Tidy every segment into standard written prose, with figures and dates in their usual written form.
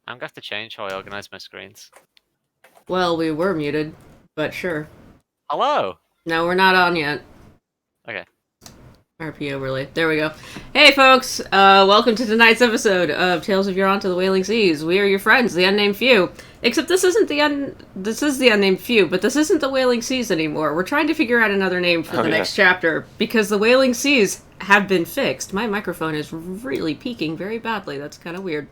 I'm gonna have to change how I organize my screens. Well, we were muted, but sure. Hello! No, we're not on yet. Okay. RP overlay. There we go. Hey, folks! Welcome to tonight's episode of Tales of Yoranta, the Wailing Seas. We are your friends, the Unnamed Few. Except this isn't This is the Unnamed Few, but this isn't the Wailing Seas anymore. We're trying to figure out another name for the next chapter, because the Wailing Seas have been fixed. My microphone is really peaking very badly. That's kind of weird.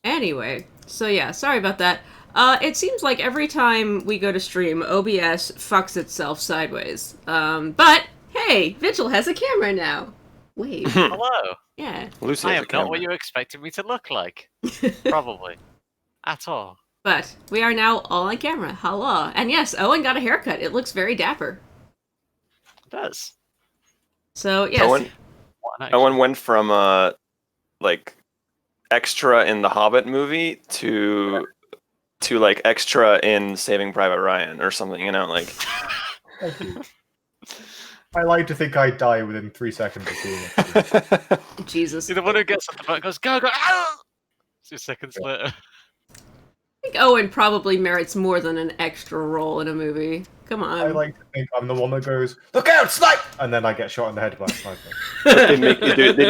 Anyway, so yeah, sorry about that. It seems like every time we go to stream, OBS fucks itself sideways. But hey, Vigil has a camera now. Wave. Hello! Yeah. Lucy I has am a camera. not what you expected me to look like. Probably. At all. But we are now all on camera. Hello. And yes, Owen got a haircut. It looks very dapper. It does. So yes. Owen went from like extra in the Hobbit movie to like extra in Saving Private Ryan or something, you know, like. I like to think I die within 3 seconds of doing it. Jesus. You're the one who gets on the phone and goes, go, ah! 2 seconds later. I think Owen probably merits more than an extra role in a movie. Come on. I like to think I'm the one that goes, "Look out, snipe!" and then I get shot in the head by a sniper. They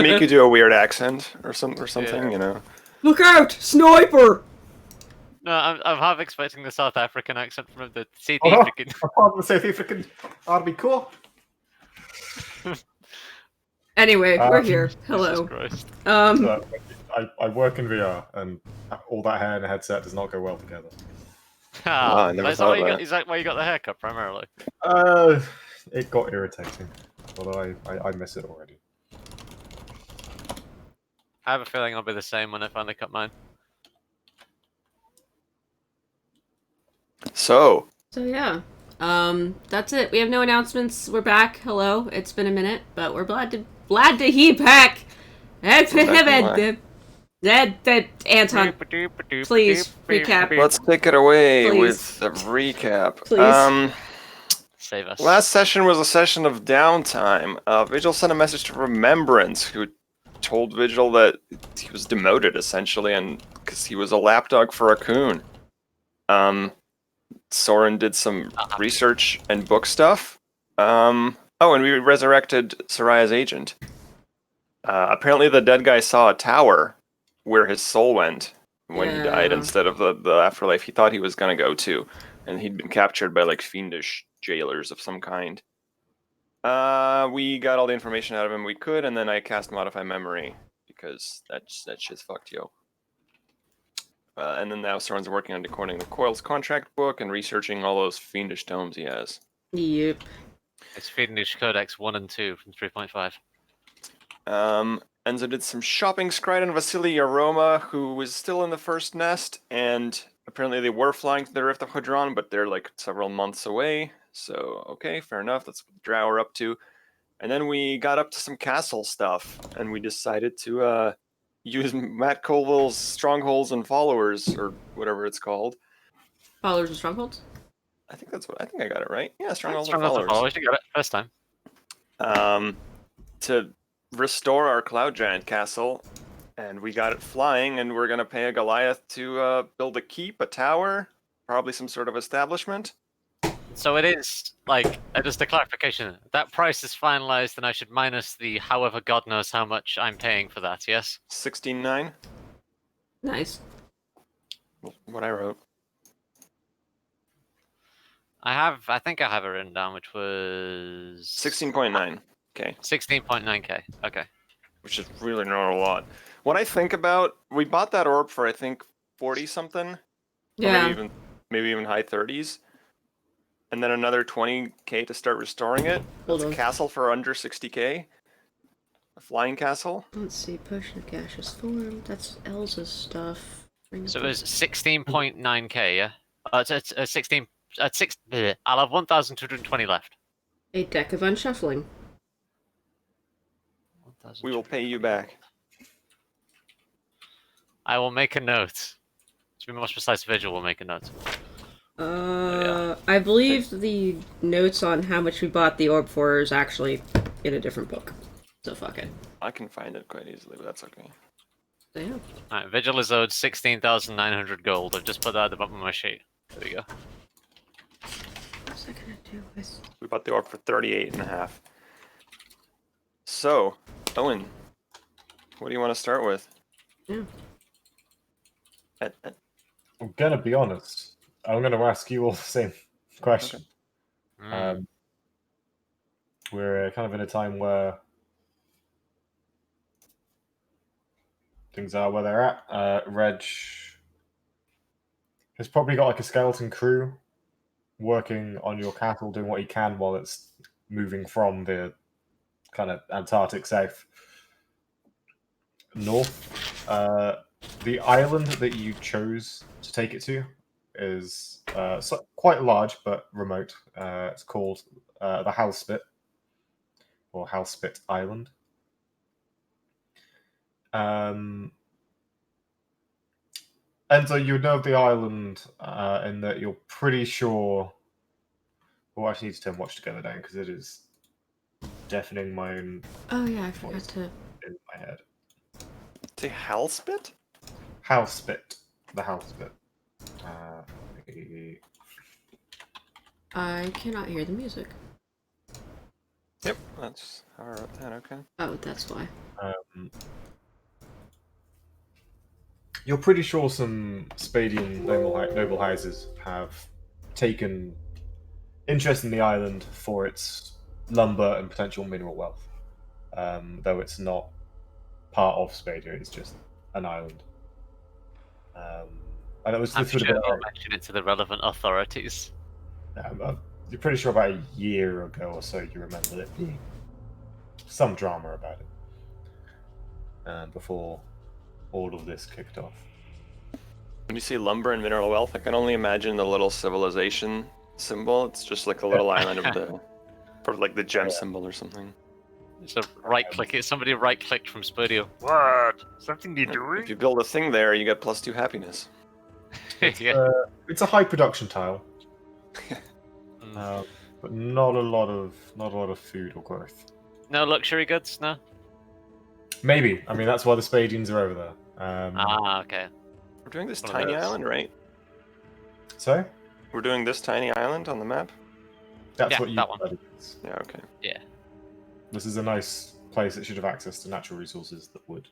make you do a weird accent or something, Yeah. you know. Look out, sniper! No, I'm half expecting the South African accent from the South Oh, African. I can't say African. That'd be cool. Anyway, we're here. Hello. Jesus Christ. But I work in VR, and all that hair and a headset does not go well together. Ah, I never is that thought why you about got, it. is that why you got the haircut primarily? It got irritating, although I miss it already. I have a feeling I'll be the same when I finally cut mine. So yeah. That's it. We have no announcements. We're back. Hello. It's been a minute, but we're glad to he back. Anton, please recap. let's take it away Please. with a recap. Please. Save us. Last session was a session of downtime. Vigil sent a message to Remembrance, who told Vigil that he was demoted, essentially, and because he was a lapdog for Raccoon. Soren did some research and book stuff. Oh, and we resurrected Soraya's agent. Apparently the dead guy saw a tower where his soul went when he died instead of the afterlife he thought he was going to go to. And he'd been captured by, like, fiendish jailers of some kind. We got all the information out of him we could, and then I cast Modify Memory, because that shit's fucked, yo. And then now Soren's working on decoding the Coil's contract book and researching all those fiendish tomes he has. Yep. It's Fiendish Codex 1 and 2 from 3.5. Enzo did some shopping scryed on Vasily Aroma, who was still in the first nest, and apparently they were flying to the Rift of Hadron, but they're like several months away. So, okay, fair enough, that's what Drow are up to. And then we got up to some castle stuff, and we decided to use Matt Colville's Strongholds and Followers, or whatever it's called. Followers and strongholds? I think I got it right. Yeah, Strongholds and Strongholds and Followers. Followers, you got it first time. To restore our Cloud Giant castle, and we got it flying, and we're gonna pay a Goliath to build a keep, a tower, probably some sort of establishment. So it is, like, just a clarification, that price is finalized and I should minus the however God knows how much I'm paying for that, yes? 16.9. Nice. What I wrote. I think I have it written down, which was... 16.9. Okay. 16.9k, okay. Which is really not a lot. What I think about, we bought that orb for I think 40 something. Yeah. Or maybe even high 30s. And then another 20k to start restoring it. Hold That's on. a castle for under 60k. A flying castle. Let's see. Potion of gaseous form. That's Elsa's stuff. So it was 16.9k, yeah? It's 16... I'll have 1,220 left. A deck of unshuffling. We will pay you back. I will make a note. To be more precise, Vigil will make a note. I believe the notes on how much we bought the orb for is actually in a different book. So fuck it. I can find it quite easily, but that's okay. Damn. Alright, Vigil is owed 16,900 gold. I've just put that at the bottom of my sheet. There we go. What's that gonna do with... We bought the orb for 38.5. So, Owen, what do you want to start with? Yeah. I'm gonna be honest. I'm gonna ask you all the same question. Mm. We're kind of in a time where things are where they're at. Reg has probably got like a skeleton crew working on your castle, doing what he can while it's moving from the kind of Antarctic south north. The island that you chose to take it to is quite large but remote. It's called the Halspit, or Halspit Island. And so you know the island in that you're pretty sure... Well, I actually need to turn watch together down because it is deafening my own Oh yeah, I forgot to... in my head. Say Halspit? Halspit. The Halspit. I cannot hear the music. Yep, that's how I wrote that, okay. Oh, that's why. You're pretty sure some Spadian noble houses have taken interest in the island for its lumber and potential mineral wealth. Though it's not part of Spadia, it's just an island. And it was I'm this would sure have I'll been mention it to the relevant authorities. you're pretty sure about a year ago or so you remember there being some drama about it before all of this kicked off. When you say lumber and mineral wealth, I can only imagine the little civilization symbol. It's just like a little island of the, or like the gem symbol or something. So right click it. Somebody right clicked from Spodio. What? Something you doing? If you build a thing there, you get +2 happiness. Yeah. It's a high production tile, Mm. but not a lot of food or growth. No luxury goods, no. Maybe. I mean, that's why the Spadians are over there. Okay. We're doing this One of tiny those. island, right? So We're doing this tiny island on the map? that's Yeah, what you that one. decided is. Yeah, okay. Yeah. This is a nice place that should have access to natural resources that would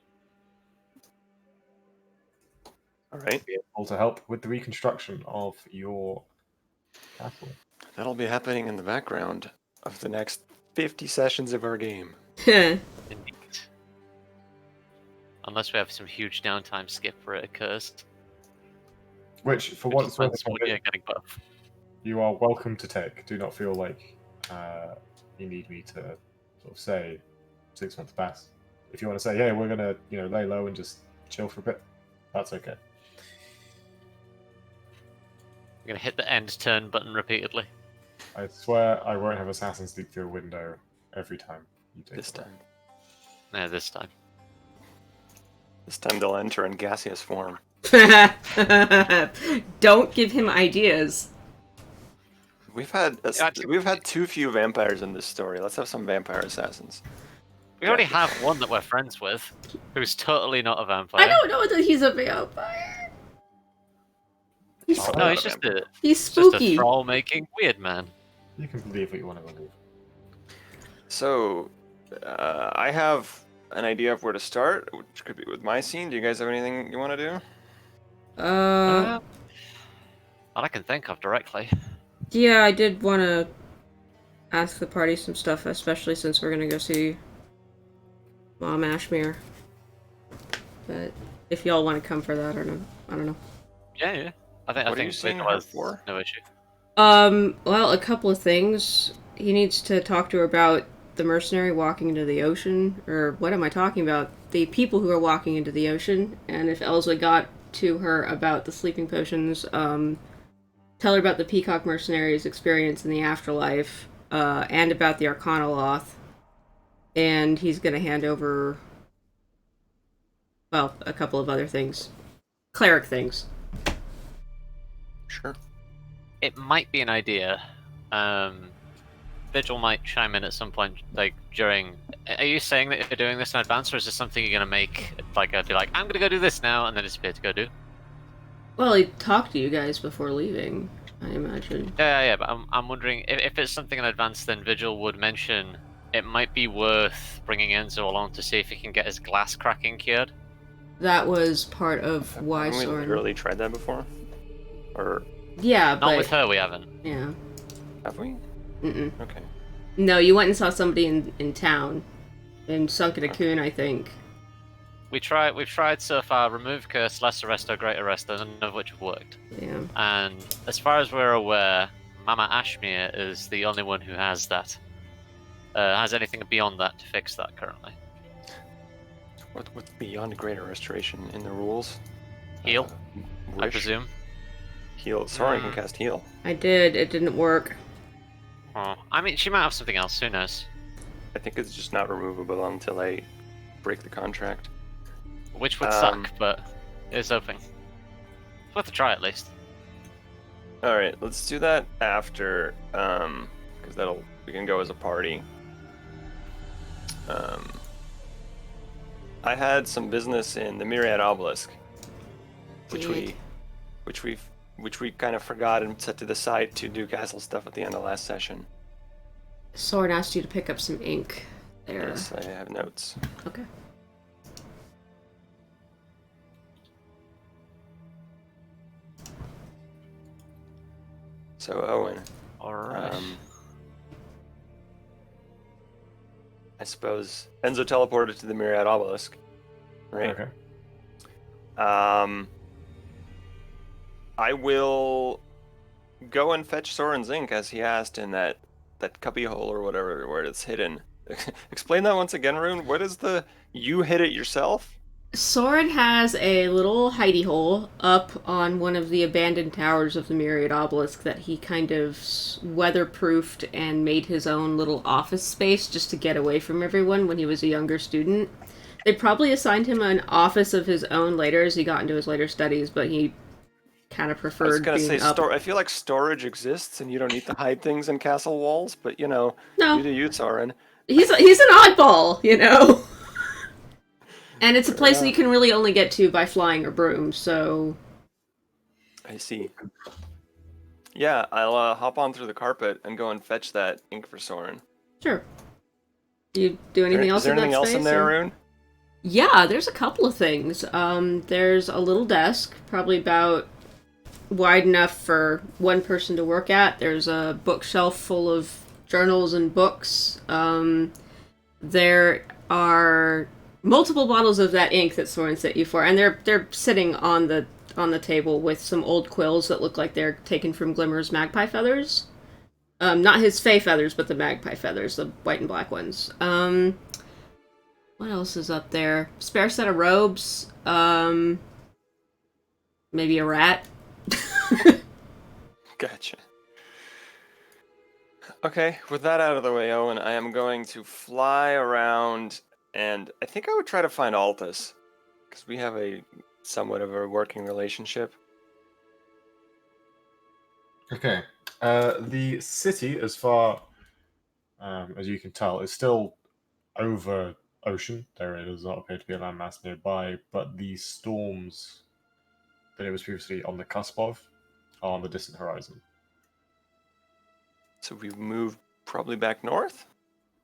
Alright. be able to help with the reconstruction of your castle. That'll be happening in the background of the next 50 sessions of our game. Indeed. Unless we have some huge downtime skip where it occurs. Which, for Which what is it's when worth, Spodio getting buff. you are welcome to take. Do not feel like you need me to sort of say 6 months pass. If you want to say, hey, we're gonna lay low and just chill for a bit, that's okay. I'm gonna hit the end turn button repeatedly. I swear I won't have assassins leap through a window every time you take This it. time. No, this time. This time they'll enter in gaseous form. Don't give him ideas. We've had too few vampires in this story. Let's have some vampire assassins. We already have one that we're friends with, who's totally not a vampire. I don't know that he's a vampire. He's, Oh, No, not he's a just vampire. a he's just a spooky. thrall making weird man. You can believe what you want to believe. So, I have an idea of where to start, which could be with my scene. Do you guys have anything you want to do? All I can think of directly. Yeah, I did want to ask the party some stuff, especially since we're gonna go see Mom Ashmere. But if y'all want to come for that or no, I don't know. Yeah. I What are you think seeing Vigil her has for? no issue. Well, a couple of things. He needs to talk to her about the mercenary walking into the ocean, or what am I talking about? The people who are walking into the ocean, and if Elsa got to her about the sleeping potions, tell her about the Peacock mercenaries' experience in the afterlife, and about the Arcana Loth. And he's gonna hand over, well, a couple of other things. Cleric things. Sure. It might be an idea Vigil might chime in at some point, like during. Are you saying that you're doing this in advance, or is this something you're gonna make? Like, I'd be like, I'm gonna go do this now, and then disappear to go do. Well, he talked to you guys before leaving, I imagine. Yeah. But I'm wondering if it's something in advance, then Vigil would mention it might be worth bringing Enzo along to see if he can get his glass cracking cured. That was part of why Haven't we Soren... literally tried that before? Or Yeah, Not but... with her, we haven't. Yeah. have we? Mm-mm. Okay. No, you went and saw somebody in town. In Sunken Coon, I think. We've tried so far remove curse, less arresto, great arresto, none of which have worked. Yeah. And as far as we're aware, Mama Ashmere is the only one who has that. Has anything beyond that to fix that currently? What's beyond greater restoration in the rules? Heal, I Wish? presume. Heal. Sorry, I can cast heal. I did. It didn't work. Oh, I mean, she might have something else. Who knows? I think it's just not removable until I break the contract. Which would suck, but it's open. It's worth a try at least. All right, let's do that after, because we can go as a party. I had some business in the Myriad Obelisk, which we kind of forgot and set to the side to do castle stuff at the end of last session. Soren asked you to pick up some ink there. Yes, I have notes. Okay. So Owen, Alright. I suppose Enzo teleported to the Myriad Obelisk, right? Okay. I will go and fetch Soren's ink as he asked in that cubby hole or whatever where it's hidden. Explain that once again, Rune. What is the you hid it yourself? Soren has a little hidey hole up on one of the abandoned towers of the Myriad Obelisk that he kind of weatherproofed and made his own little office space just to get away from everyone when he was a younger student. They probably assigned him an office of his own later as he got into his later studies, but he kind of I was preferred gonna being say up. I feel like storage exists and you don't need to hide things in castle walls, but you know, No. you do you, Soren. He's an oddball, you know? And it's a place that you can really only get to by flying or broom, so... I see. Yeah, I'll hop on through the carpet and go and fetch that ink for Soren. Sure. Do you do anything else Is there in that anything else in space, there, or- Rune? Yeah, there's a couple of things. There's a little desk, probably about wide enough for one person to work at. There's a bookshelf full of journals and books. There are multiple bottles of that ink that Soren sent you for, and they're sitting on the table with some old quills that look like they're taken from Glimmer's magpie feathers. Not his fey feathers, but the magpie feathers, the white and black ones. What else is up there? Spare set of robes. Maybe a rat. Gotcha. Okay, with that out of the way, Owen, I am going to fly around, and I think I would try to find Altus, because we have a somewhat of a working relationship. Okay. The city, as far as you can tell, is still over ocean. There does not appear to be a landmass nearby, but the storms that it was previously on the cusp of are on the distant horizon. So we've moved probably back north,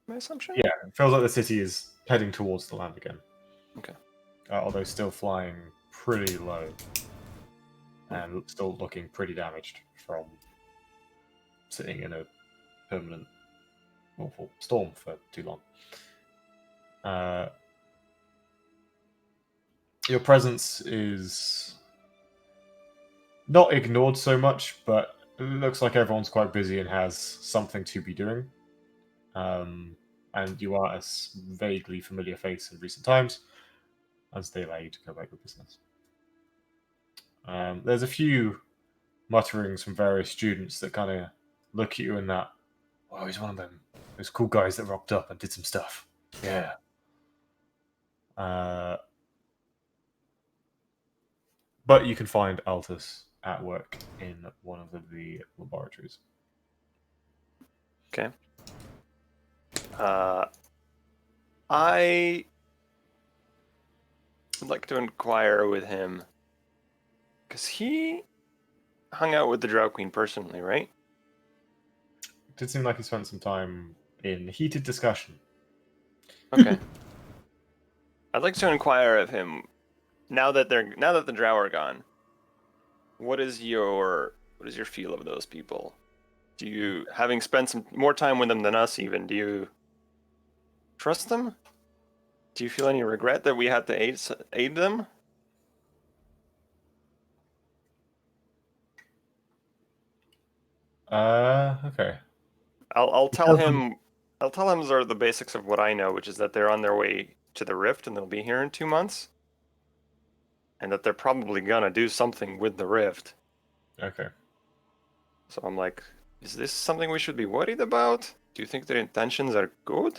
my assumption? Yeah, it feels like the city is heading towards the land again. Okay. Although still flying pretty low and still looking pretty damaged from sitting in a permanent awful storm for too long. Your presence is not ignored so much, but it looks like everyone's quite busy and has something to be doing. And you are a vaguely familiar face in recent times, as they allow you to go about your business. There's a few mutterings from various students that kind of look at you in that, "Oh, he's one of them, those cool guys that rocked up and did some stuff." Yeah. But you can find Altus at work in one of the laboratories. Okay. I would like to inquire with him, because he hung out with the Drow Queen personally, right? It did seem like he spent some time in heated discussion. Okay. I'd like to inquire of him now that the Drow are gone. What is your feel of those people? Do you, having spent some more time with them than us even, do you trust them? Do you feel any regret that we had to aid them? Okay. I'll tell him sort of the basics of what I know, which is that they're on their way to the Rift and they'll be here in 2 months. And that they're probably gonna do something with the Rift. Okay. So I'm like, is this something we should be worried about? Do you think their intentions are good?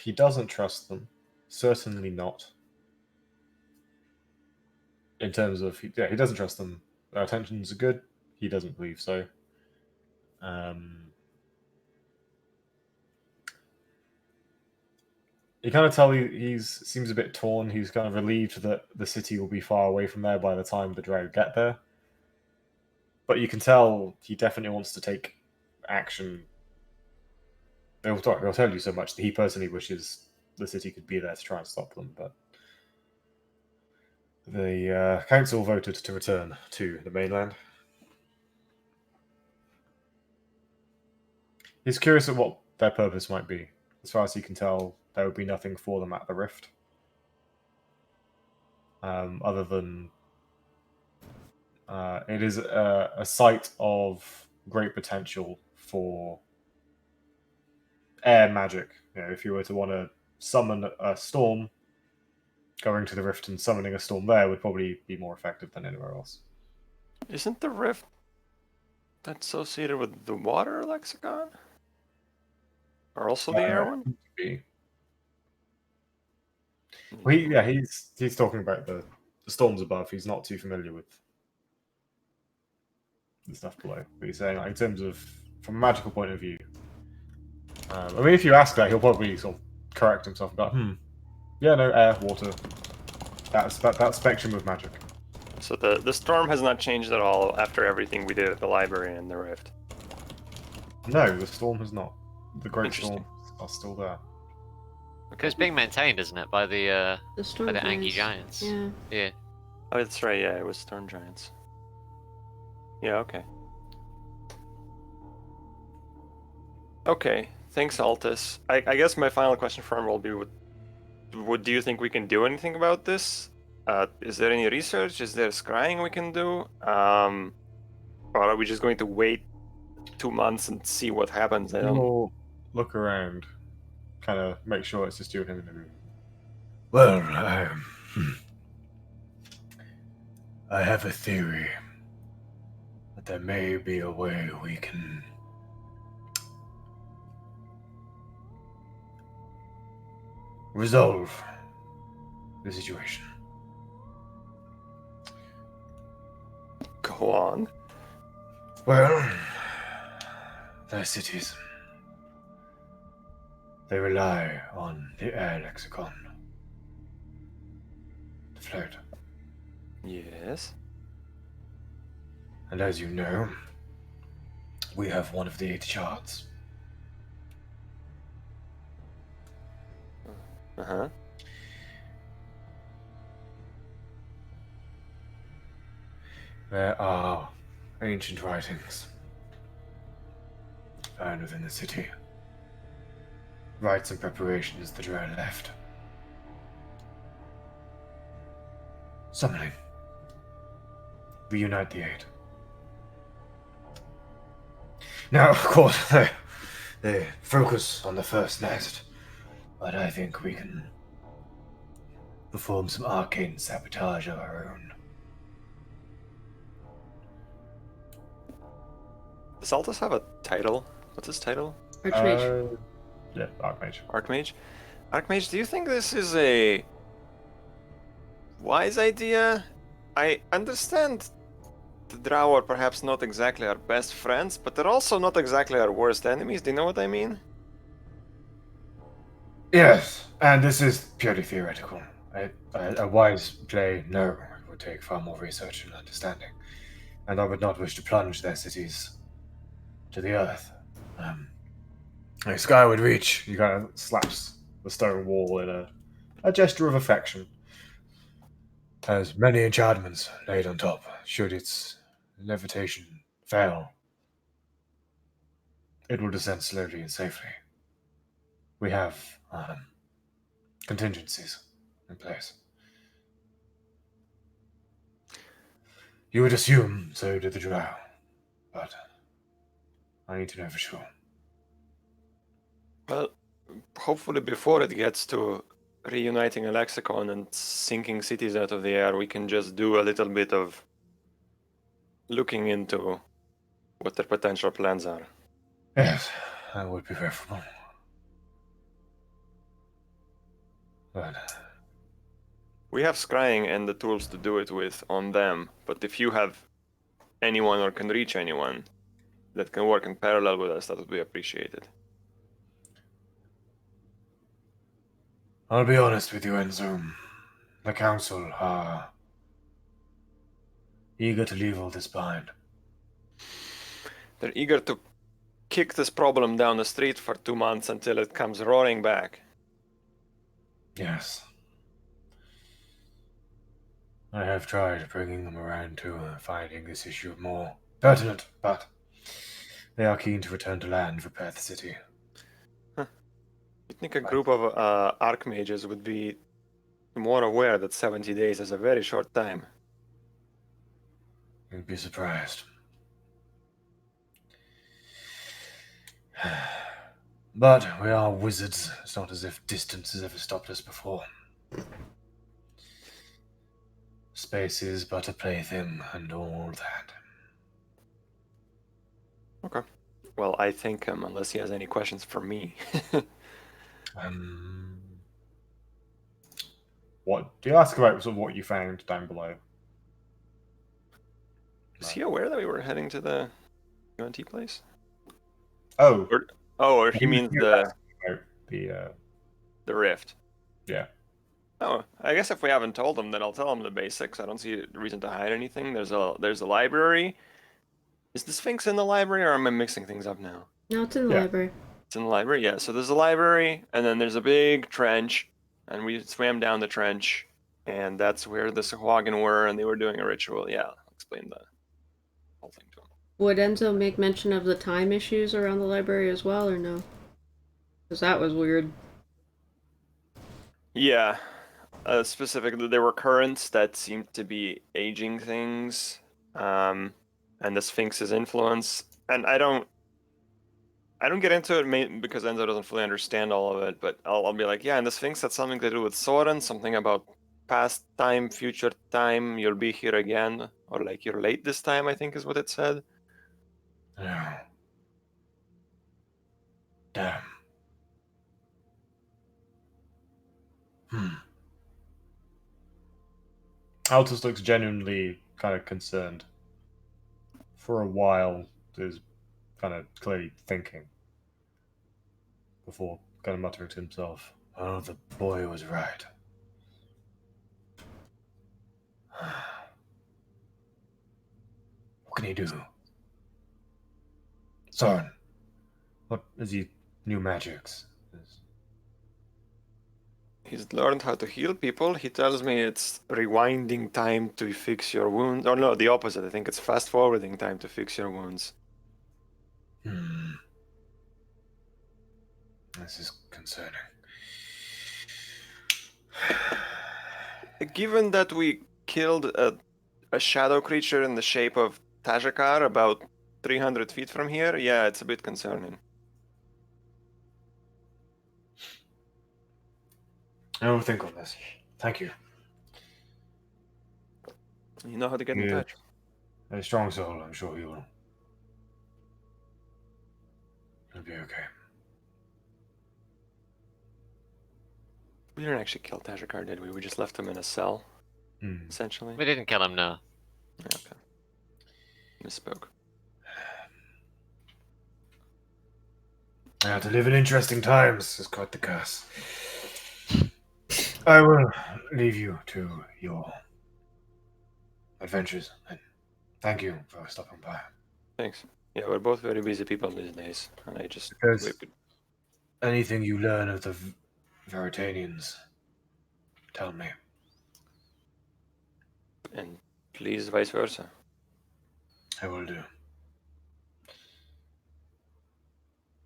He doesn't trust them. Certainly not. In terms of, he doesn't trust them. Their intentions are good. He doesn't believe so. You kind of tell he seems a bit torn. He's kind of relieved that the city will be far away from there by the time the Drow get there. But you can tell he definitely wants to take action. He'll tell you so much that he personally wishes the city could be there to try and stop them, but the council voted to return to the mainland. He's curious at what their purpose might be. As far as he can tell, there would be nothing for them at the Rift. Other than it is a site of great potential for air magic. You know, if you were to want to summon a storm, going to the Rift and summoning a storm there would probably be more effective than anywhere else. Isn't the Rift that's associated with the water lexicon? Or also the air one? Be. Well, he's talking about the storms above. He's not too familiar with the stuff below. But he's saying, like, in terms of, from a magical point of view, I mean, if you ask that, he'll probably sort of correct himself about, yeah, no, air, water, that spectrum of magic. So the storm has not changed at all after everything we did at the library and the Rift. No, the storm has not. The great Interesting. storms are still there. Because it's being maintained, isn't it, by the storm Angie Giants? Yeah. Yeah. Oh, that's right. Yeah, it was Storm Giants. Yeah. Okay. Okay. Thanks, Altus. I guess my final question for him will be: Would do you think we can do anything about this? Is there any research? Is there scrying we can do? Or are we just going to wait 2 months and see what happens? We'll look around, kind of make sure it's just you and him in the room. Well, I have a theory that there may be a way we can resolve the situation. Go on. Well, their cities. They rely on the air lexicon. The float. Yes. And as you know, we have one of the 8 shards. Uh-huh. There are ancient writings found within the city. Rites and preparations that are left. Summoning. Reunite the 8. Now, of course, they focus on the first nest, but I think we can perform some arcane sabotage of our own. Does Altus have a title? What's his title? Archmage. Yeah, Archmage. Archmage? Archmage, do you think this is a wise idea? I understand the Drow are perhaps not exactly our best friends, but they're also not exactly our worst enemies. Do you know what I mean? Yes, and this is purely theoretical. A wise play, no, it would take far more research and understanding, and I would not wish to plunge their cities to the earth. A skyward reach. He kind of slaps the stone wall in a gesture of affection. Has many enchantments laid on top. Should its levitation fail, it will descend slowly and safely. We have contingencies in place. You would assume so did the drow, but I need to know for sure. Well, hopefully before it gets to reuniting a lexicon and sinking cities out of the air, we can just do a little bit of looking into what their potential plans are. Yes, that would be preferable. But We have scrying and the tools to do it with on them, but if you have anyone or can reach anyone that can work in parallel with us, that would be appreciated. I'll be honest with you, Enzo. The council are eager to leave all this behind. They're eager to kick this problem down the street for 2 months until it comes roaring back. Yes. I have tried bringing them around to finding this issue more pertinent, but they are keen to return to land, repair the city. You'd think a group of archmages would be more aware that 70 days is a very short time. You'd be surprised. But we are wizards. It's not as if distance has ever stopped us before. Space is but a plaything and all that. Okay. Well, I thank him unless he has any questions for me. What do you ask about? Sort of what you found down below? Is he aware that we were heading to the UNT place? Oh, Or he means the the rift. yeah. Oh, I guess if we haven't told him, then I'll tell him the basics. I don't see a reason to hide anything. There's a library. Is the Sphinx in the library, or am I mixing things up now? No, it's in the Yeah. library. It's in the library, yeah. So there's a library, and then there's a big trench, and we swam down the trench, and that's where the Sahuagin were, and they were doing a ritual. Yeah, I'll explain the whole thing to him. Would Enzo make mention of the time issues around the library as well, or no? Because that was weird. Yeah, specifically, there were currents that seemed to be aging things, and the Sphinx's influence. And I don't get into it because Enzo doesn't fully understand all of it. But I'll be like, yeah, and the Sphinx had something to do with Soren, something about past time, future time. You'll be here again, or like you're late this time. I think is what it said. Yeah. Damn. Altus looks genuinely kind of concerned. For a while, is kind of clearly thinking before kind of muttering to himself, "Oh, the boy was right." What can he do? Soren, what is he? New magics? He's learned how to heal people. He tells me it's rewinding time to fix your wounds. Or no, the opposite. I think it's fast forwarding time to fix your wounds. This is concerning. Given that we killed a shadow creature in the shape of Tajakar about 300 feet from here, yeah, it's a bit concerning. I will think on this. Thank you. You know how to get in Yeah. touch. A strong soul, I'm sure he'll be okay. We didn't actually kill Tajakar, did we? We just left him in a cell, essentially. We didn't kill him, no. Yeah, okay. Misspoke. To live in interesting times is quite the curse. I will leave you to your adventures, and thank you for stopping by. Thanks. Yeah, we're both very busy people these days, and I just Because anything you learn of the Veritanians, tell me. and please vice versa. I will do.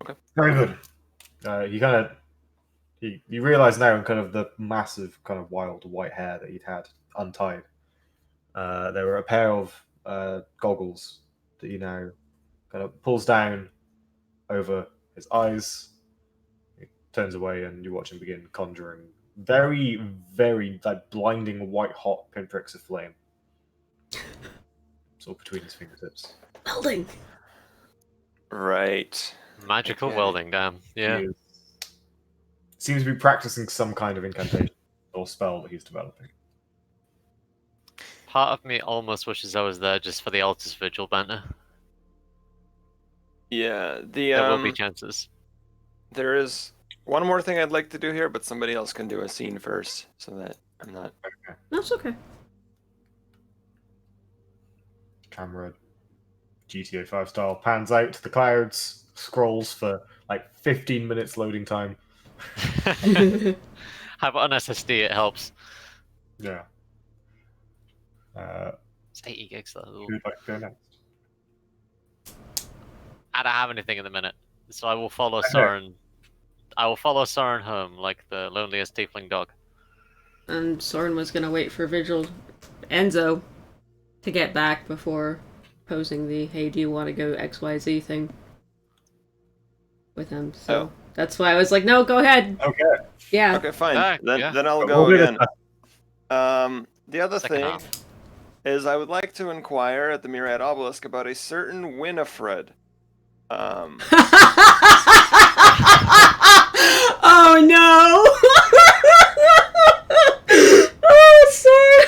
Okay. Very good. You kind of you realize now, kind of the massive, kind of wild white hair that he'd had untied. There were a pair of goggles that he now kind of pulls down over his eyes. He turns away, and you watch him begin conjuring very, very like blinding white hot pinpricks of flame, sort of between his fingertips. Welding. Right. Magical Okay. welding, damn. Yeah. He seems to be practicing some kind of incantation or spell that he's developing. Part of me almost wishes I was there just for the Altus Vigil banter. Yeah. There will be chances. There is one more thing I'd like to do here, but somebody else can do a scene first, so that I'm not. That's okay. Camera, GTA 5 style, pans out to the clouds, scrolls for like 15 minutes loading time. Have it on SSD, it helps. Yeah. It's 80 gigs though. Who would like to go next? I don't have anything in the minute, so I will follow Okay. Soren. I will follow Soren home like the loneliest tiefling dog. And Soren was gonna wait for Enzo to get back before posing the "Hey, do you want to go XYZ" thing with him. So that's why I was like, "No, go ahead." Okay. Yeah. Okay, fine. Ah, then yeah. then I'll We'll go do this again. time. The other Second thing half. is I would like to inquire at the Myriad Obelisk about a certain Winifred. Oh no! Oh, sorry!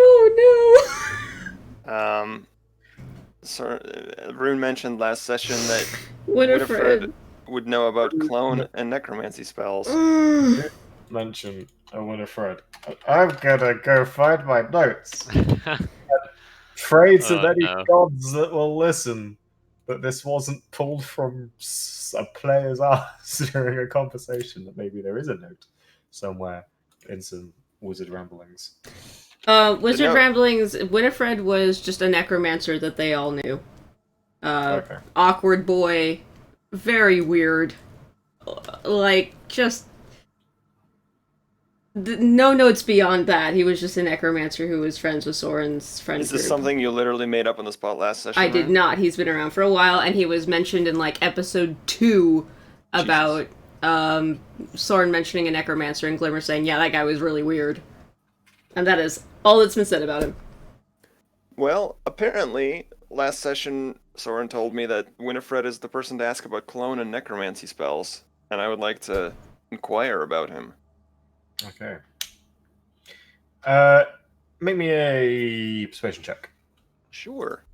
Oh no! Oh Rune mentioned last session that no! Winifred. would know about clone and necromancy spells. Mention a Winifred. I'm gonna go find my notes. Pray to Oh, any no. gods that will listen that this wasn't pulled from a player's ass during a conversation, that maybe there is a note somewhere in some wizard ramblings. Wizard No. Ramblings, Winifred was just a necromancer that they all knew. Okay. Awkward boy. Very weird. Like, just... No notes beyond that. He was just a necromancer who was friends with Soren's friend Is this group. something you literally made up on the spot last session? I did Rune? not. He's been around for a while, and he was mentioned in, like, episode 2 about Soren mentioning a necromancer and Glimmer saying, yeah, that guy was really weird. And that is all that's been said about him. Well, apparently, last session, Soren told me that Winifred is the person to ask about clone and necromancy spells, and I would like to inquire about him. Okay. Make me a persuasion check. Sure.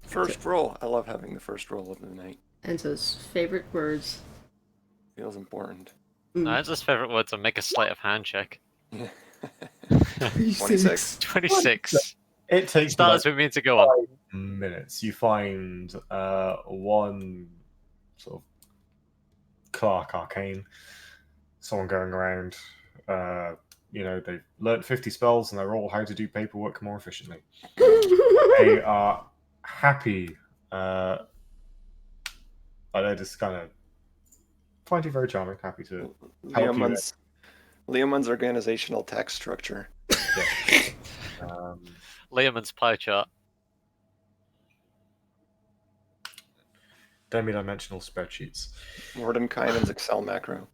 First roll. I love having the first roll of the night. Enzo's favorite words. Feels important. Enzo's favorite words are make a sleight of hand check. 26. 26. It takes Stars like with me to go on. 5 minutes. You find one sort of clerk arcane, someone going around. They've learnt 50 spells and they're all how to do paperwork more efficiently. They are happy. They're just kind of find you very charming, happy to help you. Leoman's organizational tax structure. Leoman's pie chart. Demi-dimensional spreadsheets. Mordenkainen's Excel macro.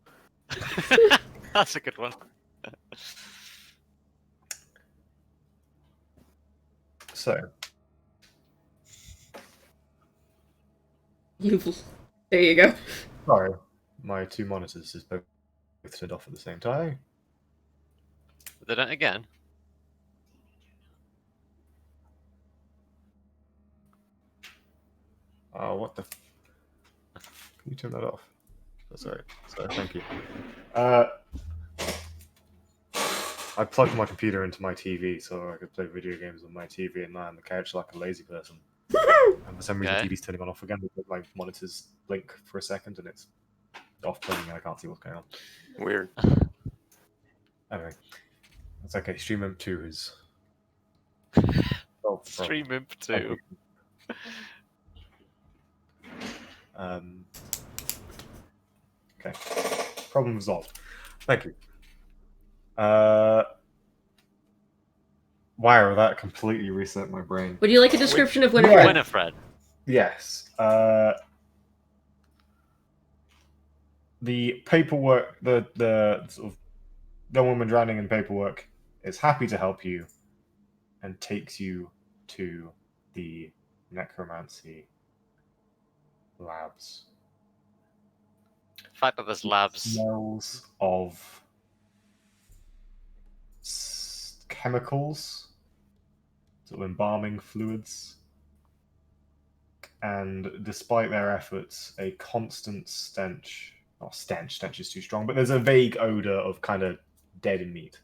That's a good one. So, There you go. sorry, my two monitors is both turned off at the same time. They don't again. Oh, what the? Can you turn that off? Sorry. So thank you. I plugged my computer into my TV so I could play video games on my TV and lie on the couch like a lazy person. And for some reason, Okay. TV's turning on off again. My monitors blink for a second and it's off playing and I can't see what's going on. Weird. Anyway, it's okay. Stream Imp 2 is. Stream Imp 2. Okay. Problem resolved. Thank you. Wow, that completely reset my brain. Would you like a description of Yeah. Winifred? Winifred. Yes. The paperwork, the sort of the woman drowning in paperwork is happy to help you and takes you to the necromancy labs. The fact that there's labs. Smells of chemicals, sort of embalming fluids, and despite their efforts, a constant stench. Not stench, stench is too strong, but there's a vague odor of kind of dead meat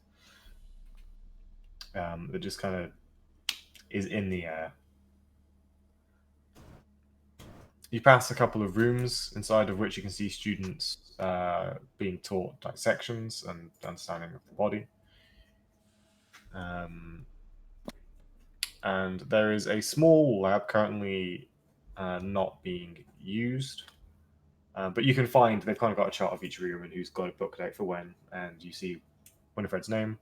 that just kind of is in the air. You pass a couple of rooms, inside of which you can see students being taught dissections and understanding of the body. And there is a small lab currently not being used. But you can find, they've kind of got a chart of each room and who's got it booked out for when, and you see Winifred's name.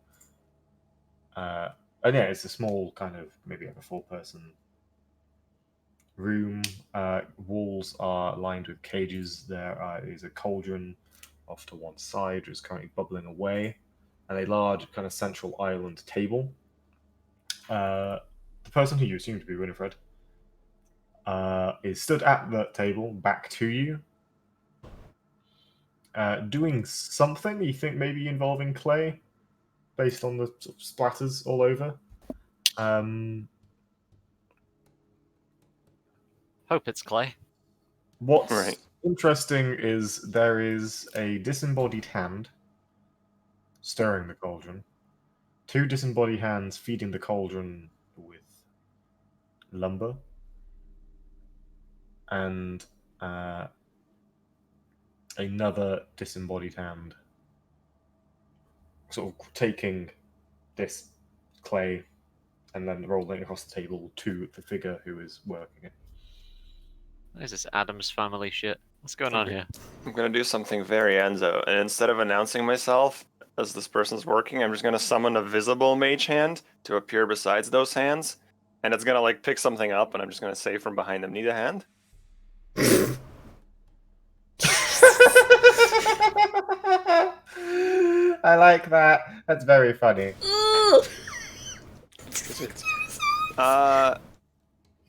And yeah, it's a small kind of, maybe like a 4-person room. Walls are lined with cages. There is a cauldron off to one side, which is currently bubbling away, and a large kind of central island table. The person who you assume to be Winifred is stood at the table, back to you, doing something you think maybe involving clay, based on the sort of splatters all over. Hope it's clay. What's Right. interesting is there is a disembodied hand stirring the cauldron, 2 disembodied hands feeding the cauldron with lumber, and another disembodied hand sort of taking this clay and then rolling it across the table to the figure who is working it. What is this Adams Family shit? What's going on here? I'm gonna do something very Enzo, and instead of announcing myself as this person's working, I'm just gonna summon a visible mage hand to appear besides those hands, and it's gonna like pick something up, and I'm just gonna say from behind them, "Need a hand?" I like that. That's very funny.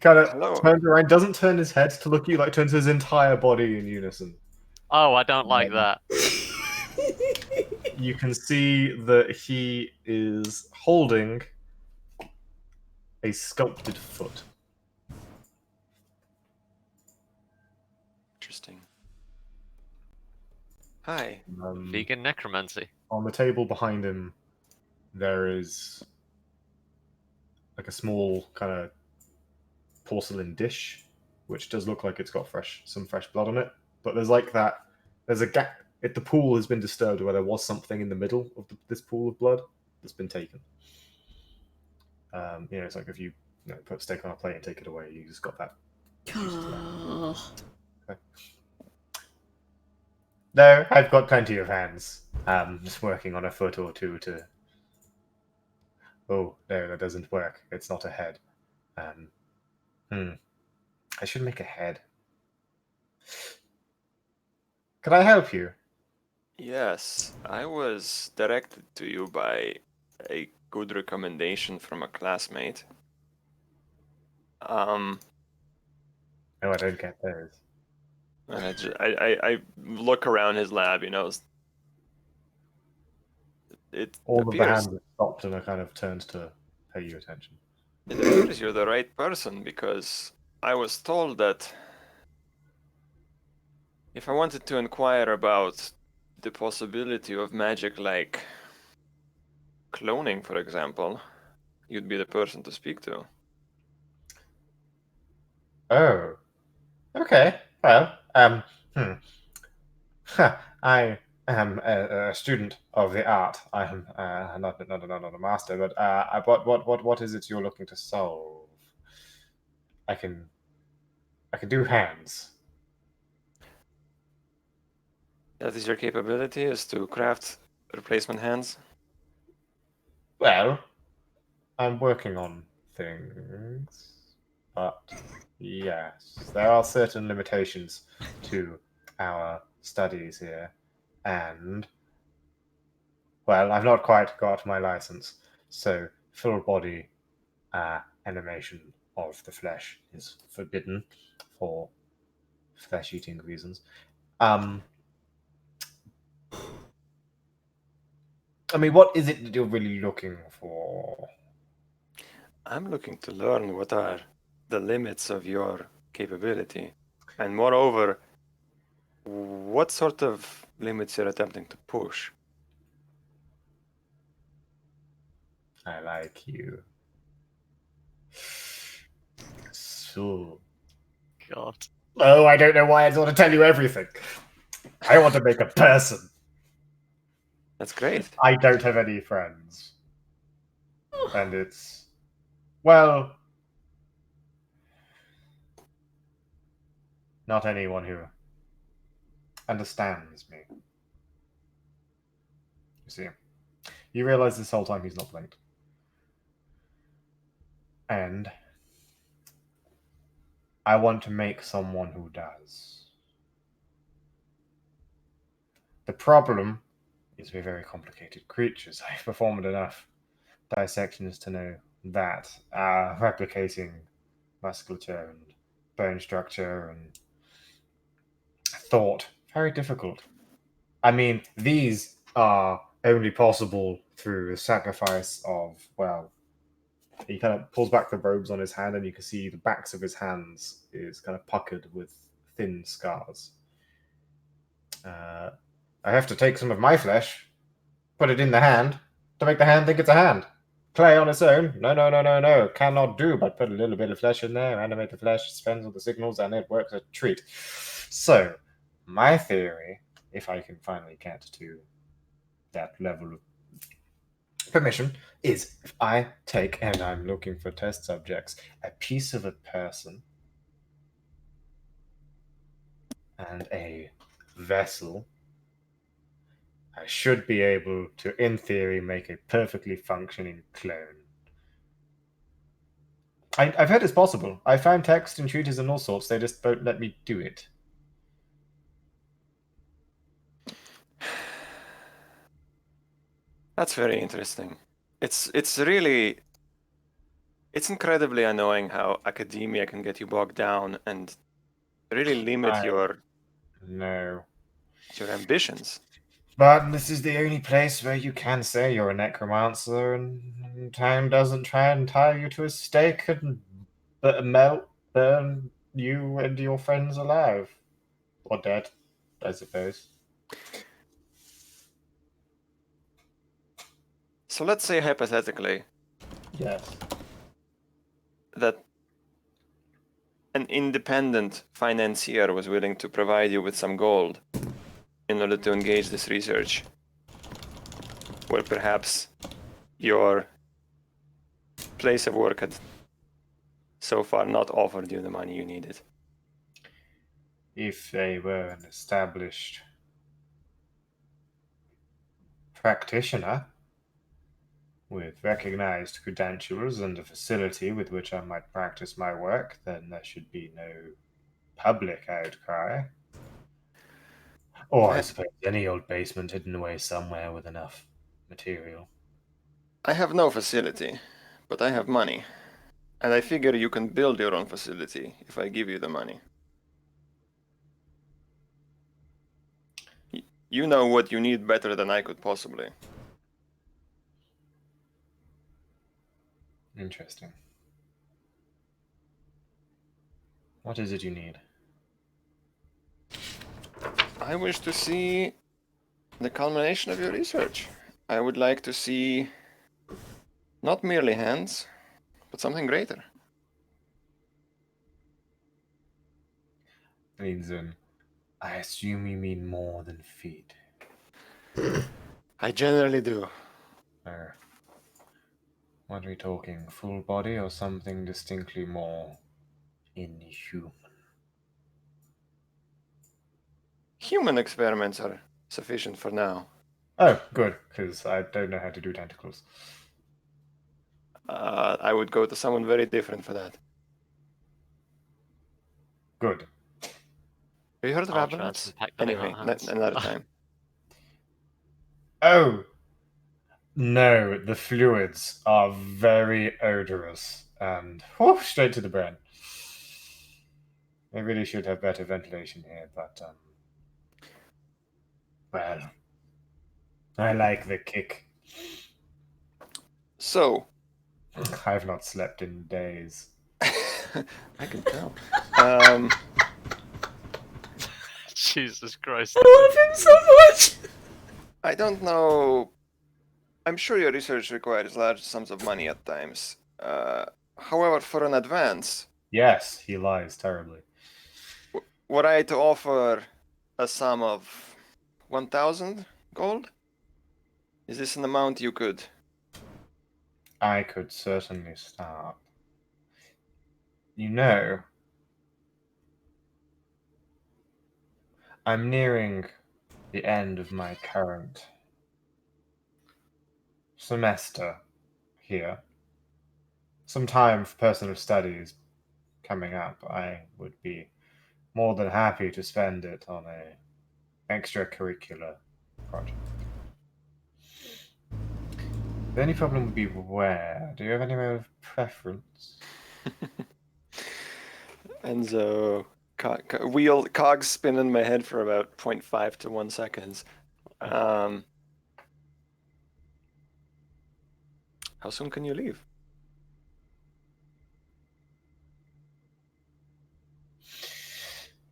Kind of Hello. turns around, doesn't turn his head to look at you, like turns his entire body in unison. Oh, I don't like that. You can see that he is holding a sculpted foot. Interesting. Hi. Vegan necromancy. On the table behind him, there is like a small kind of porcelain dish, which does look like it's got some fresh blood on it. But there's like that. There's a gap. The pool has been disturbed where there was something in the middle of this pool of blood that's been taken. It's like if you put a steak on a plate and take it away, you just got that. Okay. No, I've got plenty of hands. Just working on a foot or two to. Oh no, that doesn't work. It's not a head. I should make a head. Can I help you? Yes, I was directed to you by a good recommendation from a classmate. No, I don't get those. And I look around his lab, it All of the appears hands are stopped and are kind of turned to pay you attention. it appears you're the right person because I was told that If I wanted to inquire about the possibility of magic like cloning, for example, you'd be the person to speak to. Oh, okay. Well, hmm. I am a student of the art. I am not a master, but what is it you're looking to solve? I can do hands. That is your capability, is to craft replacement hands? Well, I'm working on things, but yes, there are certain limitations to our studies here, and well, I've not quite got my license, so full body animation of the flesh is forbidden for flesh-eating reasons. Um, I mean, what is it that you're really looking for? I'm looking to learn what are the limits of your capability, and moreover, what sort of limits you're attempting to push. I like you. So, God. oh, I don't know why I want to tell you everything. I want to make a person. That's great. I don't have any friends. And it's, well, not anyone who understands me. You see, you realize this whole time he's not blinked. And I want to make someone who does. The problem is we're very complicated creatures. I've performed enough dissections to know that replicating musculature and bone structure and thought very difficult. I mean, these are only possible through the sacrifice of, well, he kind of pulls back the robes on his hand, and you can see the backs of his hands is kind of puckered with thin scars. I have to take some of my flesh, put it in the hand, to make the hand think it's a hand. Clay on its own, no, cannot do, but put a little bit of flesh in there, animate the flesh, spends all the signals, and it works a treat. So, my theory, if I can finally get to that level of permission, is if I take, and I'm looking for test subjects, a piece of a person and a vessel, I should be able to, in theory, make a perfectly functioning clone. I've heard it's possible. I found text and treaties and all sorts, they just won't let me do it. That's very interesting. It's really it's incredibly annoying how academia can get you bogged down and really limit I your know. ambitions. But this is the only place where you can say you're a necromancer, and time doesn't try and tie you to a stake and burn you and your friends alive. Or dead, I suppose. So let's say hypothetically Yes. that an independent financier was willing to provide you with some gold in order to engage this research, where perhaps your place of work had so far not offered you the money you needed. If they were an established practitioner with recognized credentials and a facility with which I might practice my work, then there should be no public outcry. Or I suppose any old basement hidden away somewhere with enough material. I have no facility, but I have money. And I figure you can build your own facility if I give you the money. You know what you need better than I could possibly. Interesting. What is it you need? I wish to see the culmination of your research. I would like to see not merely hands, but something greater. Leans in. I assume you mean more than feet. I generally do. What are we talking? Full body or something distinctly more inhuman? Human experiments are sufficient for now. Oh, good, because I don't know how to do tentacles. I would go to someone very different for that. Good. Have you heard of I'll try Avalanche? some pack belly Anyway, hot hands. another time. Oh! No, the fluids are very odorous and straight to the brain. They really should have better ventilation here, but well, I like the kick. So, I've not slept in days. I can tell. Jesus Christ. I love him so much. I don't know. I'm sure your research requires large sums of money at times. However, for an advance, Yes, he lies terribly. were I to offer a sum of 1,000 gold? Is this an amount you could? I could certainly start. You know, I'm nearing the end of my current semester here. Some time for personal studies coming up. I would be more than happy to spend it on a extracurricular project. The only problem would be where. Do you have any mode of preference? Enzo, cogs spin in my head for about 0.5 to 1 seconds. How soon can you leave?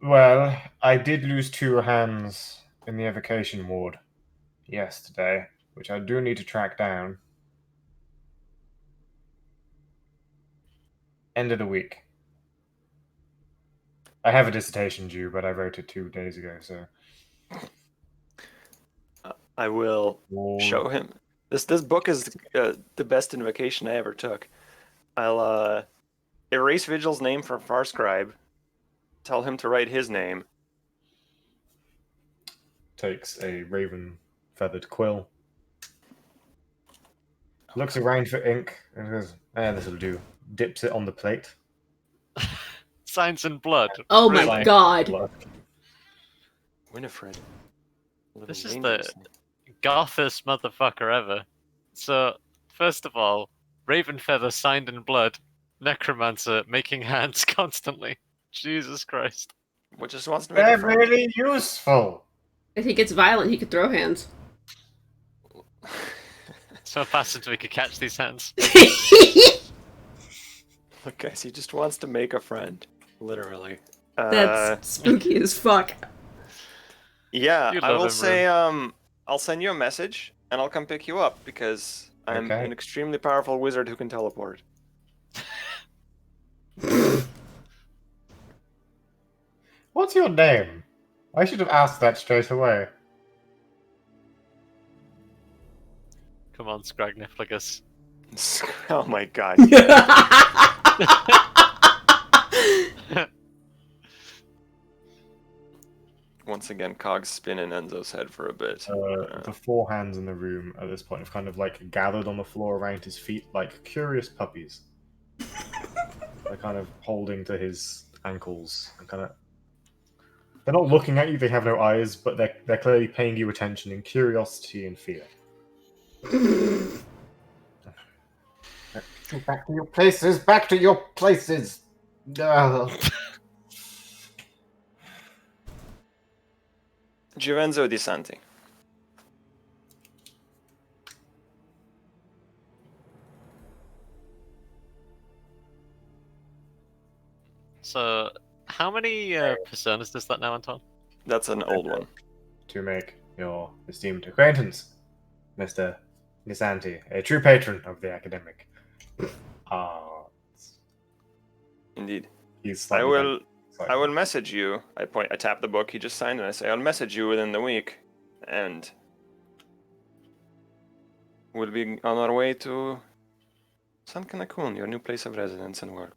Well, I did lose 2 hands in the evocation ward yesterday, which I do need to track down. End of the week. I have a dissertation due, but I wrote it 2 days ago, so. I will show him. This book is the best invocation I ever took. I'll erase Vigil's name from Farscribe. Tell him to write his name. Takes a raven feathered quill. Looks around for ink and goes, this'll do. Dips it on the plate. Signs in blood. Oh Really? my god. Winifred. Little This is dangerous. the gothest motherfucker ever. So, first of all, Raven Feather signed in blood, necromancer making hands constantly. Jesus Christ. What just wants to make They're a friend. really useful. If he gets violent, he could throw hands. So fast until we could catch these hands. Look, guys, he just wants to make a friend. Literally. That's spooky as fuck. Yeah, You I love will him, say, I'll send you a message and I'll come pick you up because I'm Okay. an extremely powerful wizard who can teleport. What's your name? I should have asked that straight away. Come on, Scragnifligus. Oh my god. Once again, cogs spin in Enzo's head for a bit. The 4 hands in the room at this point have kind of like gathered on the floor around his feet like curious puppies. They're kind of holding to his ankles and kind of. They're not looking at you, they have no eyes, but they're clearly paying you attention in curiosity and fear. Back to your places! Back to your places! Givenzo di Santi. So, how many personas does that now, Anton? That's an old one. to make your esteemed acquaintance, Mr. Nisanti, a true patron of the academic. Indeed. He's I slightly will. excited. I will message you. I tap the book he just signed, and I say, I'll message you within the week, and we'll be on our way to San Cancun, your new place of residence and work.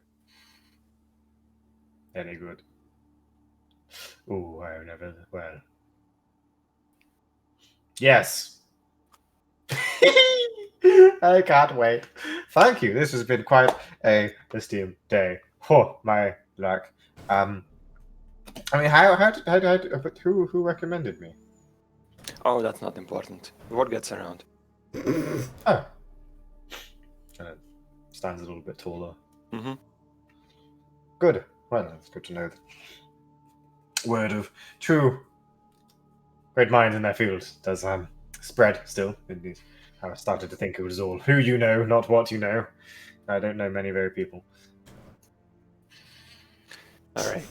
Very good. Ooh, I've never. Well. Yes. I can't wait. Thank you. This has been quite a esteemed day. Oh, my luck. I mean, but who recommended me? Oh, that's not important. Word gets around. Oh. Kind of stands a little bit taller. Mm-hmm. Good. Well, it's good to know the word of true great minds in their field does spread still. Indeed. I started to think it was all who you know, not what you know. I don't know many very people. Alright.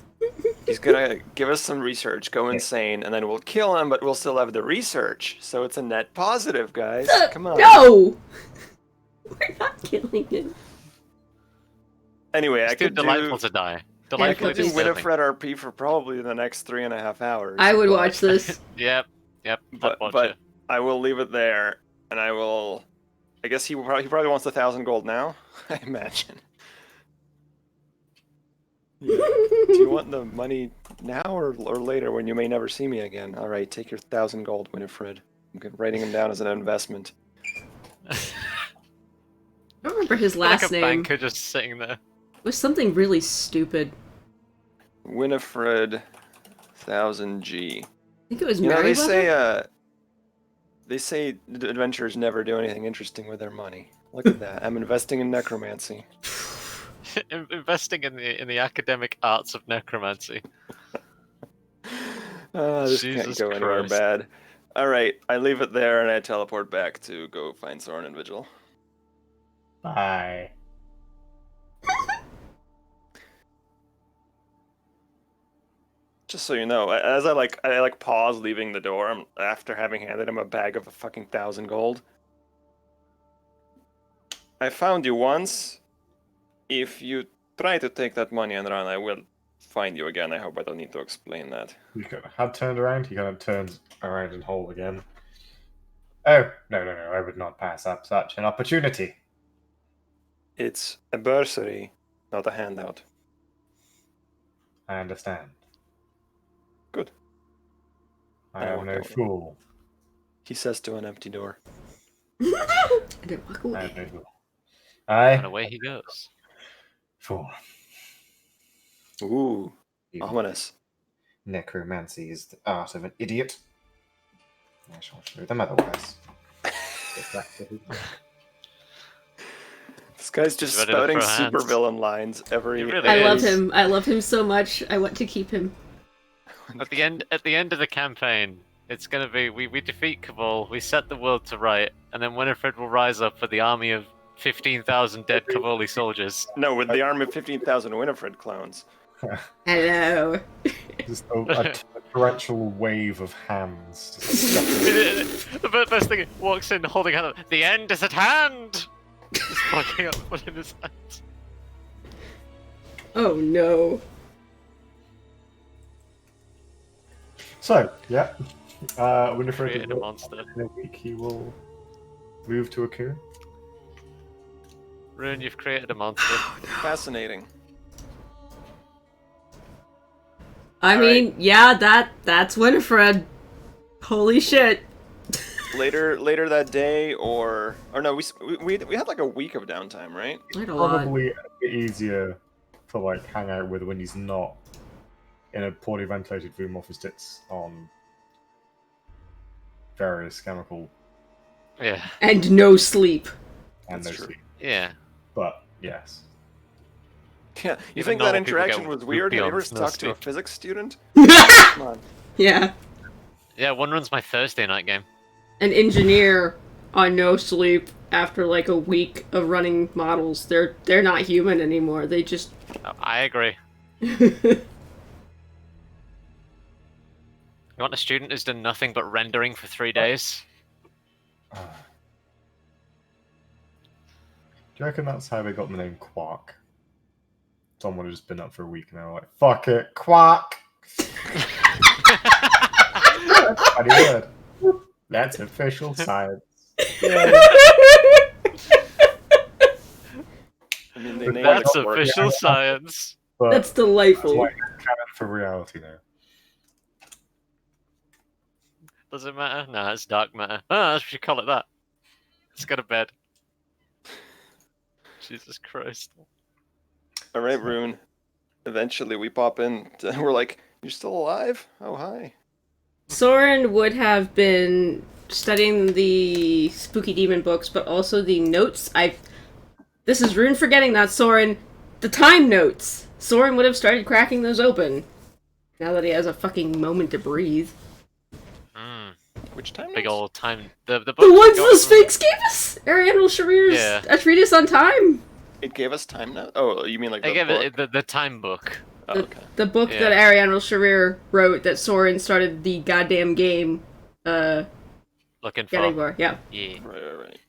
He's gonna give us some research, go insane, and then we'll kill him, but we'll still have the research. So it's a net positive, guys. Come on. No! We're not killing him. Anyway, It's I too could delightful do... to die. I Delightfully could do disturbing. Winifred RP for probably the next 3.5 hours. I would but- watch this. Yep. I'd watch but it. I will leave it there, and I will... I guess he probably wants 1,000 gold now, I imagine. Yeah. Do you want the money now or later when you may never see me again? All right, take your 1,000 gold, Winifred. I'm writing him down as an investment. I don't remember his Like last a name. banker just sitting there. It was something really stupid. Winifred, 1000G. I think it was You know, Merryweather? they say adventurers never do anything interesting with their money. Look at that. I'm investing in necromancy. Investing in the academic arts of necromancy. This Jesus can't go anywhere Christ. bad. Alright, I leave it there and I teleport back to go find Soren and Vigil. Bye. Just so you know, as I pause leaving the door after having handed him a bag of fucking 1,000 gold. I found you once. If you try to take that money and run, I will find you again. I hope I don't need to explain that. You kind of had turned around, he kind of turns around and whole again. Oh, no, I would not pass up such an opportunity. It's a bursary, not a handout. I understand. Good. I I am walk no out. fool. He says to an empty door. I didn't walk I away. am no fool. And I away he goes. fool. Ooh, You- ominous. Necromancy is the art of an idiot. I shall show them otherwise. Get back to his- This guy's just He's ready to spouting throw hands. supervillain lines every. He really I is. love him. I love him so much. I want to keep him. At the end of the campaign, it's gonna be we defeat Cabal, we set the world to right, and then Winifred will rise up with the army of 15,000 dead Cavoli soldiers. No, with the army of 15,000 Winifred clones. Hello. Just a torrential wave of hands. Just stuck The first thing, he walks in holding hand up, the end is at hand! Just fucking up one in his hand. Oh no. So, yeah. Winifred Created a monster. in a week he will move to a Akun. Rune, you've created a monster. Fascinating. I All mean, yeah, that's Winifred. Holy shit. Later that day, or no, we had like a week of downtime, right? I had a lot. Probably a bit easier to like hang out with when he's not in a poorly ventilated room off his tits on various chemical Yeah. And no sleep. and That's no true. sleep. Yeah. But yes. Yeah, you Even think that normal people interaction get was weird? Have you ever loopy on talked to a sleep. physics student? Come on. Yeah. Yeah, one runs my Thursday night game. An engineer on no sleep after like a week of running models. They're not human anymore. They just I agree. You want a student who's done nothing but rendering for 3 days? Do you reckon that's how they got the name Quark? Someone had just been up for a week and they were like, fuck it, Quark! That's a funny word. That's official science. I mean, they named That's it Quark. official science. But That's delightful. like canon for reality now. Does it matter? No, it's dark matter. Ah, we should call it that. Let's go to bed. Jesus Christ. All right, Rune. Eventually, we pop in. We're like, "You're still alive? Oh, hi." Soren would have been studying the spooky demon books, but also the notes. This is Rune forgetting that, Soren. The time notes. Soren would have started cracking those open. Now that he has a fucking moment to breathe. Which time? Big notes? old time. The book The ones got the from- Sphinx gave us? Ariandel Sharir's Yeah. A Treatise on Time. It gave us time now. Oh, you mean like I the gave book? it the time book. Oh, The, okay. the book Yeah. that Ariandel Sharir wrote that Soren started the goddamn game Looking for. getting for. Yeah. Yeah. Right.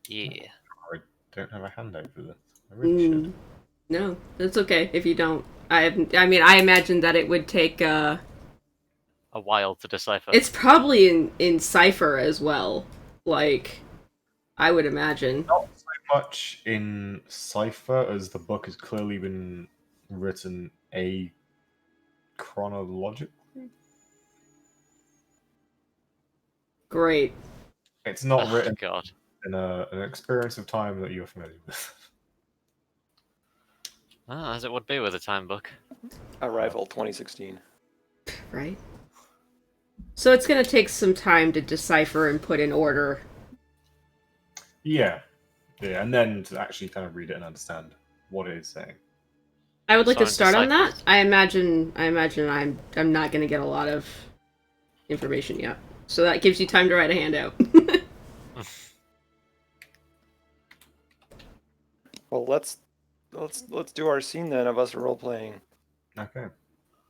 Yeah. I don't have a handout for this. I really should. No, that's okay if you don't. I mean, I imagine that it would take, A while to decipher. It's probably in Cipher as well. Like, I would imagine. Not so much in Cipher as the book has clearly been written chronologically. Great. It's not Oh, written God. in an experience of time that you're familiar with. Ah, as it would be with a time book. Arrival 2016. Right? So it's gonna take some time to decipher and put in order. Yeah, and then to actually kind of read it and understand what it is saying. I would like to Soren start on that. deciphers. I imagine I'm not gonna get a lot of information yet. So that gives you time to write a handout. Well, let's do our scene then of us role playing. Okay.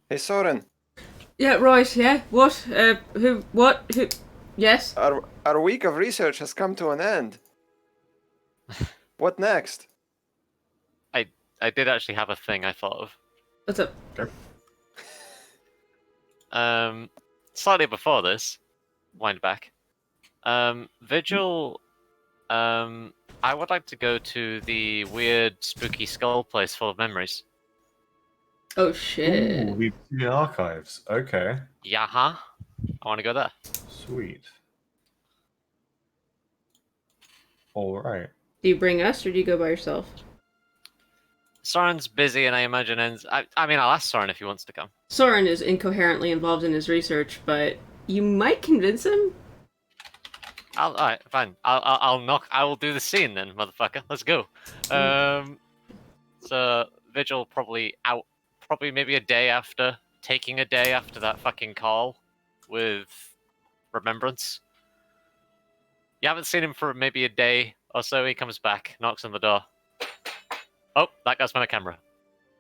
Hey, Soren. Yeah, right, yeah. What? Who? What? Who? Yes? Our week of research has come to an end. What next? I did actually have a thing I thought of. What's up? Slightly before this, wind back. Vigil, I would like to go to the weird, spooky skull place full of memories. Oh, shit. Ooh, we've seen archives. Okay, Yaha. I want to go there. sweet. All right. Do you bring us, or do you go by yourself? Soren's busy, and I imagine ends. I mean, I'll ask Soren if he wants to come. Soren is incoherently involved in his research, but you might convince him? All right, fine. I'll knock. I will do the scene then, motherfucker. Let's go. So Vigil probably maybe taking a day after that fucking call with Remembrance. You haven't seen him for maybe a day or so. He comes back, knocks on the door. Oh, that guy's my camera.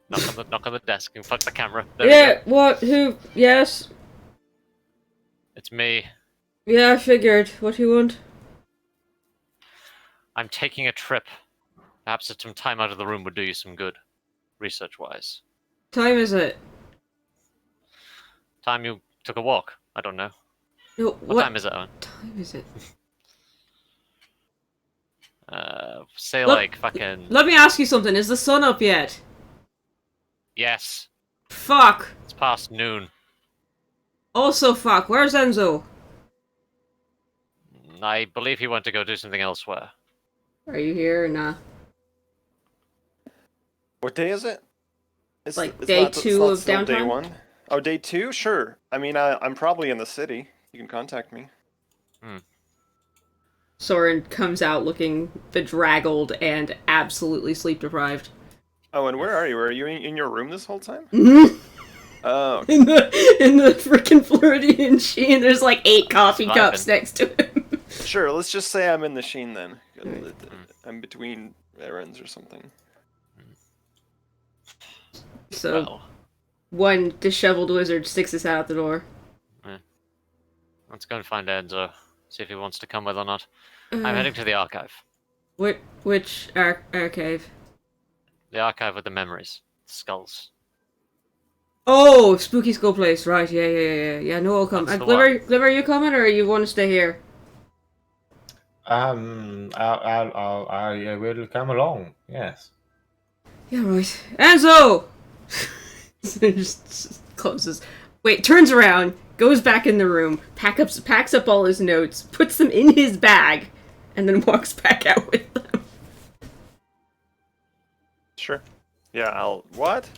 Knock on the desk and fuck the camera. There we Yeah, go. what? Who? Yes? It's me. Yeah, I figured. What do you want? I'm taking a trip. Perhaps some time out of the room would do you some good, research-wise. Time is it? Time you took a walk. I don't know. No, What time is it, Owen? time is it? Say Look- like fucking... Let me ask you something. Is the sun up yet? Yes. Fuck. It's past noon. Also fuck. Where's Enzo? I believe he went to go do something elsewhere. Are you here or nah? What day is it? It's Like day it's 2 not of still Day downtime? 1? Oh, day 2? Sure. I mean, I'm probably in the city. You can contact me. Soren comes out looking bedraggled and absolutely sleep deprived. Oh, and where are you? Are you in your room this whole time? Mhm. Oh, okay. in the freaking Floridian Sheen, there's like 8 coffee Vibing. cups next to him. Sure, let's just say I'm in the Sheen then. Alright. I'm between errands or something. So Well, one disheveled wizard sticks his head out the door. Let's go and find Enzo. See if he wants to come with or not. I'm Uh, heading to the archive. which archive? The archive with the memories. Skulls. Oh, Spooky Skull Place. Right, yeah. No, I'll come. That's the Glimmer, are you coming, or you want to stay here? I will come along. Yes. Yeah, right. Enzo! just closes. Wait, turns around, goes back in the room, packs up all his notes, puts them in his bag, and then walks back out with them. Sure. Yeah, I'll. What?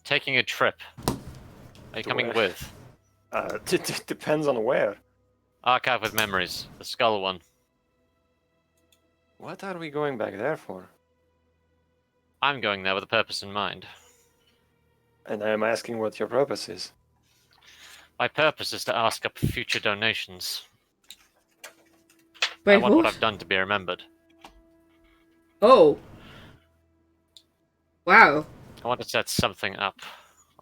Taking a trip. Are you coming Where? with? Depends on where. Archive with memories. The skull one. What are we going back there for? I'm going there with a purpose in mind. And I am asking what your purpose is. My purpose is to ask up future donations. Wait, I want what what? I've done to be remembered. Oh. Wow. I want to set something up.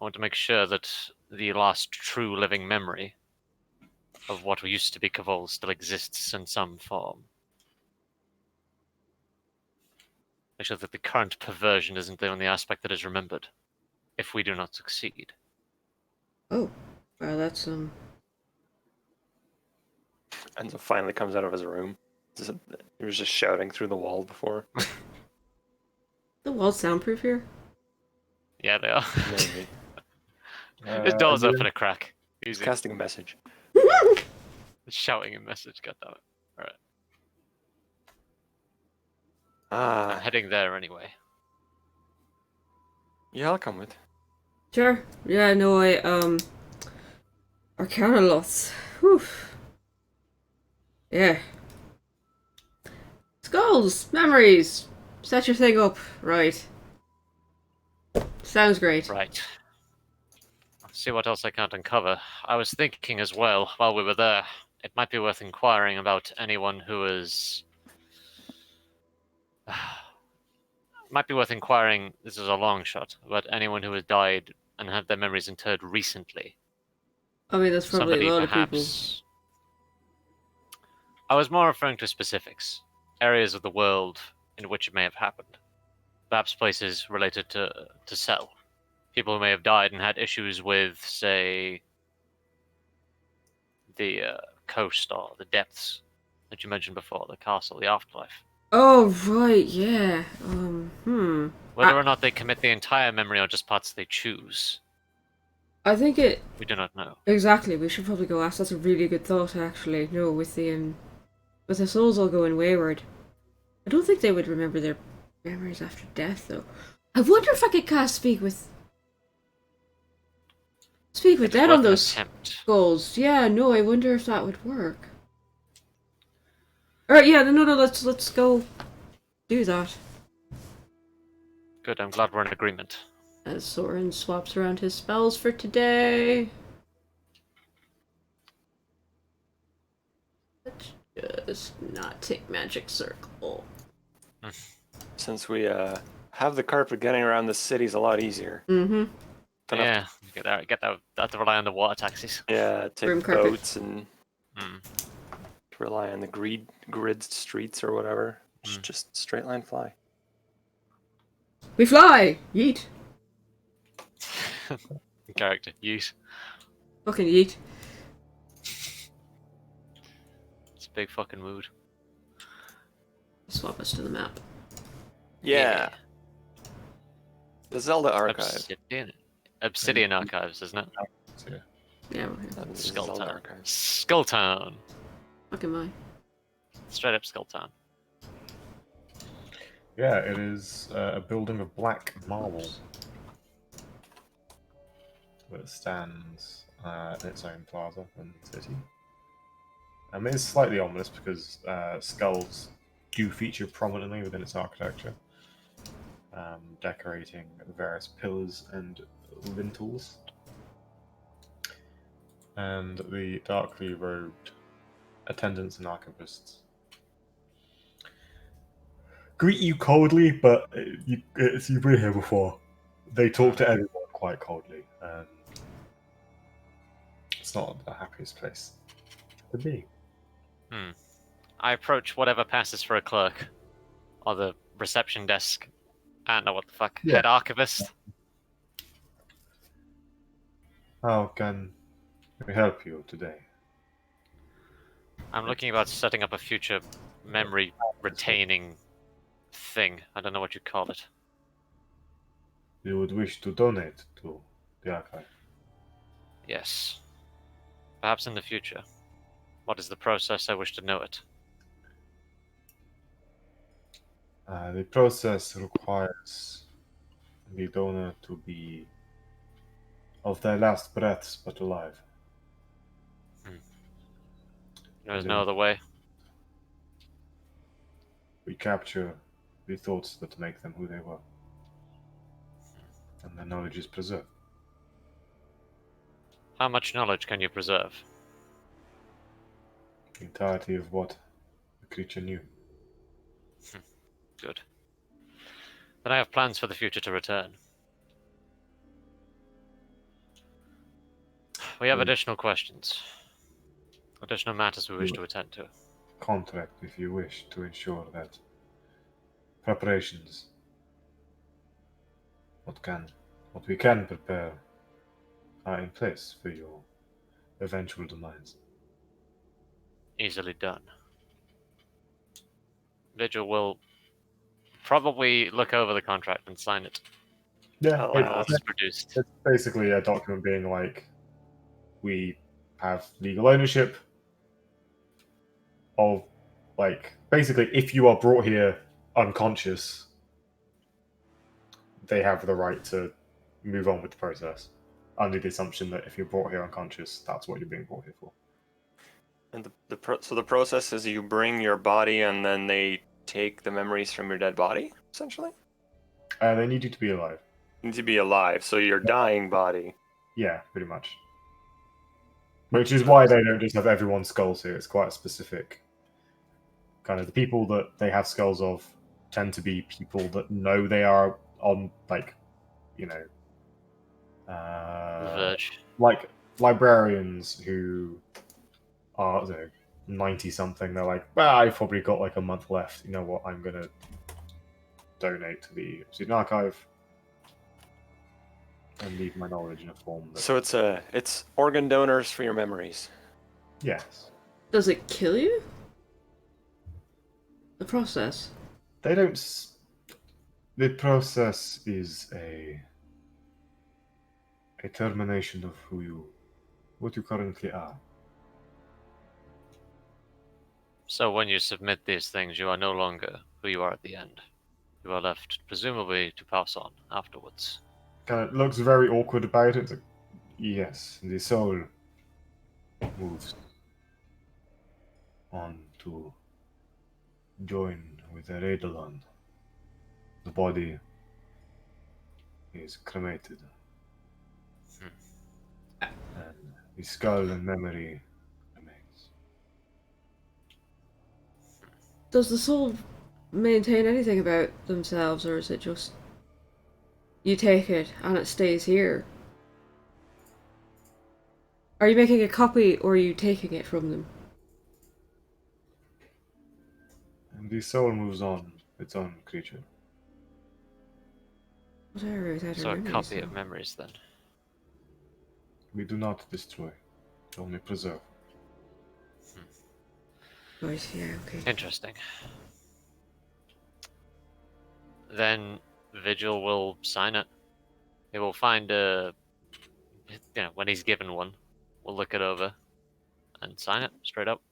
I want to make sure that the last true living memory of what used to be Kavol still exists in some form. Make sure that the current perversion isn't the only aspect that is remembered, if we do not succeed. Oh. Wow, that's, Enzo finally comes out of his room. He was just shouting through the wall before. The wall's soundproof here? Yeah, they are. Maybe. His door's and open then- a crack. Easy. Casting a message. Shouting a message, goddammit. Alright. I'm Ah, heading there anyway. yeah, I'll come with. Sure. Yeah, no, Arcana lots. Whew. Yeah. Skulls! Memories! Set your thing up. Right. Sounds great. Right. See what else I can't uncover. I was thinking as well, while we were there, it might be worth inquiring about anyone who is... might be worth inquiring, this is a long shot, about anyone who has died and had their memories interred recently. I mean, that's probably Somebody a lot of people. perhaps... I was more referring to specifics. Areas of the world in which it may have happened. Perhaps places related to Cell. People who may have died and had issues with, say, the coast or the depths that you mentioned before, the castle, the afterlife. Oh, right, yeah. Whether or not they commit the entire memory or just parts they choose, I think it... we do not know. Exactly, we should probably go ask. That's a really good thought, actually. No, with the souls all going wayward. I don't think they would remember their memories after death, though. I wonder if I could cast Speak with It's Dead worth on an those attempt. skulls. Yeah, no, I wonder if that would work. Alright, yeah, no, let's go do that. Good, I'm glad we're in agreement. As Soren swaps around his spells for today. Let's just not take Magic Circle. Since we have the carpet, getting around the city's a lot easier. Mm-hmm. Don't have Yeah, get that. Have to rely on the water taxis. Yeah, take Broom carpet. boats and Mm. rely on the grid streets or whatever. Just straight line fly. We fly! Yeet. Character use. Fucking yeet. It's a big fucking mood. Swap us to the map. Yeah. The Zelda Archive. Obsidian Archives, isn't it? So, yeah. Yeah, we're here. That's the Skull Zelda Town. Archive. Skull Town. Fucking my. Straight up Skull Town. Yeah, it is a building of black marble that stands in its own plaza in the city. It is slightly ominous because skulls do feature prominently within its architecture, decorating various pillars and lintels. And the darkly robed attendants and archivists greet you coldly, but you've been here before. They talk to everyone quite coldly. It's not the happiest place to be. I approach whatever passes for a clerk, or the reception desk. I don't know what the fuck. Yeah. Head archivist. How can we help you today? I'm looking about setting up a future memory retaining thing. I don't know what you call it. You would wish to donate to the archive. Yes. Perhaps in the future. What is the process? I wish to know it. The process requires the donor to be of their last breaths but alive. There's Then no other way. we capture the thoughts that make them who they were. And their knowledge is preserved. How much knowledge can you preserve? The entirety of what the creature knew. Good. Then I have plans for the future to return. We have additional questions. Additional matters we wish to attend to. Contract, if you wish, to ensure that preparations, what we can prepare, are in place for your eventual demise. Easily done. Vigil will probably look over the contract and sign it Yeah, when it's produced. it's basically a document being like, we have legal ownership of, like, basically, if you are brought here unconscious, they have the right to move on with the process, under the assumption that if you're brought here unconscious, that's what you're being brought here for. And so the process is you bring your body and then they take the memories from your dead body, essentially? They need you to be alive. You need to be alive, so your dying body. Yeah, pretty much. Which is why they don't just have everyone's skulls here. It's quite a specific kind of. The people that they have skulls of tend to be people that know they are on, like, you know, Verge. like librarians who are, you know, 90 something. They're like, well, I've probably got like a month left. You know what? I'm going to donate to the Obsidian Archive and leave my knowledge in a form that... So it's organ donors for your memories. Yes. Does it kill you? The process? They don't... The process is a termination of what you currently are. So when you submit these things, you are no longer who you are at the end. You are left, presumably, to pass on afterwards. Kind of looks very awkward about it. It's like, yes, the soul moves on to join with the Eidolon. The body is cremated. And the skull and memory remains. Does the soul maintain anything about themselves, or is it just you take it and it stays here? Are you making a copy, or are you taking it from them? And the soul moves on its own creature. Whatever, without So our a memories, copy though. of memories, then. We do not destroy, only preserve. Right, yeah, okay. Interesting. Then Vigil will sign it. He will find when he's given one, we'll look it over and sign it straight up.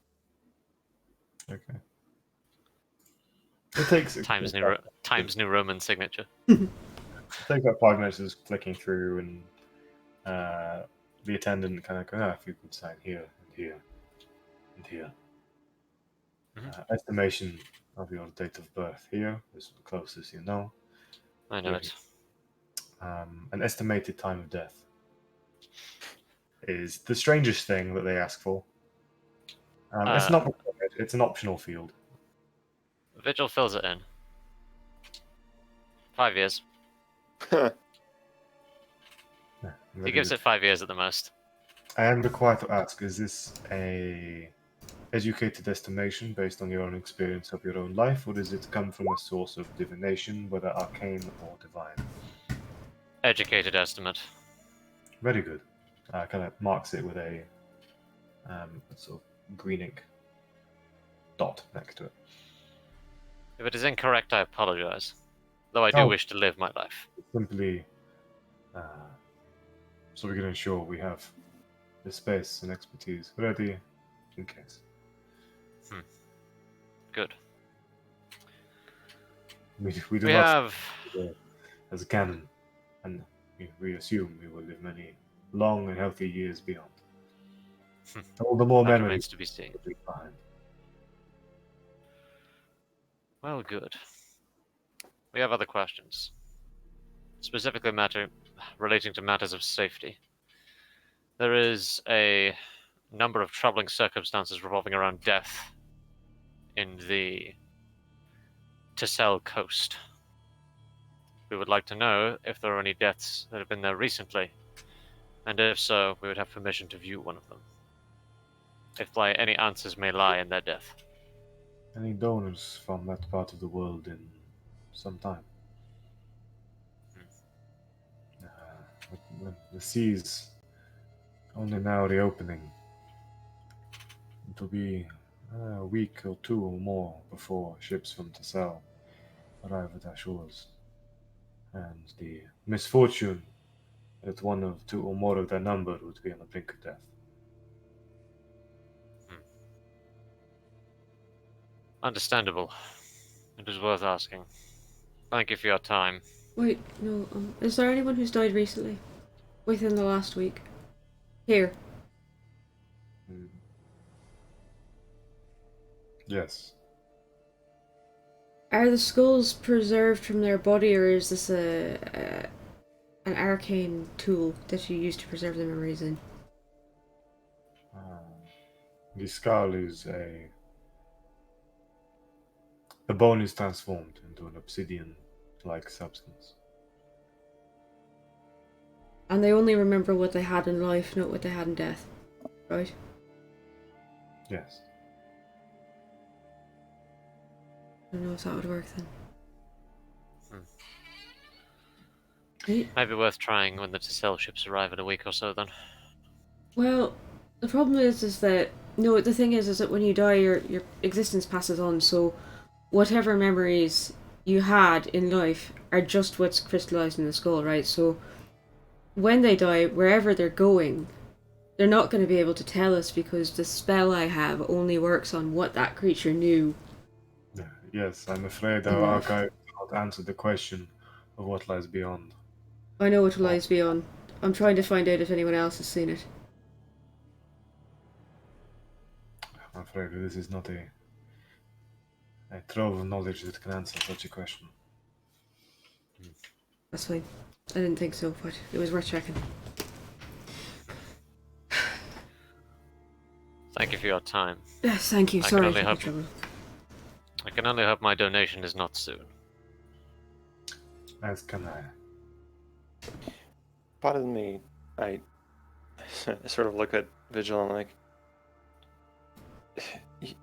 Okay. It takes Times New Roman signature. It takes about 5 minutes just flicking through, and the attendant kind of goes, if you could sign here and here and here. Mhm. Estimation of your date of birth here is the closest you know. I know it. An estimated time of death is the strangest thing that they ask for. It's not required, it's an optional field. Vigil fills it in. 5 years. Yeah, He gives it 5 years at the most. I am required to ask: is this a educated estimation based on your own experience of your own life, or does it come from a source of divination, whether arcane or divine? Educated estimate. Very good. Kind of marks it with a sort of green ink dot next to it. If it is incorrect, I apologize. Though I do Oh. wish to live my life. Simply so we can ensure we have the space and expertise ready in case. Good. We do We not have... as a canon, and we assume we will live many long and healthy years beyond. All the more That memories remains to be seen. we'll leave behind. Well, good. We have other questions. Specifically relating to matters of safety. There is a number of troubling circumstances revolving around death in the Tessel coast. We would like to know if there are any deaths that have been there recently, and if so, we would have permission to view one of them. If any answers may lie in their death. Any donors from that part of the world in some time? The seas only now reopening. It will be a week or two or more before ships from Tessel arrive at our shores. And the misfortune that one of two or more of their number would be on the brink of death. Understandable. It was worth asking. Thank you for your time. Wait, no, is there anyone who's died recently? Within the last week? Here. Yes. Are the skulls preserved from their body, or is this an arcane tool that you use to preserve the memories in? The skull is the bone is transformed into an obsidian-like substance. And they only remember what they had in life, not what they had in death. Right? Yes. I don't know if that would work then. Might be worth trying when the Tessel ships arrive in a week or so then. Well, the problem is that no. The thing is that when you die, your existence passes on. So, whatever memories you had in life are just what's crystallized in the skull, right? So, when they die, wherever they're going, they're not going to be able to tell us because the spell I have only works on what that creature knew. Yes, I'm afraid our archive cannot answer the question of what lies beyond. I know what lies beyond. I'm trying to find out if anyone else has seen it. I'm afraid this is not a trove of knowledge that can answer such a question. That's fine. I didn't think so, but it was worth checking. Thank you for your time. Yes, thank you. I Sorry can for only the hope trouble. I can only hope my donation is not soon. As can I. Pardon me, I sort of look at Vigil and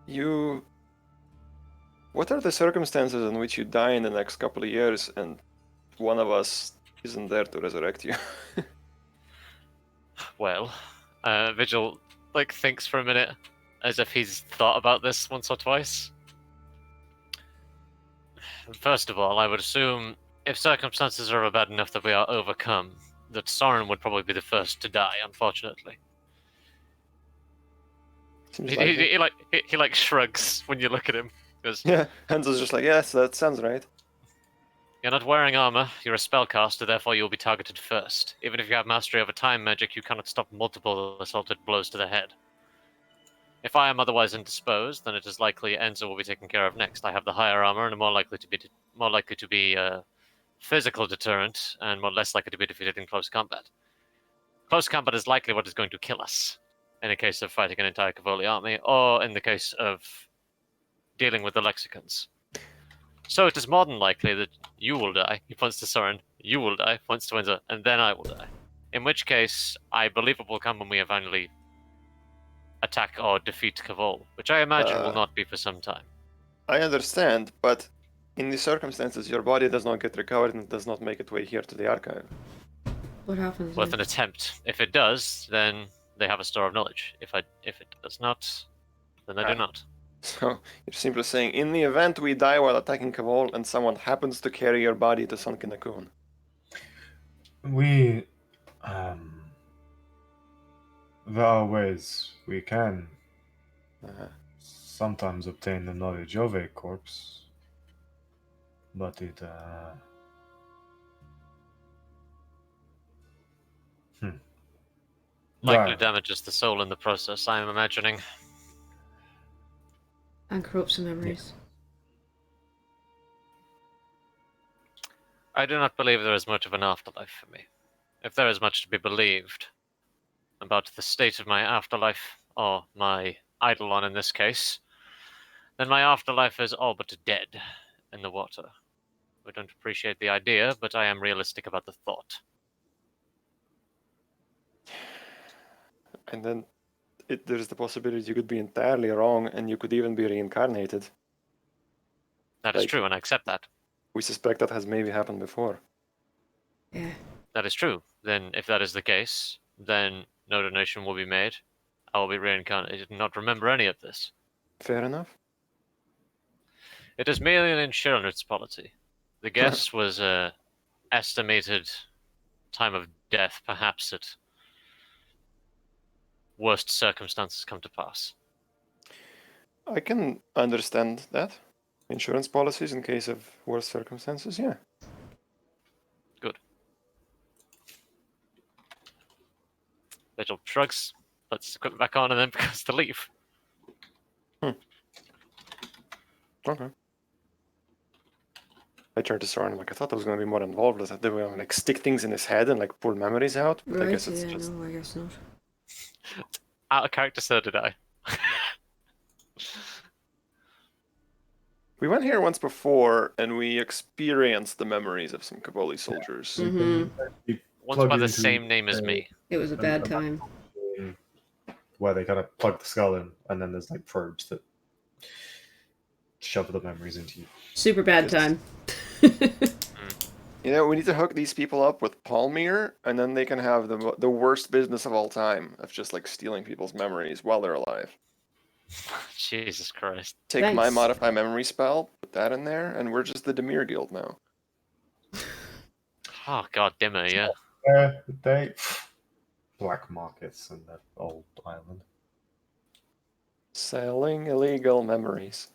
you... What are the circumstances in which you die in the next couple of years and one of us isn't there to resurrect you? Well, Vigil, thinks for a minute, as if he's thought about this once or twice. First of all, I would assume, if circumstances are bad enough that we are overcome, that Soren would probably be the first to die, unfortunately. He shrugs when you look at him. Goes, Yeah, Hansel's just like, yes, that sounds right. You're not wearing armor, you're a spellcaster, therefore you'll be targeted first. Even if you have mastery over time magic, you cannot stop multiple assaulted blows to the head. If I am otherwise indisposed, then it is likely Enzo will be taken care of next. I have the higher armor and are more likely to be a physical deterrent, and less likely to be defeated in close combat. Close combat is likely what is going to kill us, in a case of fighting an entire Cavoli army, or in the case of dealing with the Lexicons. So it is more than likely that you will die. He points to Soren. You will die. Points to Enzo, and then I will die. In which case, I believe it will come when we finally attack or defeat Cavol, which I imagine will not be for some time. I understand, but in these circumstances, your body does not get recovered and does not make its way here to the archive. What happens? Worth then? an attempt. If it does, then they have a store of knowledge. If it does not, then they do not. So you're simply saying, in the event we die while attacking Cavol and someone happens to carry your body to Sunken Akun. We, there are ways we can sometimes obtain the knowledge of a corpse, but it, Likely Right. damages the soul in the process, I am imagining. And corrupts some memories. I do not believe there is much of an afterlife for me. If there is much to be believed about the state of my afterlife, or my eidolon in this case, then my afterlife is all but dead in the water. I don't appreciate the idea, but I am realistic about the thought. And then there's the possibility you could be entirely wrong and you could even be reincarnated. That is Like- true, and I accept that. We suspect that has maybe happened before. Yeah. That is true. Then, if that is the case, then no donation will be made. I will be reincarnated and not remember any of this. Fair enough. It is merely an insurance policy. The guess was estimated time of death, perhaps at worst circumstances come to pass. I can understand that. Insurance policies in case of worse circumstances, yeah. Good. Vigil shrugs, puts the equipment back on, and then begins to leave. Okay. I turned to Soren, like, I thought there was going to be more involved. I thought they were going to like stick things in his head and like pull memories out. But Right, I guess it's yeah, just. no, I guess not. Out of character, so did I. We went here once before and we experienced the memories of some Kabuli soldiers. Mm-hmm. You Once plug by the into same name as me. It was a bad time. where they kind of plug the skull in, and then there's like probes that shove the memories into you. Super bad time. You know, we need to hook these people up with Palmyr, and then they can have the worst business of all time of just like stealing people's memories while they're alive. Jesus Christ. Take my Thanks. modify memory spell, put that in there, and we're just the Demir Guild now. Oh, god damn it, yeah. They black markets in that old island. Selling illegal memories.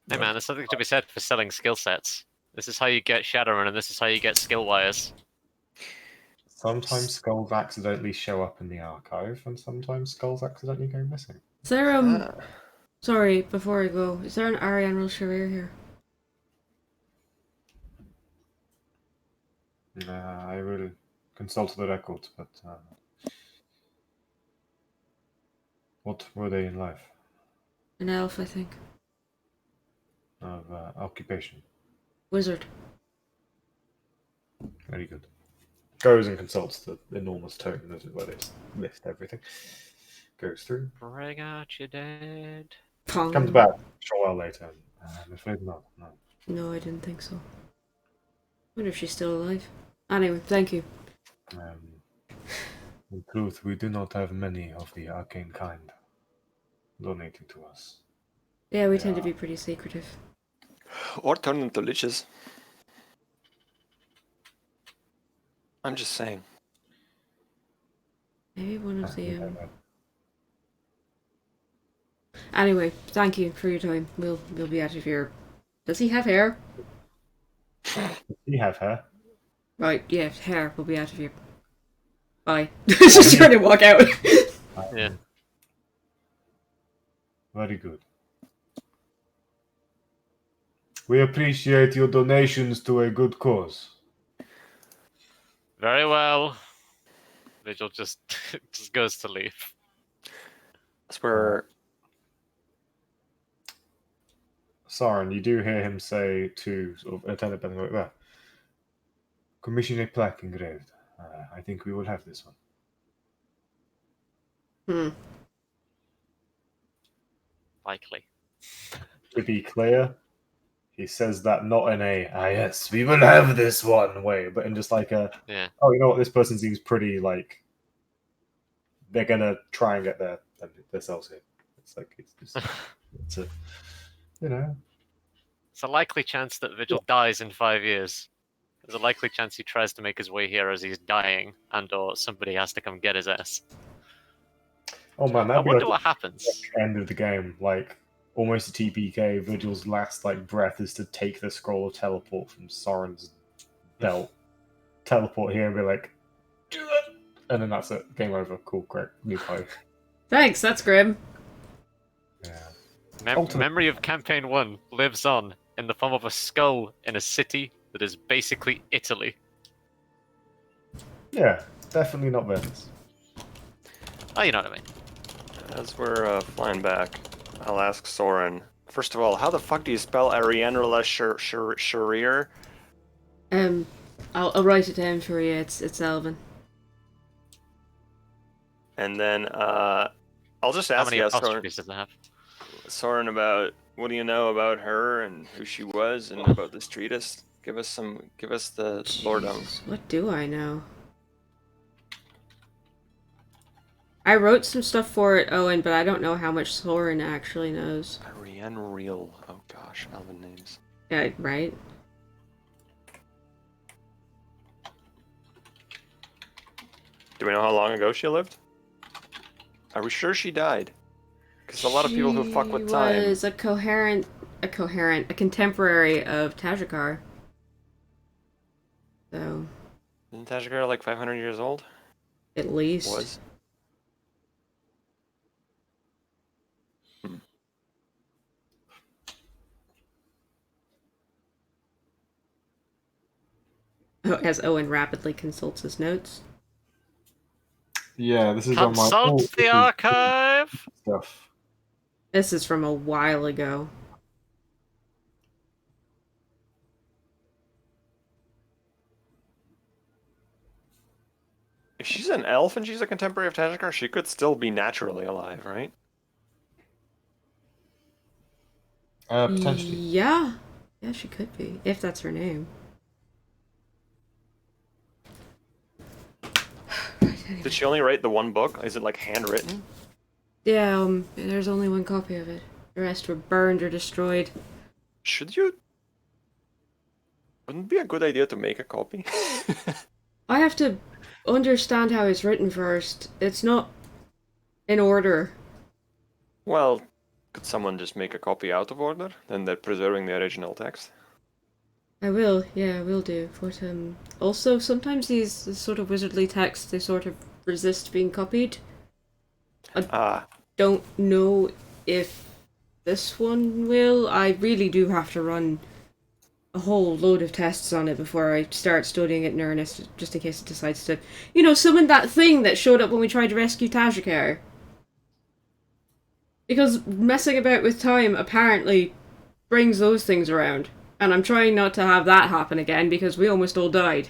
Hey man, there's something to be said for selling skill sets. This is how you get Shadowrun, and this is how you get skill wires. Sometimes skulls accidentally show up in the archive, and sometimes skulls accidentally go missing. Is there, Ah. sorry, before I go, is there an Arianril Sharir here? I will consult the records, but what were they in life? An elf, I think. Of occupation. Wizard. Very good. Goes and consults the enormous tome where they list everything. Goes through. Bring out your dead. Pong. Comes back a short while later. I'm afraid not. No. No, I didn't think so. Wonder if she's still alive. Anyway, thank you. In truth, we do not have many of the arcane kind donating to us. Yeah, we tend to Yeah. be pretty secretive. Or turn into liches. I'm just saying. Maybe one of the, Anyway, thank you for your time. We'll be out of here. Does he have hair? You have hair. Right, yeah, hair. We'll be out of here. Bye. Just trying to walk out. Yeah. Very good. We appreciate your donations to a good cause. Very well. Vigil just just goes to leave. That's where Soren, you do hear him say to sort of Lieutenant Benning like that. Commission a plaque engraved. I think we will have this one. Likely. To be clear, he says that not in a yes, we will have this one way, but in just like a Yeah. oh, you know what, this person seems pretty like they're gonna try and get themselves here. It's like it's just it's a you know. It's a likely chance that Vigil dies in 5 years. There's a likely chance he tries to make his way here as he's dying, and/or somebody has to come get his ass. Oh man, I that'd be wonder like what happens. the end of the game, like almost a TPK. Vigil's last like breath is to take the scroll of teleport from Soren's belt, teleport here, and be like, do it, and then that's it. Game over. Cool, great, new fight. Thanks, that's grim. Yeah. Memory of Campaign 1 lives on in the form of a skull in a city that is basically Italy. Yeah, definitely not Venice. Oh, you know what I mean. As we're flying back, I'll ask Soren. First of all, how the fuck do you spell Arianrula Sharir? I'll write it down for you. It's Elvin. And then I'll just How ask many Soren, apostrophes does it have? Soren about what do you know about her and who she was and about this treatise. Give us the lowdown. Jeez, what do I know? I wrote some stuff for it, Owen, but I don't know how much Soren actually knows. Arianril. Oh gosh, Elven names. Yeah, right? Do we know how long ago she lived? Are we sure she died? Because a lot of people who fuck with time. She was a contemporary of Tajikar. So, Isn't Tajikar like 500 years old? at least. Was. As Owen rapidly consults his notes. Yeah, this is Consult the archive! stuff. This is from a while ago. If she's an elf and she's a contemporary of Tajikar, she could still be naturally alive, right? Potentially. Yeah. Yeah, she could be, if that's her name. Did she only write the one book? Is it like handwritten? Yeah, there's only one copy of it. The rest were burned or destroyed. Should you? Wouldn't it be a good idea to make a copy? I have to understand how it's written first. It's not in order. Well, could someone just make a copy out of order? Then they're preserving the original text. I will, yeah, I will do. But also sometimes these sort of wizardly texts, they sort of resist being copied. I don't know if this one will. I really do have to run a whole load of tests on it before I start studying it in earnest, just in case it decides to, summon that thing that showed up when we tried to rescue Tajikar. Because messing about with time apparently brings those things around. And I'm trying not to have that happen again because we almost all died.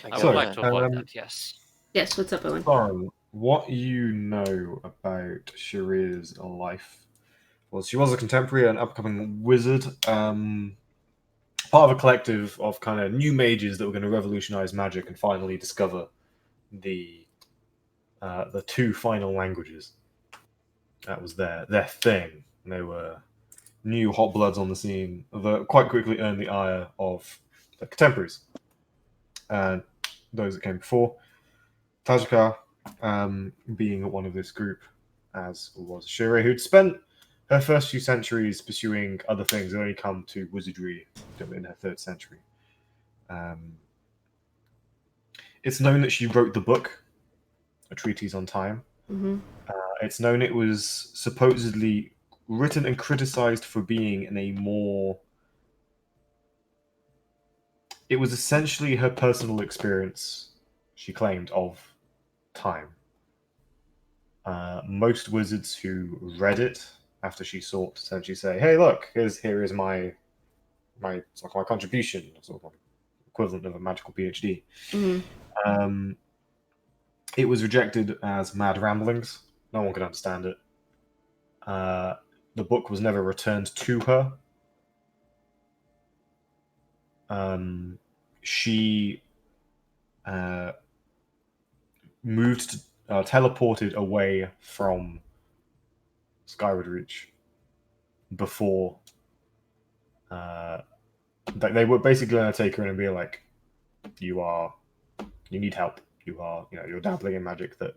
I would like to avoid that, yes. Yes, what's up, Owen? Soren, what you know about Sharir's life? Well, she was a contemporary and upcoming wizard, part of a collective of kind of new mages that were going to revolutionize magic and finally discover the two final languages. That was their thing. And they were new hot bloods on the scene that quite quickly earned the ire of the contemporaries and those that came before. Tajikar being one of this group, as was Sharir, who'd spent her first few centuries pursuing other things, and only come to wizardry in her third century. It's known that she wrote the book, A Treatise on Time. Mm-hmm. It's known it was supposedly written and criticized for being in a more... It was essentially her personal experience, she claimed, of time. Most wizards who read it after she sought to essentially say, "Hey, look, here is my my contribution, sort of equivalent of a magical PhD. Mm-hmm. It was rejected as mad ramblings. No one could understand it. The book was never returned to her. She teleported away from Skyward Reach before. They were basically going to take her in and be like, you need help. You're dabbling in magic that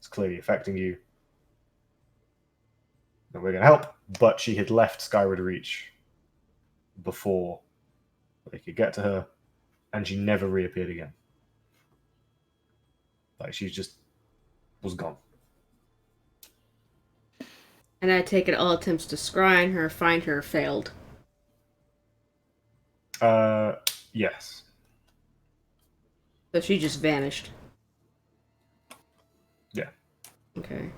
is clearly affecting you. And we're going to help. But she had left Skyward Reach before they could get to her, and she never reappeared again. Like, she just was gone. And I take it all attempts to scry her, find her, failed. Yes. So she just vanished. Yeah. Okay.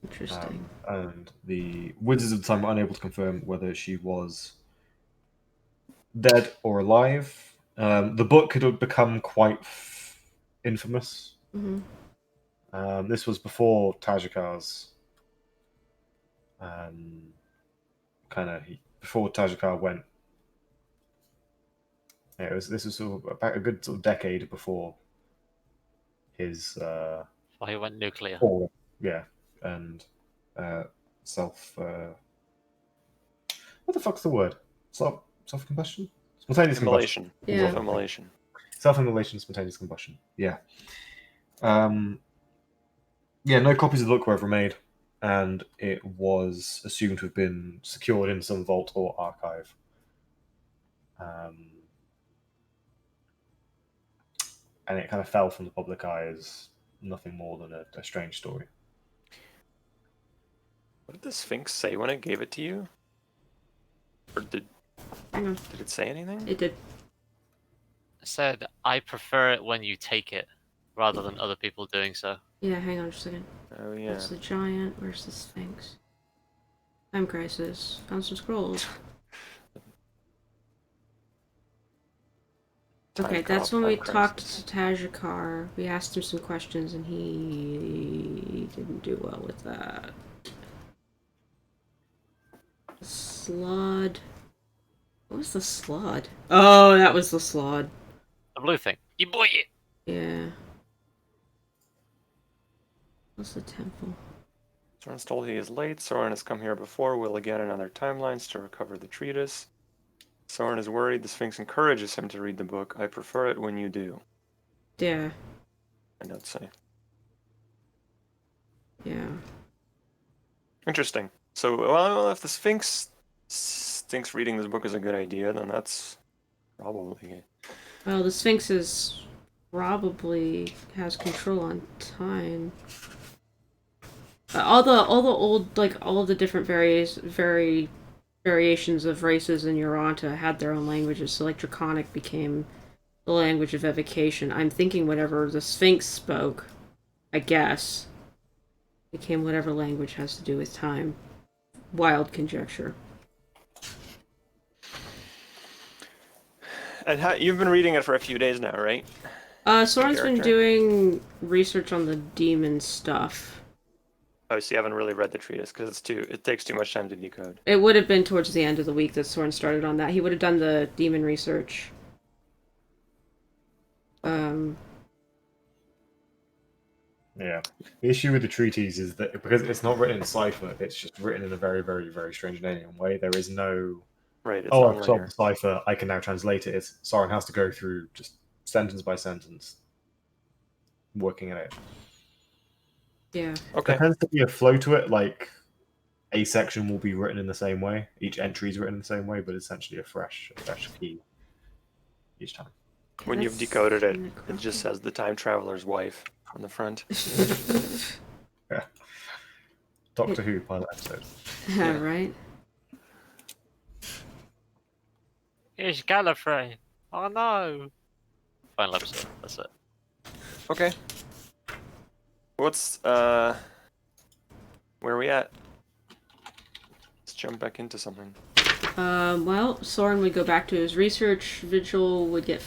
Interesting. And the Wizards of the time were unable to confirm whether she was dead or alive. The book had become quite infamous. Mm-hmm. This was before Tajikar's before Tajikar went. Yeah, this was sort of about a good sort of decade before his Well, he went nuclear. fall. Yeah, and self. What the fuck's the word? Self combustion. Spontaneous combustion. Immolation. Yeah. Self-immolation. Self-immolation, spontaneous combustion. Yeah. No copies of the book were ever made, and it was assumed to have been secured in some vault or archive. And it kind of fell from the public eye as nothing more than a strange story. What did the Sphinx say when it gave it to you? Or did it say anything? It did. It said, I prefer it when you take it, rather than other people doing so. Yeah, hang on just a second. Oh yeah. Where's the giant? Where's the Sphinx? Time Crisis. Found some scrolls. Okay, that's when we talked to Tajikar. We asked him some questions and he didn't do well with that. Slod. What was the Slod? Oh, that was the Slod. The blue thing. You boy it! Yeah. What's the temple? Soren's told he is late. Soren has come here before. Will again in other timelines to recover the treatise. Soren is worried. The Sphinx encourages him to read the book. I prefer it when you do. Yeah. I note say. Yeah. Interesting. So, well, if the Sphinx thinks reading this book is a good idea, then that's probably. Well, the Sphinx probably has control on time. All the old, like, all the different variations of races in Yoranta had their own languages, so, like, Draconic became the language of evocation. I'm thinking whatever the Sphinx spoke, I guess, became whatever language has to do with time. Wild conjecture. And you've been reading it for a few days now, right? Soren's been doing research on the demon stuff. Oh, so you haven't really read the treatise because it takes too much time to decode. It would have been towards the end of the week that Soren started on that. He would have done the demon research. Yeah. The issue with the treatise is that because it's not written in cipher, it's just written in a very, very, very strange and alien way. There is no. Right. It's I've solved the cipher. I can now translate it. Soren has to go through just sentence by sentence, working it out. Yeah. Okay. There tends to be a flow to it, like a section will be written in the same way. Each entry is written in the same way, but essentially a fresh key each time. When you've decoded it, it just says the time traveler's wife on the front. Yeah. Doctor Who pilot episode. Yeah, right? It's Gallifrey. Oh no. Final episode. That's it. Okay. What's where are we at? jump back into something. Well, Soren would go back to his research. Vigil would get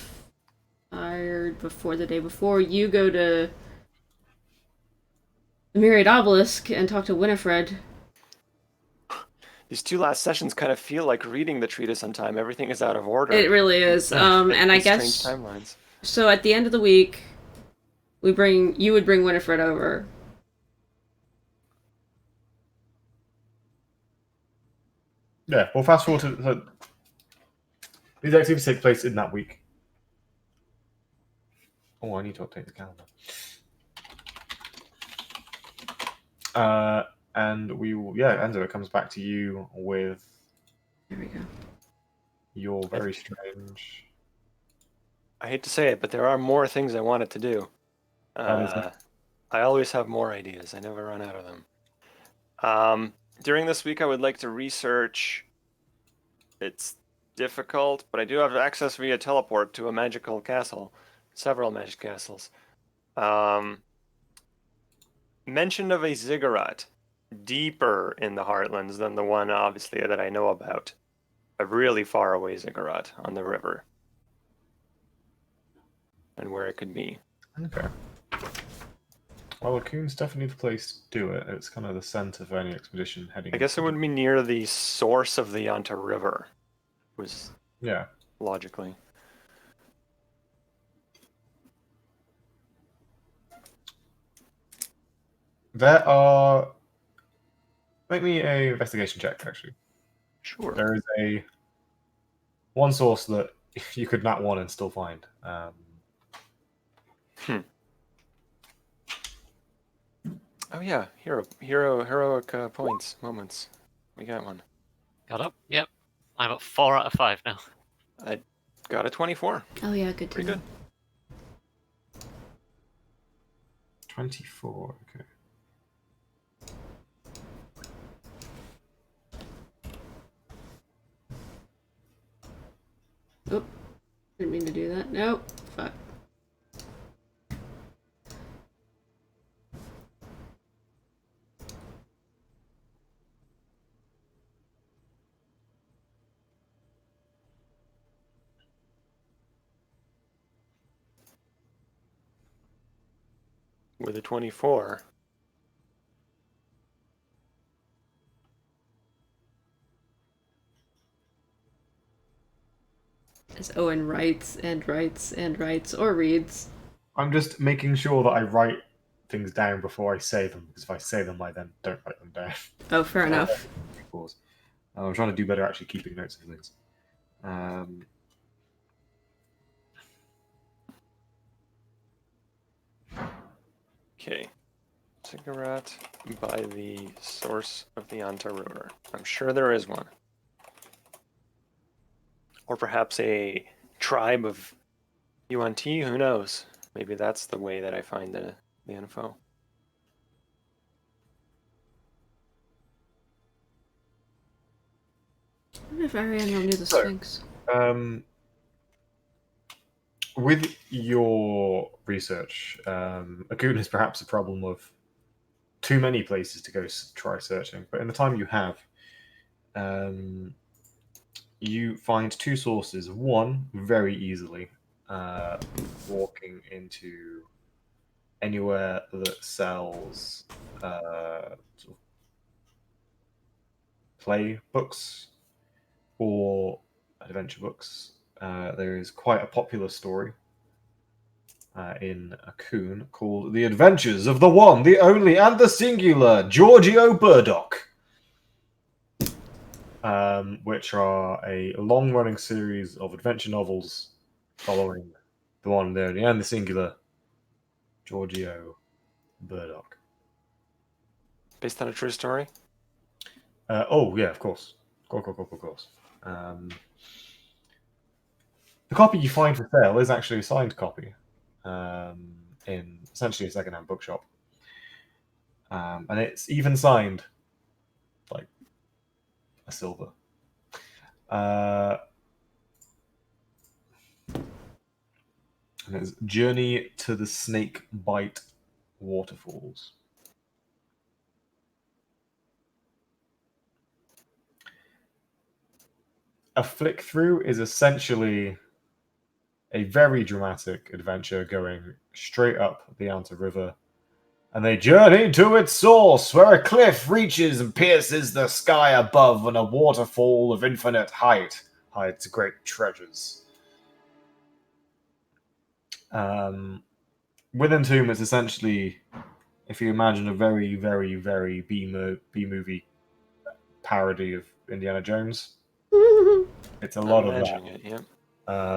fired before the day before. You go to the Myriad Obelisk and talk to Winifred. These 2 last sessions kind of feel like reading the treatise on time. Everything is out of order. It really is. And I guess strange timelines. so. At the end of the week, you would bring Winifred over. Yeah, well, fast forward to... So, these activities take place in that week. Oh, I need to update the calendar. And we will... Yeah, Enzo, it comes back to you with... There we go. Your very strange... I hate to say it, but there are more things I wanted to do. I always have more ideas. I never run out of them. During this week, I would like to research... It's difficult, but I do have access via teleport to a magical castle. Several magic castles. Mention of a ziggurat deeper in the Heartlands than the one, obviously, that I know about. A really far away ziggurat on the river. And where it could be. Okay. Well, Lacoon's definitely the place to do it. It's kind of the center for any expedition heading... I guess it would be near the source of the Yoranta River. Was Yeah. logically. There are... Make me a investigation check, actually. Sure. There is one source that you could not want and still find. Oh yeah, heroic points, moments. We got one. Got up? Yep. I'm at 4 out of 5 now. I got a 24. Oh yeah, good to Pretty know. good. 24, okay. Oh, didn't mean to do that. Nope. Fuck. With a 24. As Owen writes and writes and writes or reads. I'm just making sure that I write things down before I say them, because if I say them, I then don't write them down. Oh, fair enough. I'm trying to do better actually keeping notes of things. Okay. Ziggurat by the source of the Yoranta River. I'm sure there is one. Or perhaps a tribe of Yuan-Ti, who knows? Maybe that's the way that I find the info. I wonder if Ariel knew the Sphinx. With your research, Akun is perhaps a problem of too many places to go try searching, but in the time you have, you find 2 sources. One, very easily, walking into anywhere that sells sort of play books or adventure books. There is quite a popular story in Akun called The Adventures of the One, the Only, and the Singular Giorgio Burdock, which are a long-running series of adventure novels following the one, the only, and the singular Giorgio Burdock. Based on a true story? Oh, yeah, of course. Of course. The copy you find for sale is actually a signed copy in essentially a second-hand bookshop. And it's even signed like a silver. And it's Journey to the Snake Bite Waterfalls. a flick through is essentially a very dramatic adventure going straight up the Yoranta River, and they journey to its source, where a cliff reaches and pierces the sky above, and a waterfall of infinite height hides great treasures. Within Tomb is essentially, if you imagine a very, very, very B-movie parody of Indiana Jones, it's a lot I'm of that. imagining it, yeah.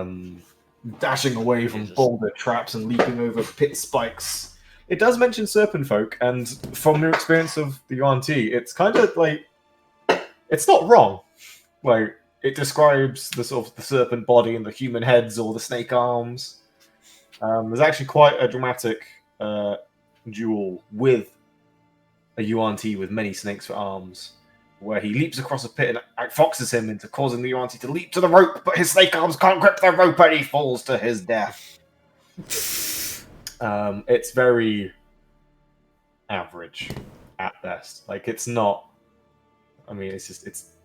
Dashing away from Jesus. boulder traps and leaping over pit spikes. It does mention serpent folk, and from your experience of the Yuan-Ti, it's kind of like, it's not wrong. Like, it describes the sort of the serpent body and the human heads or the snake arms. There's actually quite a dramatic duel with a Yuan-Ti with many snakes for arms, where he leaps across a pit and outfoxes him into causing the Yuan-Ti to leap to the rope, but his snake arms can't grip the rope and he falls to his death. It's very average at best. Like, it's not. I mean, it's just it's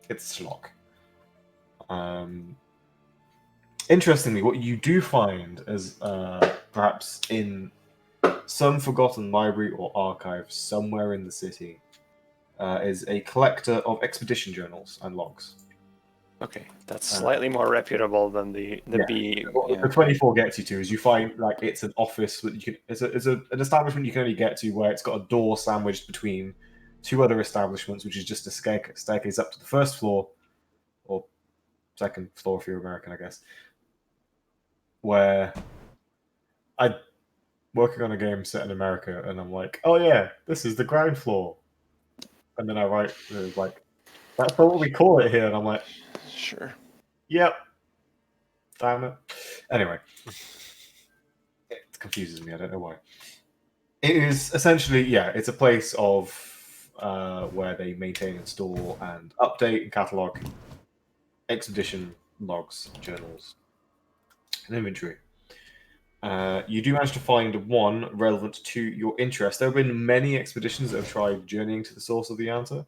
schlock. Interestingly, what you do find is perhaps in some forgotten library or archive somewhere in the city is a collector of expedition journals and logs. Okay, that's slightly more reputable than the Yeah. B. What Yeah. the 24 gets you to is you find like it's an office that you can. It's an establishment you can only get to where it's got a door sandwiched between two other establishments, which is just a staircase up to the first floor, or second floor if you're American, I guess. Where I'm working on a game set in America, and I'm like, oh yeah, this is the ground floor, and then I write like, that's not what we call it here, and I'm like, Sure. yep, damn it. Anyway, it confuses me. I don't know why. It is essentially, yeah, it's a place of where they maintain and store and update and catalog expedition logs, journals, and inventory. You do manage to find one relevant to your interest. There have been many expeditions that have tried journeying to the source of the Yoranta.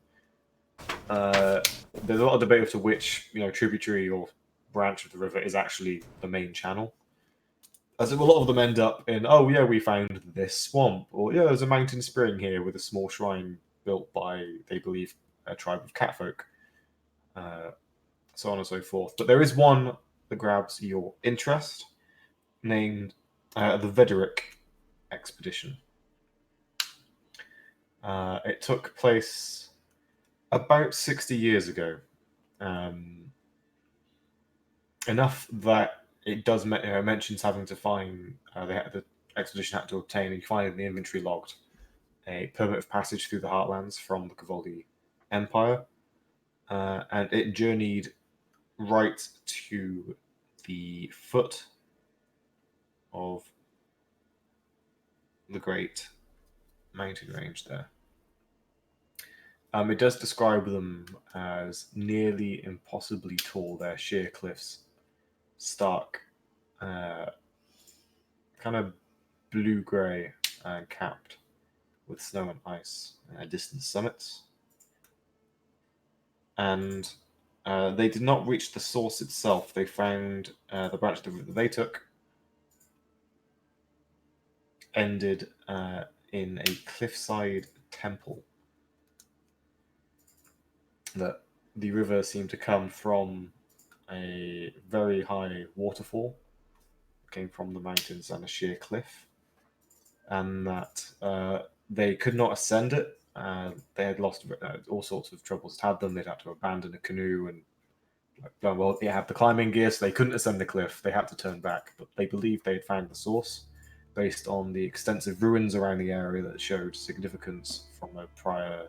There's a lot of debate as to which, tributary or branch of the river is actually the main channel. As a lot of them end up in, oh yeah, we found this swamp, or yeah, there's a mountain spring here with a small shrine built by, they believe, a tribe of catfolk, so on and so forth. But there is one that grabs your interest, named the Vederick expedition. It took place about 60 years ago. Enough that it does mentions having to find the expedition had to obtain, and you find in the inventory logged, a permit of passage through the heartlands from the Cavaldi Empire, and it journeyed right to the foot of the great mountain range there. It does describe them as nearly impossibly tall. They're sheer cliffs, stark, kind of blue-grey, capped with snow and ice, distant summits. And they did not reach the source itself. They found the branch of the river that they took ended in a cliffside temple. That the river seemed to come from a very high waterfall, came from the mountains and a sheer cliff, and that they could not ascend it. They had lost all sorts of troubles had them. They'd had to abandon a canoe, and they had the climbing gear, so they couldn't ascend the cliff. They had to turn back, but they believed they had found the source based on the extensive ruins around the area that showed significance from a prior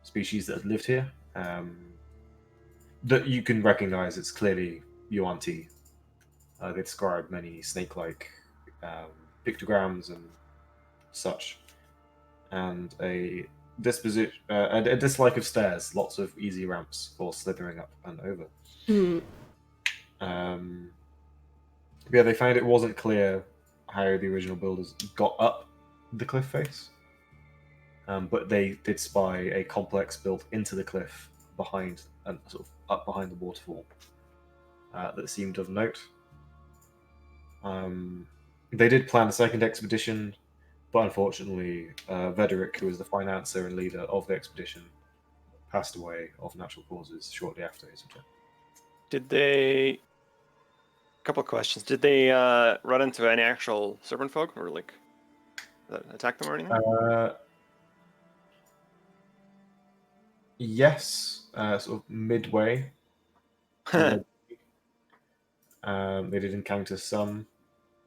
species that had lived here. That you can recognize, it's clearly Yuan-Ti. They describe many snake-like pictograms and such, and a dislike of stairs, lots of easy ramps for slithering up and over. Yeah, they found it wasn't clear how the original builders got up the cliff face, but they did spy a complex built into the cliff behind and sort of up behind the waterfall that seemed of note. They did plan a second expedition, but unfortunately, Vederick, who was the financier and leader of the expedition, passed away of natural causes shortly after his return. Did they? Couple of questions. Did they run into any actual serpent folk or like attack them or anything? Yes, sort of midway. They did encounter some.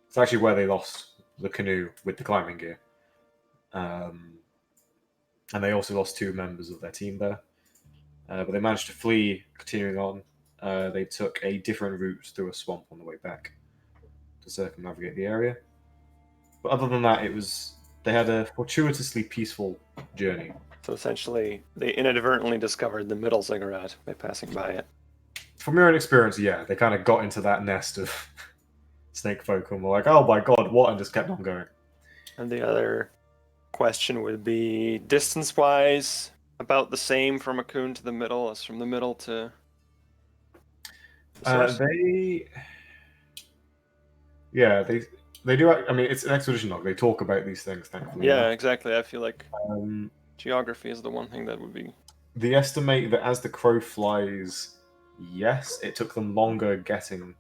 It's actually where they lost the canoe with the climbing gear. And they also lost 2 members of their team there. But they managed to flee, continuing on. They took a different route through a swamp on the way back to circumnavigate the area. But other than that, they had a fortuitously peaceful journey. So essentially, they inadvertently discovered the middle ziggurat by passing by it. From your own experience, yeah, they kind of got into that nest of snake folk and were like, oh my god, what? And just kept on going. And the other question would be, distance-wise, about the same from Akun to the middle as from the middle to the source? They do. I mean, it's an expedition log. They talk about these things, thankfully. Yeah, exactly. I feel like Um, geography is the one thing that would be... They estimate that as the crow flies, yes, it took them longer getting.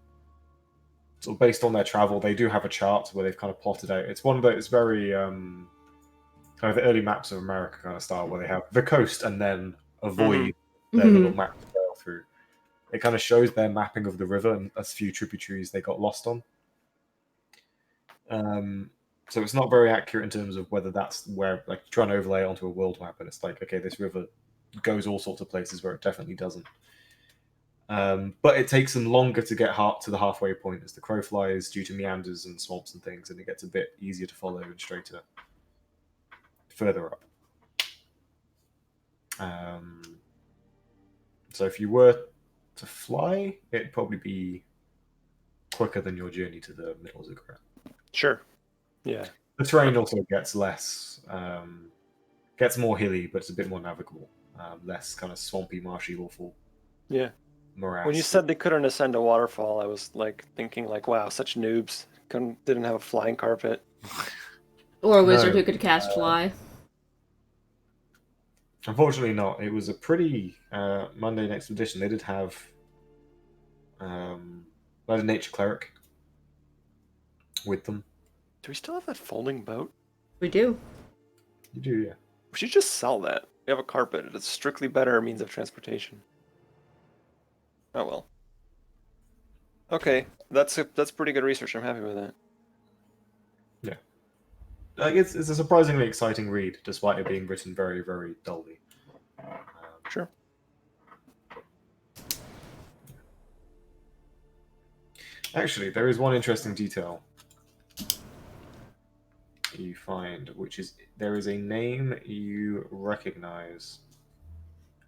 So based on their travel, they do have a chart where they've kind of plotted out. It's one of those very kind of the early maps of America kind of style, where they have the coast and then a void, their little map to sail through. It kind of shows their mapping of the river and a few tributaries they got lost on. So it's not very accurate in terms of whether that's where, like, trying to overlay it onto a world map, and it's like, okay, this river goes all sorts of places where it definitely doesn't. But it takes them longer to get to the halfway point as the crow flies due to meanders and swamps and things, and it gets a bit easier to follow and straighter further up. So if you were to fly, it'd probably be quicker than your journey to the middle ziggurat. Sure. Yeah. The terrain also gets gets more hilly, but it's a bit more navigable. Less kind of swampy, marshy, awful. Yeah. Morass. When you said they couldn't ascend a waterfall, I was like thinking, like, wow, such noobs. Didn't have a flying carpet. Or a wizard who could cast fly. Unfortunately not. It was a pretty mundane expedition. They did have a nature cleric with them. Do we still have that folding boat? We do. You do, yeah. We should just sell that. We have a carpet. It's strictly better means of transportation. Oh well. Okay, that's pretty good research. I'm happy with that. Yeah. It's a surprisingly exciting read, despite it being written very, very dully. Sure. Actually, there is one interesting detail you find, which is there is a name you recognize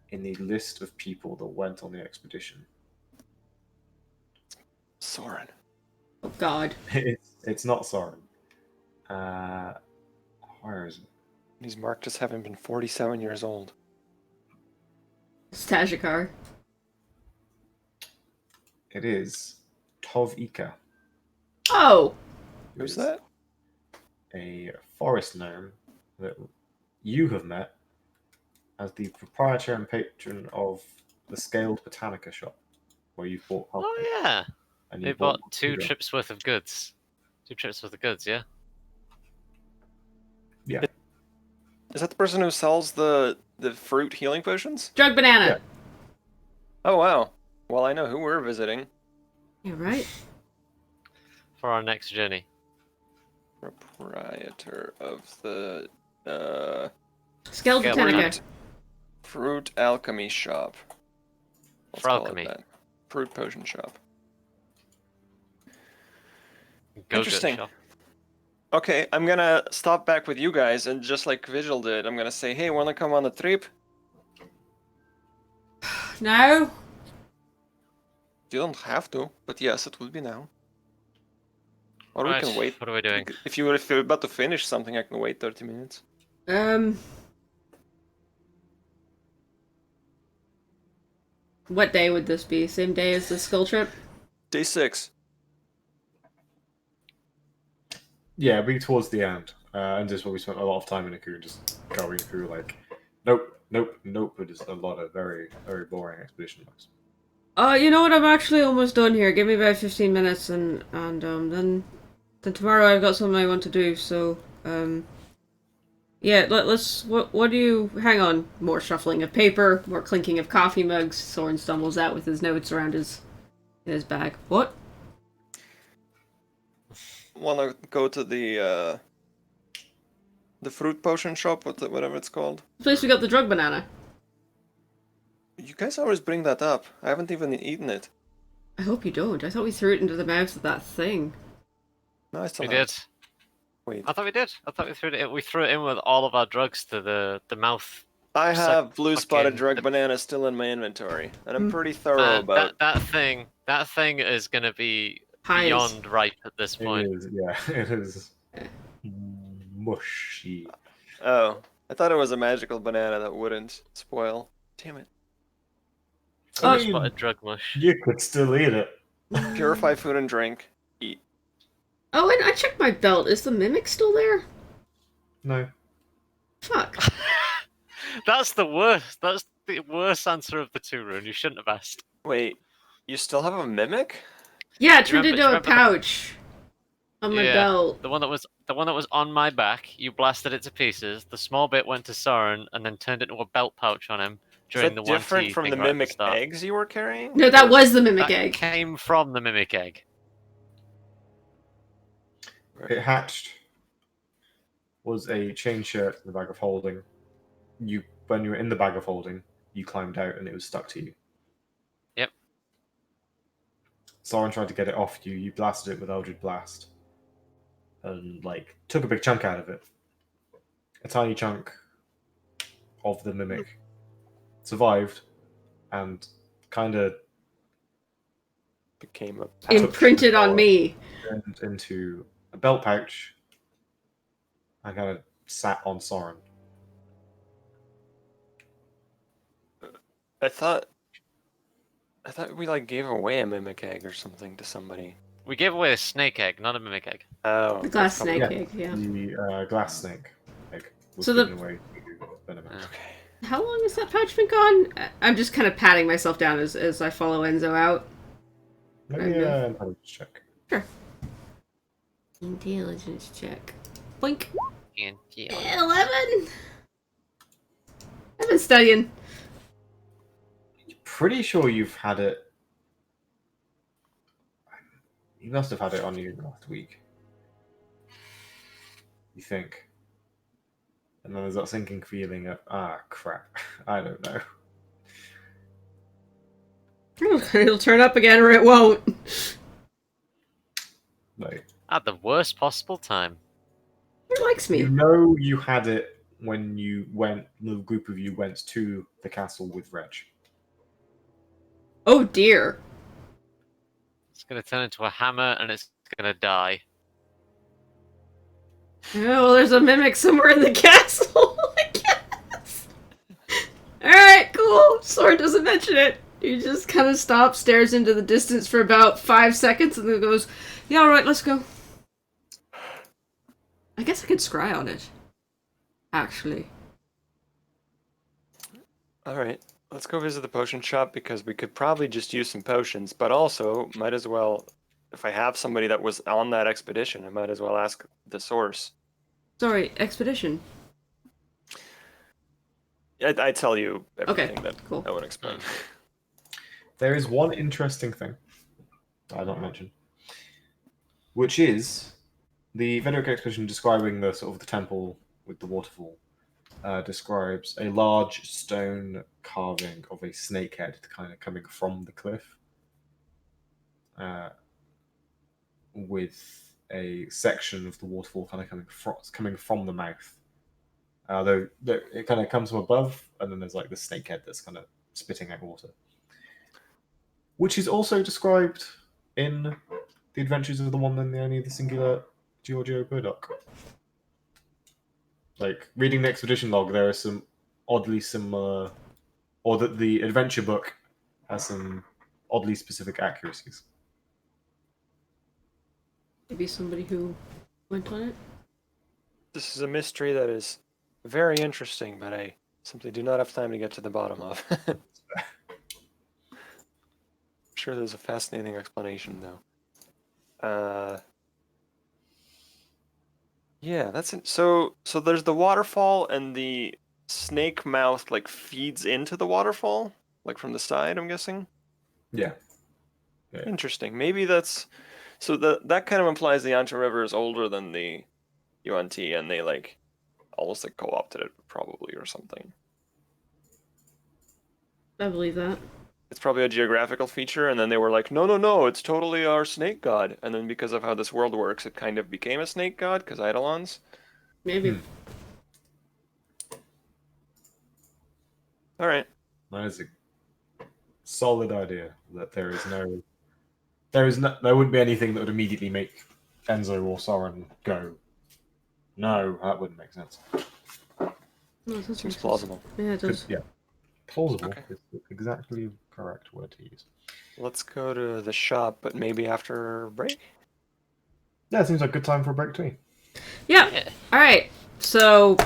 in the list of people that went on the expedition. Soren. Oh God. It's not Soren. Where is it? He's marked as having been 47 years old. Stajikar. It is Tov Ika. Oh! Who's that? A forest gnome that you have met as the proprietor and patron of the Scaled Botanica shop, where you bought. Oh yeah, and they bought 2 trips worth of goods. 2 trips worth of goods, yeah. Yeah. Is that the person who sells the fruit healing potions? Drug banana! Yeah. Oh wow. Well, I know who we're visiting. You're right. For our next journey. Proprietor of the Skeleton Skeleton. Botanica. fruit alchemy shop. Let's For call it alchemy. that. Fruit potion shop. Go Interesting. shop. Okay, I'm gonna stop back with you guys, and just like Vigil did, I'm gonna say, hey, wanna come on the trip? No? You don't have to, but yes, it will be now. Or we Right, can wait. what are we doing? If you're about to finish something, I can wait 30 minutes. What day would this be? Same day as the skull trip? Day 6. Yeah, it'd be towards the end. And this is where we spent a lot of time in Aku, just going through, like, nope, nope, nope. It is a lot of very, very boring expedition logs. You know what? I'm actually almost done here. Give me about 15 minutes, and then tomorrow I've got something I want to do. So yeah, let's. What do you? Hang on. More shuffling of paper, more clinking of coffee mugs. Soren stumbles out with his notes around in his bag. What? Want to go to the fruit potion shop, whatever it's called? The place we got the drug banana. You guys always bring that up. I haven't even eaten it. I hope you don't. I thought we threw it into the mouth of that thing. No, I still We have. did. Wait. I thought we did. I thought we threw it in. We threw it in with all of our drugs to the mouth. I have blue spotted fucking- drug banana still in my inventory, and I'm Hmm. pretty thorough about. That thing is gonna be Highs. beyond ripe at this It point. is, yeah, it is mushy. Oh, I thought it was a magical banana that wouldn't spoil. Damn it. Oh, I Blue mean, spotted drug mush. you could still eat it. Purify food and drink. Eat. Oh, and I checked my belt. Is the mimic still there? No. Fuck. That's the worst. That's the worst answer of the two, Rune. You shouldn't have asked. Wait, you still have a mimic? Yeah, it turned remember- do into you a remember pouch on my Yeah. belt. The one that was on my back. You blasted it to pieces. The small bit went to Soren and then turned into a belt pouch on him Is during that the 1T different from thing the right at mimic start. eggs you were carrying? No, that Or- was the mimic That egg. came from the mimic egg. It hatched. Was a chain shirt in the bag of holding. When you were in the bag of holding, you climbed out and it was stuck to you. Yep. Soren tried to get it off you. You blasted it with Eldritch Blast, and took a big chunk out of it. A tiny chunk of the mimic survived, and kind of Became a Imprinted on me. turned into a belt pouch, and kind of sat on Soren. I thought we gave away a mimic egg or something to somebody. We gave away a snake egg, not a mimic egg. Oh, The glass that's probably- snake egg, yeah. The glass snake egg was So the- given away to Venom. Okay. How long has that pouch been gone? I'm just kind of patting myself down as I follow Enzo out. Let me intelligence check. Intelligence check. Blink. And yeah. 11! I've been studying. Pretty sure you've had it. You must have had it on you last week. You think. And then there's that sinking feeling of, crap. I don't know. It'll turn up again or it won't. Like, At the worst possible time. Who likes you me? know you had it when the group of you went to the castle with Reg. Oh dear. It's gonna turn into a hammer and it's gonna die. Oh, well, there's a mimic somewhere in the castle, I guess. Alright, cool. Sword doesn't mention it. He just kind of stops, stares into the distance for about 5 seconds, and then goes, yeah, alright, let's go. I guess I could scry on it. Actually. All right, let's go visit the potion shop because we could probably just use some potions, but also might as well, if I have somebody that was on that expedition, I might as well ask the source. Sorry, expedition. I tell you everything Okay, that cool. I would explain. There is one interesting thing that I don't mention, which is the Vedek expedition describing the sort of the temple with the waterfall. Describes a large stone carving of a snake head kind of coming from the cliff, with a section of the waterfall kind of coming from the mouth. Though it kind of comes from above, and then there's the snake head that's kind of spitting out water, which is also described in the Adventures of the One and the Only, the Singular Giorgio Burdock. Reading the expedition log, there are some oddly similar, or that the adventure book has some oddly specific accuracies. Maybe somebody who went on it. This is a mystery that is very interesting, but I simply do not have time to get to the bottom of. I'm sure there's a fascinating explanation, though. Yeah, that's it. So there's the waterfall, and the snake mouth like feeds into the waterfall, like from the side, I'm guessing. Yeah. Interesting. Maybe that's so that kind of implies the Yanta River is older than the Yuan-Ti, and they like almost like co-opted it probably or something. I believe that. It's probably a geographical feature, and then they were like, no, no, no, it's totally our snake god. And then because of how this world works, it kind of became a snake god because Eidolons. Maybe. All right. That is a solid idea. That there wouldn't be anything that would immediately make Enzo or Soren go, no, that wouldn't make sense. No, it does Seems make sense. plausible. Yeah, it does. Yeah, plausible Okay. is exactly the correct word to use. Let's go to the shop, but maybe after break? Yeah, it seems like a good time for a break too. Yeah. Yeah. All right. So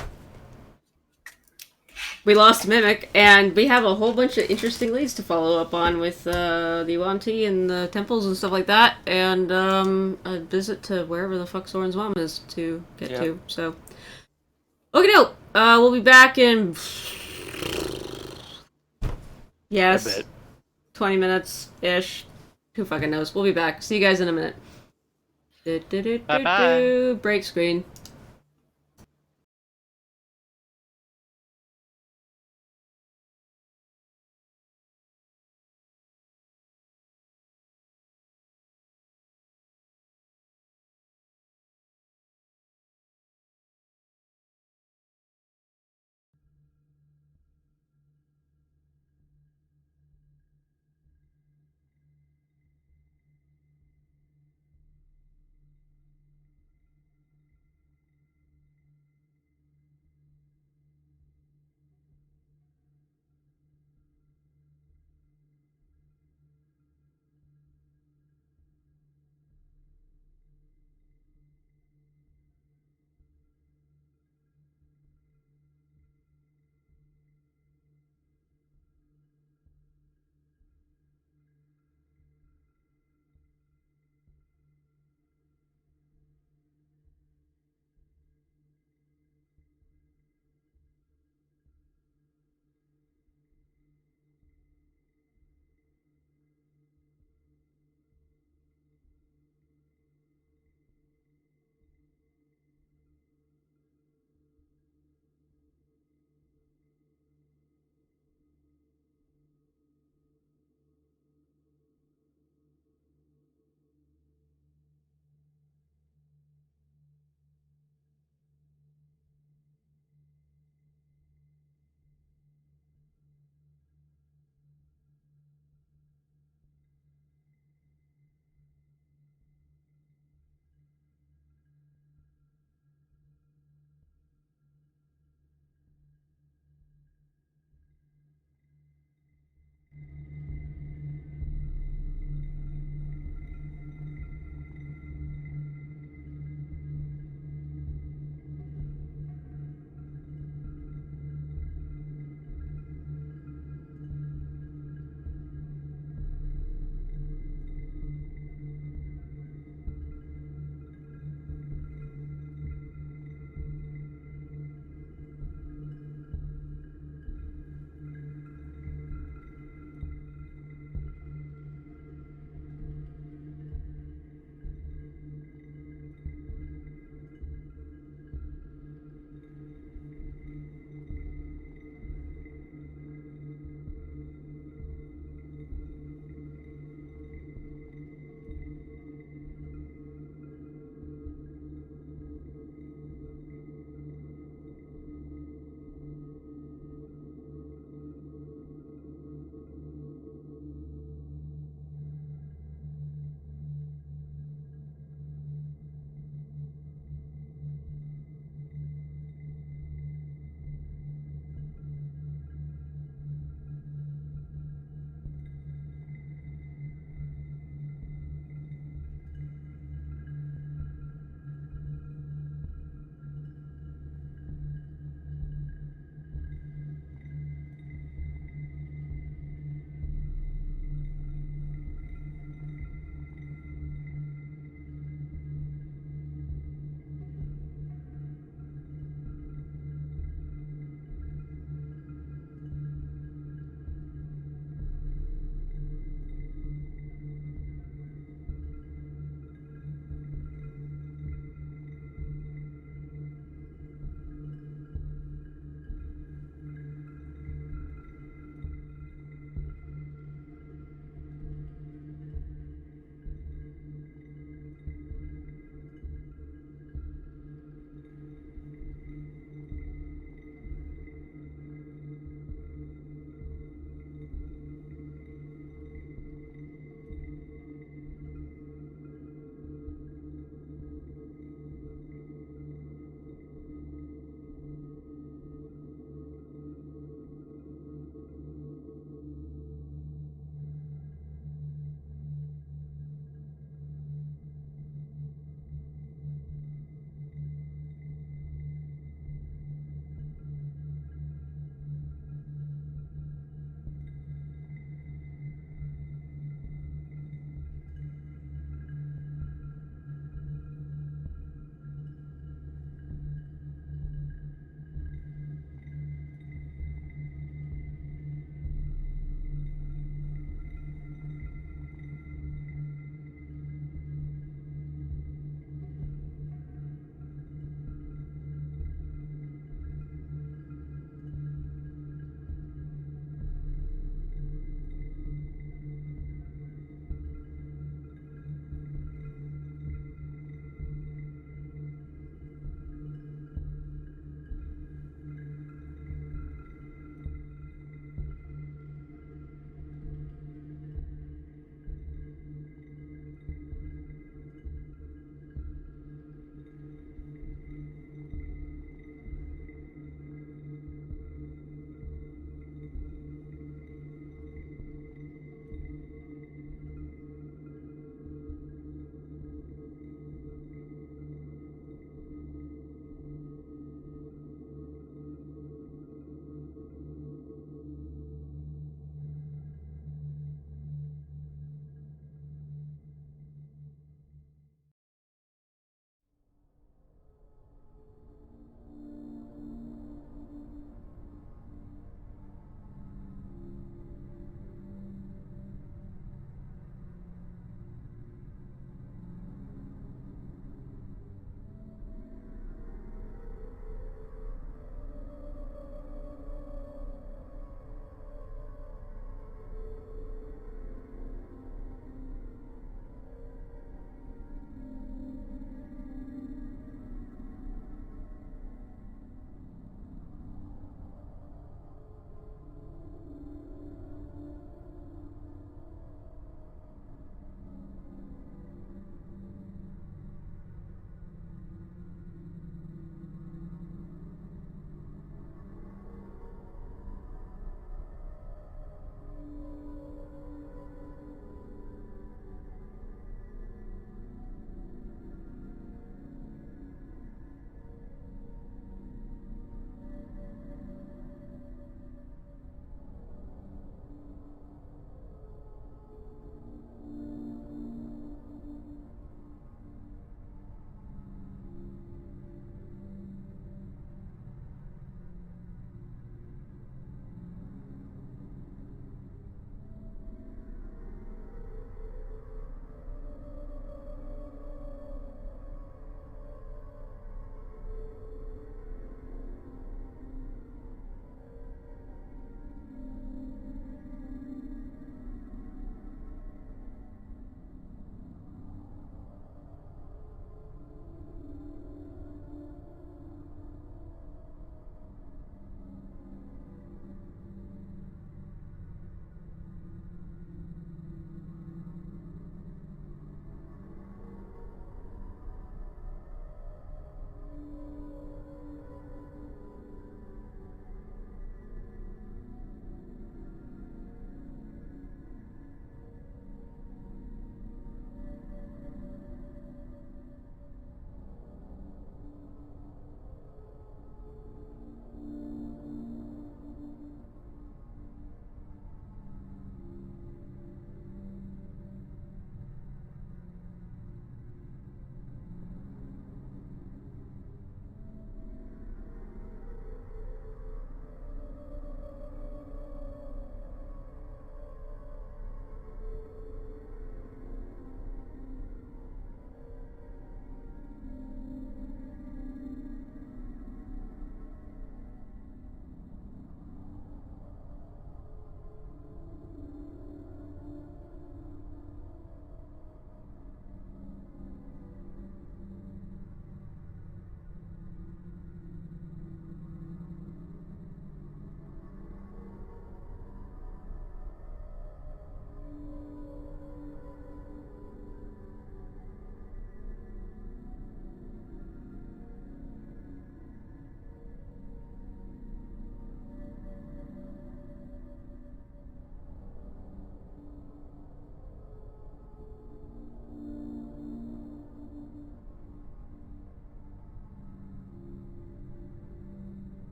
we lost Mimic, and we have a whole bunch of interesting leads to follow up on with the Yuan-Ti and the temples and stuff like that, and a visit to wherever the fuck Soren's mom is to get to. So, okay, no, we'll be back in A bit. 20 minutes ish. Who fucking knows? We'll be back. See you guys in a minute. Bye-bye. Break screen.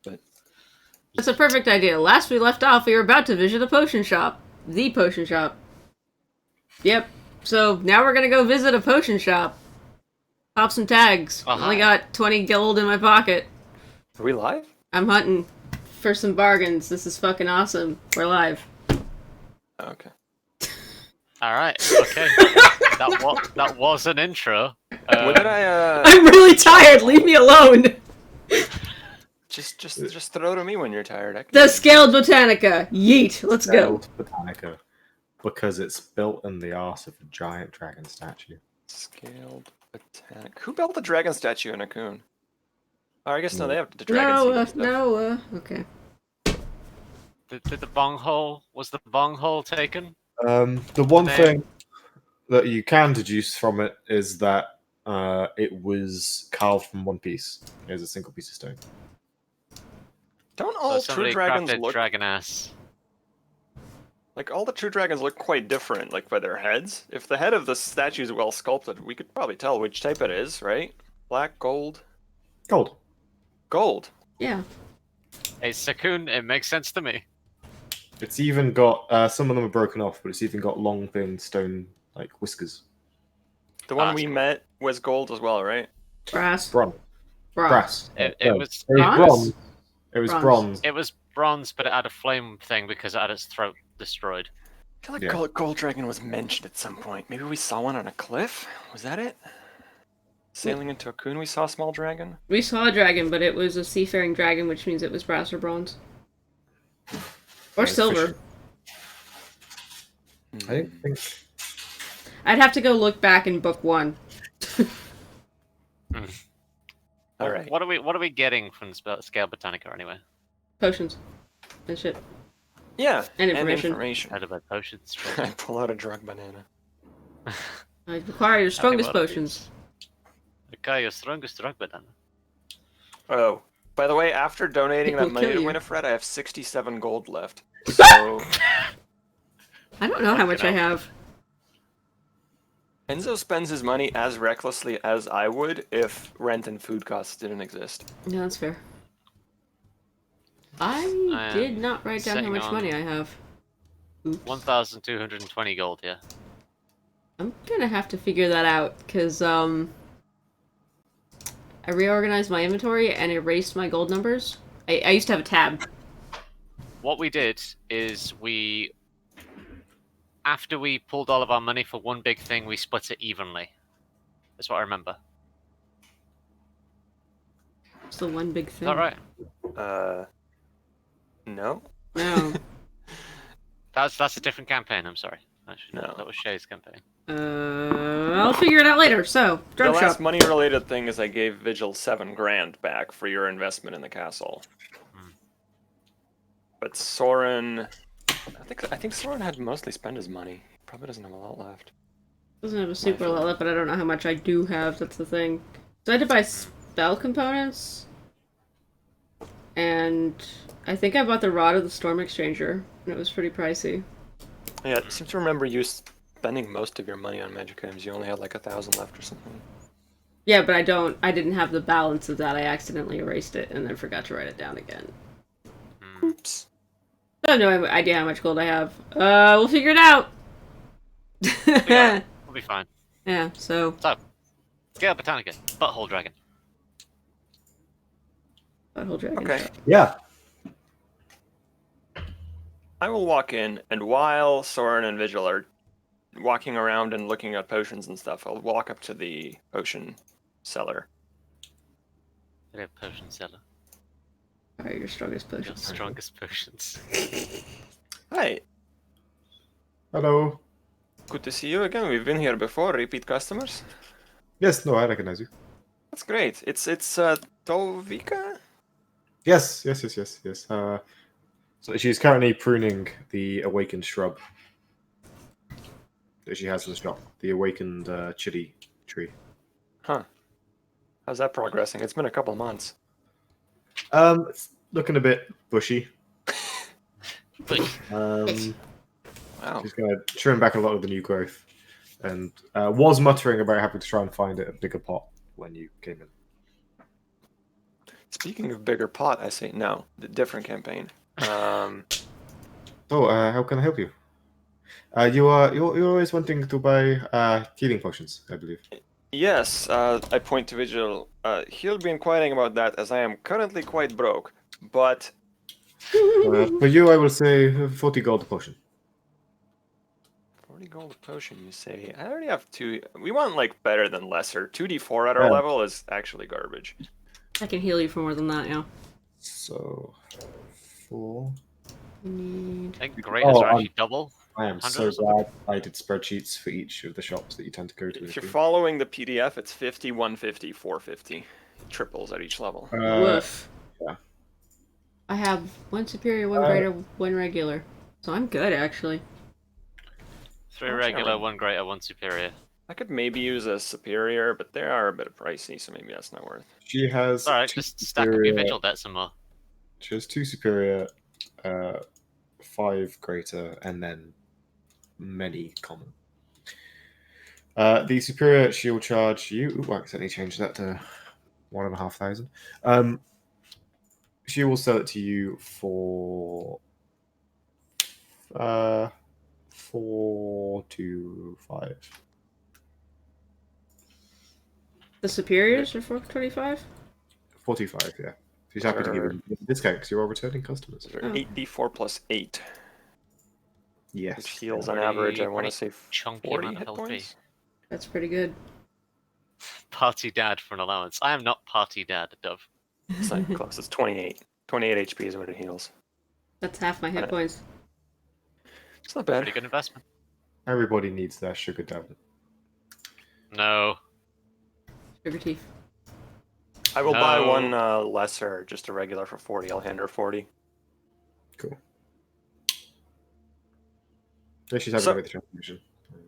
But That's a perfect idea. Last we left off, we were about to visit a potion shop. The potion shop. Yep. So now we're gonna go visit a potion shop. Pop some tags. Oh, Only hi. got 20 gold in my pocket. are we live? I'm hunting for some bargains. This is fucking awesome. We're live. Okay. All right. Okay. that was an intro. What did I? I'm really tired. Leave me alone. Just throw to me when you're tired. I can The Scaled Botanica. Yeet. Let's go. Scaled Botanica. Because it's built in the arse of a giant dragon statue. Scaled Botanic. Who built the dragon statue in Akun? Oh, I guess no, they have the dragon seed and stuff. Okay. Did the bong hole? Was the bong hole taken? The one Name. thing that you can deduce from it is that it was carved from one piece. It was a single piece of stone. Don't So all true somebody dragons crafted look dragon ass. like all the true dragons look quite different, like by their heads? If the head of the statue is well sculpted, we could probably tell which type it is, right? Black, gold, Gold. gold. Yeah. Hey, Sakun, it makes sense to me. It's even got some of them are broken off, but it's even got long, thin stone like whiskers. The one Ah, we so- met was gold as well, right? Brass. Bronze. Brass. It No, was Bronze? bronze. It was Bronze. bronze. it was bronze, but it had a flame thing because it had its throat destroyed. I feel like Yeah. gold dragon was mentioned at some point. Maybe we saw one on a cliff? Was that it? Sailing into Akun, we saw a small dragon? We saw a dragon, but it was a seafaring dragon, which means it was brass or bronze. Or Like silver. fish. I don't think. I'd have to go look back in book 1. All right. What are we getting from Scale Botanica anyway? Potions. And shit. Yeah, And information. Heard about potions. I pull out a drug banana. I require your strongest what are potions. Okay, your strongest drug banana. Oh, by the way, after donating It that will money kill to you. Winifred, I have 67 gold left. So I don't know how much I Fucking have. Enzo spends his money as recklessly as I would if rent and food costs didn't exist. No, that's fair. I I did am not write down how sitting much on- money I have. Oops. 1,220 gold, yeah. I'm gonna have to figure that out, because, I reorganized my inventory and erased my gold numbers. I used to have a tab. What we did is after we pulled all of our money for one big thing, we split it evenly. That's what I remember. It's the one big Is thing. that right? No? No. That's a different campaign, I'm sorry. Actually, No. that was Shay's campaign. I'll figure it out later. So, The drug last shop. money-related thing is I gave Vigil 7 grand back for your investment in the castle. Hmm. But Soren, I think Soren had mostly spent his money. He probably doesn't have a lot left. Doesn't have a super lot left, but I don't know how much I do have. That's the thing. So I had to buy spell components, and I think I bought the Rod of the Storm Exchanger, and it was pretty pricey. Yeah, I seem to remember you spending most of your money on magic items. You only had like 1,000 left or something. Yeah, but I didn't have the balance of that. I accidentally erased it and then forgot to write it down again. Oops. I have no idea how much gold I have. We'll figure it out. Yeah. We'll be fine. Yeah, so So, Scale Botanica, Butthole Dragon. Butthole Dragon Okay. shop. Yeah. I will walk in, and while Soren and Vigil are walking around and looking at potions and stuff, I'll walk up to the potion seller. We have potion seller. Alright, your strongest Your potions. strongest potions. Hi, Hello. good to see you again. We've been here before, repeat customers. Yes. No, I recognize you. That's great. It's Tovika? Yes. So she's currently pruning the awakened shrub that she has in the shop. The awakened chili tree. Huh. How's that progressing? It's been a couple months. It's looking a bit bushy. Wow. She's gonna trim back a lot of the new growth, and was muttering about having to try and find a bigger pot when you came in. Speaking of bigger pot, I say no. Different campaign. How can I help you? You're always wanting to buy healing potions, I believe. Yes, I point to Vigil. He'll be inquiring about that as I am currently quite broke. But For you, I will say 40 gold a potion. 40 gold a potion, you say? I already have 2. We want like better than lesser. 2d4 at our level is actually garbage. I can heal you for more than that, yeah. So 4. Need... I think greaters are actually double. I am 100 so or something? glad I did spreadsheets for each of the shops that you tend to go to. If you're following the PDF, it's 50, 150, 450. Triples at each level. Woof. yeah. I have 1 superior, 1 greater, 1 regular. So I'm good, actually. 3 Actually, regular, I'm- 1 greater, 1 superior. I could maybe use a superior, but they are a bit pricey, so maybe that's not worth. She has Alright, 2 just stack up your superior. vigil debt some more. She has 2 superior, 5 greater, and then many common. The superior, she'll charge you. Ooh, I accidentally changed that to 1,500. She will sell it to you for 4 to 5. The superiors are 425? 45, yeah. She's happy to give you a discount because you're all returning customers. 8d4 plus 8. Yes. Which heals yeah. on average, I Pretty want to say chunky 40 amount of hit health points. That's pretty good. Party dad for an allowance. I am not party dad, Dove. It's not close, it's 28. 28 HP is what it heals. That's half my hit points. It's not bad. Pretty good investment. Everybody needs their sugar tablet. No. Sugar teeth. I will buy No. one lesser, just a regular for 40. I'll hand her 40. Cool. Yeah, she's happy So- to make the transformation.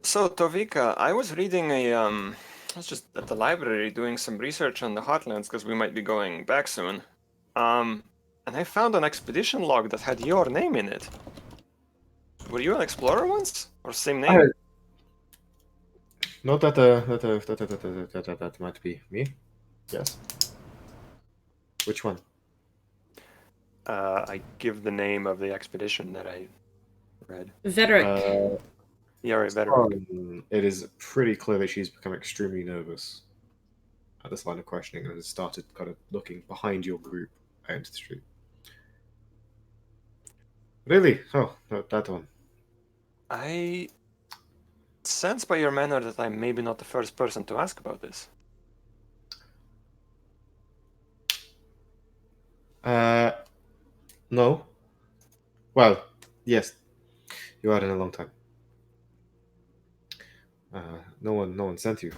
So, Tovika, I was reading I was just at the library doing some research on the Heartlands because we might be going back soon. And I found an expedition log that had your name in it. Were you an explorer once? Or same name? Not that that might be me. Yes. Which one? I give the name of the expedition that I read. Vederick. Yeah, right, better. It is pretty clear that she's become extremely nervous at this line of questioning and has started kind of looking behind your group out into the street. Really? Oh, no, that one. I sense by your manner that I'm maybe not the first person to ask about this. No. Well, yes. You are in a long time. No one sent you.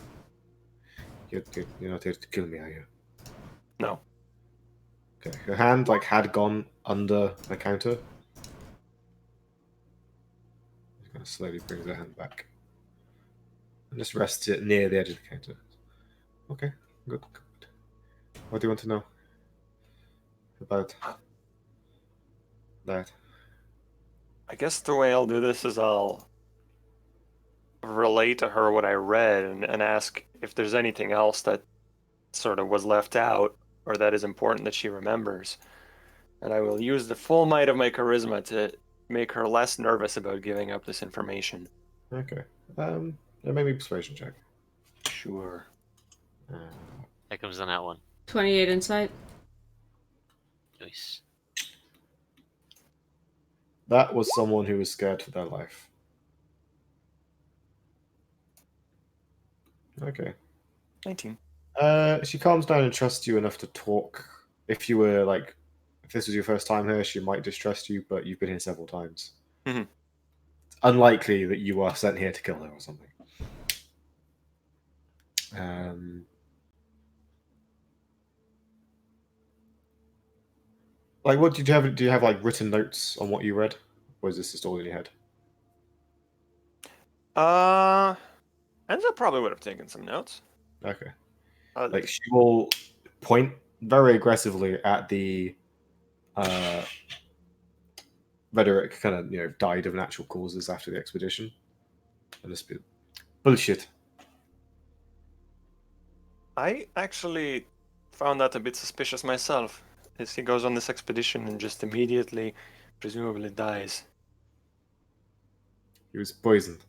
You're not here to kill me, are you? No. Okay. Her hand had gone under the counter. She kind of slowly brings her hand back and just rests it near the edge of the counter. Okay, good. What do you want to know about that? I guess the way I'll do this is I'll relate to her what I read and ask if there's anything else that sort of was left out or that is important that she remembers. And I will use the full might of my charisma to make her less nervous about giving up this information. Okay. Maybe persuasion check. Sure. Here comes the net one. 28 insight. Nice. That was someone who was scared for their life. Okay. 19. She calms down and trusts you enough to talk. If you were if this was your first time here, she might distrust you, but you've been here several times. Mhm. It's unlikely that you are sent here to kill her or something. What did you have? Do you have written notes on what you read, or is this just all in your head? Enzo probably would have taken some notes. Okay. Uh, She will point very aggressively at the Rhetoric kind of died of natural causes after the expedition, and just be bullshit. I actually found that a bit suspicious myself. As he goes on this expedition and just immediately, presumably dies. He was poisoned.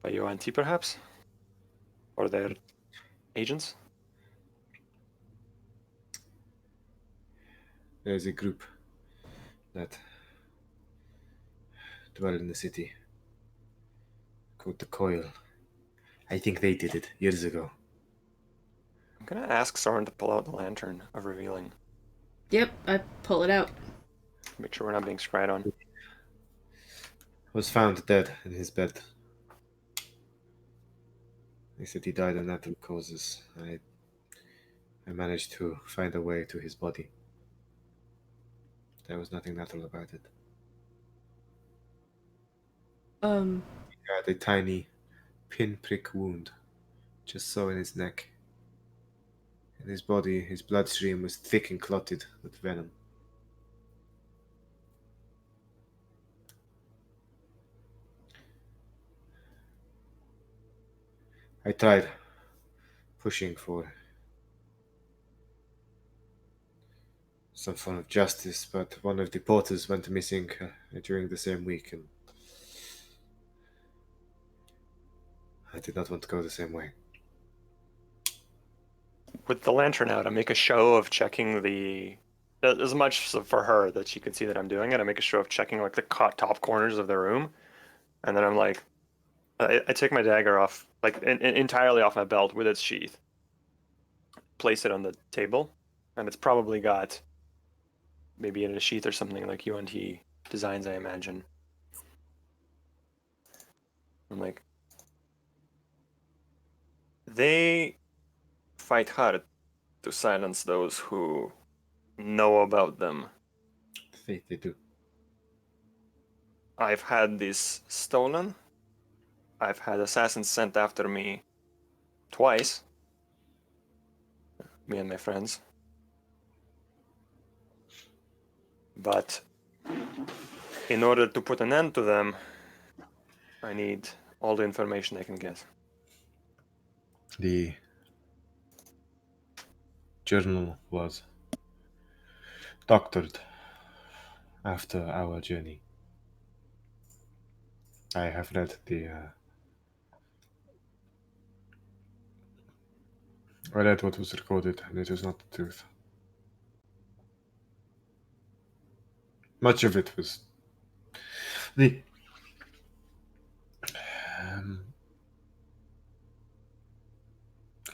By Yoranta, perhaps? Or their agents? There's a group that dwell in the city called the Coil. I think they did it years ago. I'm gonna ask Soren to pull out the lantern of revealing. Yep, I pull it out. Make sure we're not being scryed on. Was found dead in his bed. They said he died of natural causes. I managed to find a way to his body. There was nothing natural about it. He had a tiny pinprick wound, just so in his neck. In his body, his bloodstream was thick and clotted with venom. I tried pushing for some form of justice, but one of the porters went missing during the same week, and I did not want to go the same way. With the lantern out, I make a show of checking the... As much for her that she could see that I'm doing it, I make a show of checking like the top corners of the room. And then I'm like... I take my dagger off, like entirely off my belt with its sheath. Place it on the table. And it's probably got... maybe in a sheath or something like UNT designs, I imagine. I'm like... They fight hard to silence those who know about them. They do. I've had this stolen. I've had assassins sent after me twice. Me and my friends. But in order to put an end to them, I need all the information I can get. The journal was doctored after our journey. I have read I read what was recorded, and it was not the truth. Much of it was the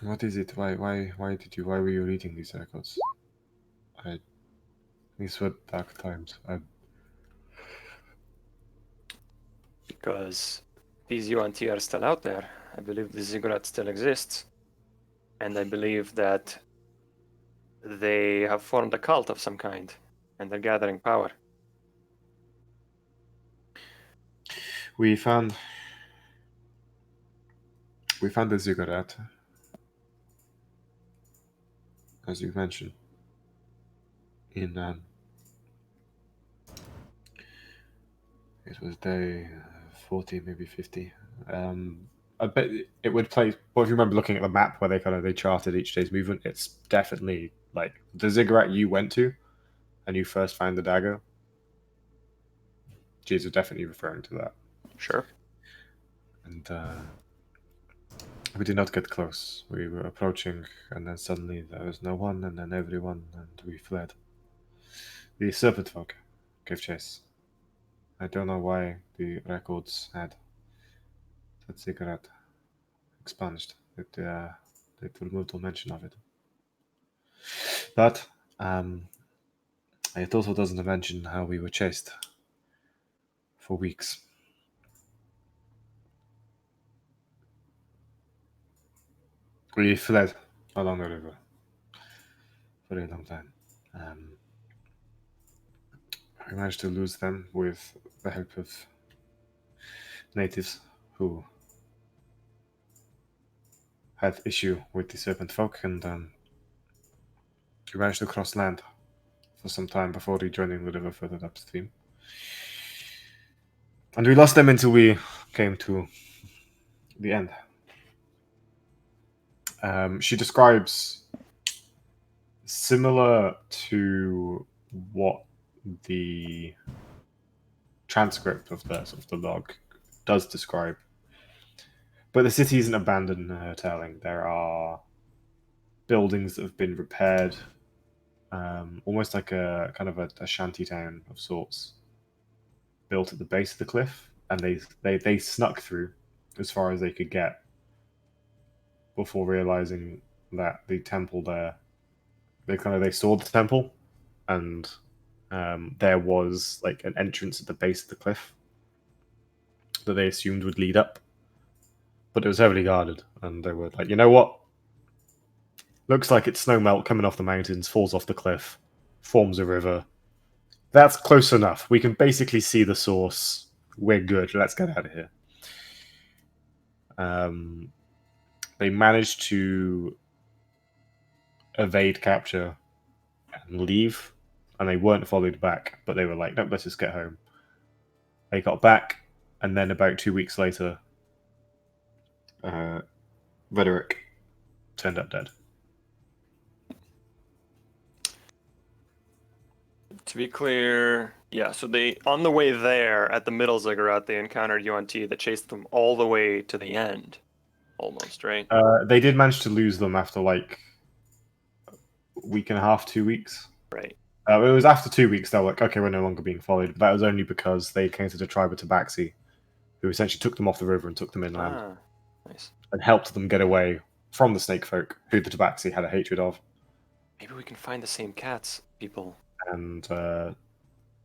what is it? Why were you reading these records? These were dark times. Because these UNT are still out there. I believe the ziggurat still exists. And I believe that they have formed a cult of some kind. And they're gathering power. We found the ziggurat, as you mentioned, in it was day 40, maybe 50. I bet it would play. Well, if you remember looking at the map where they charted each day's movement, it's definitely like the ziggurat you went to, and you first found the dagger. Jesus is definitely referring to that. Sure. And we did not get close. We were approaching, and then suddenly there was no one, and then everyone, and we fled. The serpent folk gave chase. I don't know why the records had that cigarette expunged. They removed all mention of it. But it also doesn't mention how we were chased for weeks. We fled along the river for a long time. We managed to lose them with the help of natives who had issue with the serpent folk, and we managed to cross land for some time before rejoining the river further upstream. And we lost them until we came to the end. She describes similar to what the transcript of the log does describe. But the city isn't abandoned in her telling. There are buildings that have been repaired, almost like a kind of a shanty town of sorts, built at the base of the cliff, and they snuck through as far as they could get before realizing that the temple there, they saw the temple, and there was like an entrance at the base of the cliff that they assumed would lead up, but it was heavily guarded, and they were like, you know what? Looks like it's snow melt coming off the mountains, falls off the cliff, forms a river. That's close enough. We can basically see the source. We're good. Let's get out of here. They managed to evade capture and leave, and they weren't followed back, but they were like, nope, let's just get home. They got back, and then about 2 weeks later, Rhetoric turned up dead. To be clear, yeah, so they, on the way there, at the middle ziggurat, they encountered Yuan-Ti that chased them all the way to the end. Almost, right? They did manage to lose them after like a week and a half, 2 weeks. Right. It was after 2 weeks they were like, okay, we're no longer being followed. But that was only because they encountered a tribe of Tabaxi, who essentially took them off the river and took them inland. Ah, nice. And helped them get away from the snake folk, who the Tabaxi had a hatred of. Maybe we can find the same cats, people. And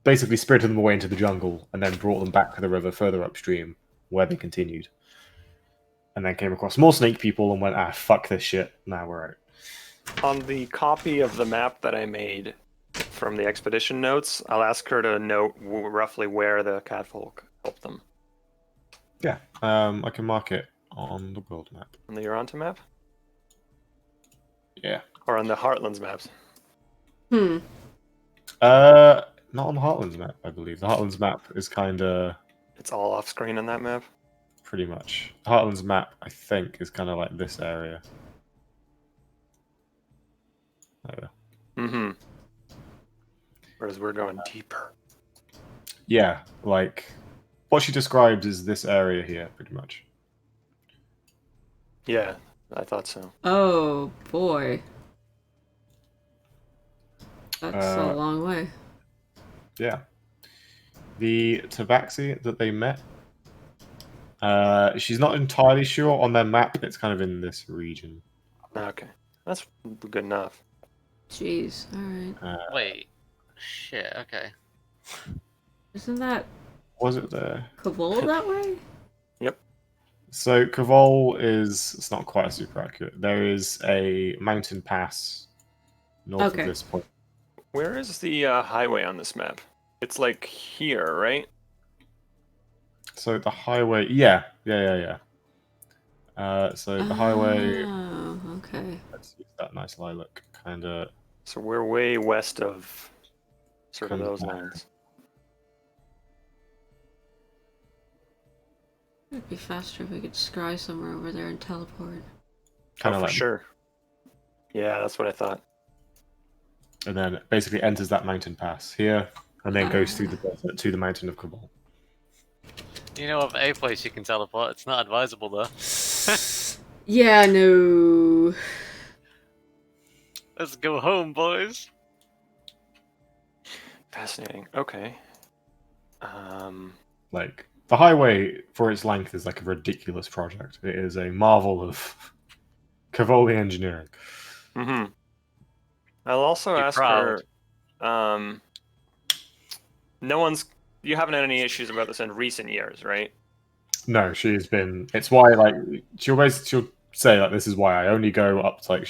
basically spirited them away into the jungle, and then brought them back to the river further upstream, where they continued. And then came across more snake people and went, fuck this shit, now we're out. On the copy of the map that I made from the expedition notes, I'll ask her to note roughly where the catfolk helped them. Yeah, I can mark it on the world map. On the Yoranta map? Yeah. Or on the Heartlands maps? Hmm. Not on the Heartlands map, I believe. The Heartlands map is kind of... It's all off screen on that map? Pretty much. The Heartlands map, I think, is kind of like this area. There we go. Mm-hmm. Whereas we're going deeper. Yeah, like... What she describes is this area here, pretty much. Yeah, I thought so. Oh, boy. That's a long way. Yeah. The Tabaxi that they met, she's not entirely sure on their map. It's kind of in this region. Okay. That's good enough. Jeez, alright. Wait. Shit, okay. Isn't that Was it there? Kabul that way? Yep. So Kavol is... It's not quite super accurate. There is a mountain pass north Okay. of this point. Where is the highway on this map? It's like here, right? So the highway... Yeah. So the highway... Oh, okay. Let's use that nice lilac. Kind of... So we're way west of sort of Comes those back. lines. It'd be faster if we could scry somewhere over there and teleport. Kind Oh, of for like... sure. Yeah, that's what I thought. And then it basically enters that mountain pass here, and then goes through the desert to the mountain of Kabul. You know of a place you can teleport, it's not advisable though. Yeah, no. Let's go home, boys. Fascinating. Okay. Like, the highway, for its length, is like a ridiculous project. It is a marvel of Cavoli engineering. Mm-hmm. I'll also Be ask proud. her. You haven't had any issues about this in recent years, right? No, she's been... It's why, like, she'll say, like, this is why I only go up to, like,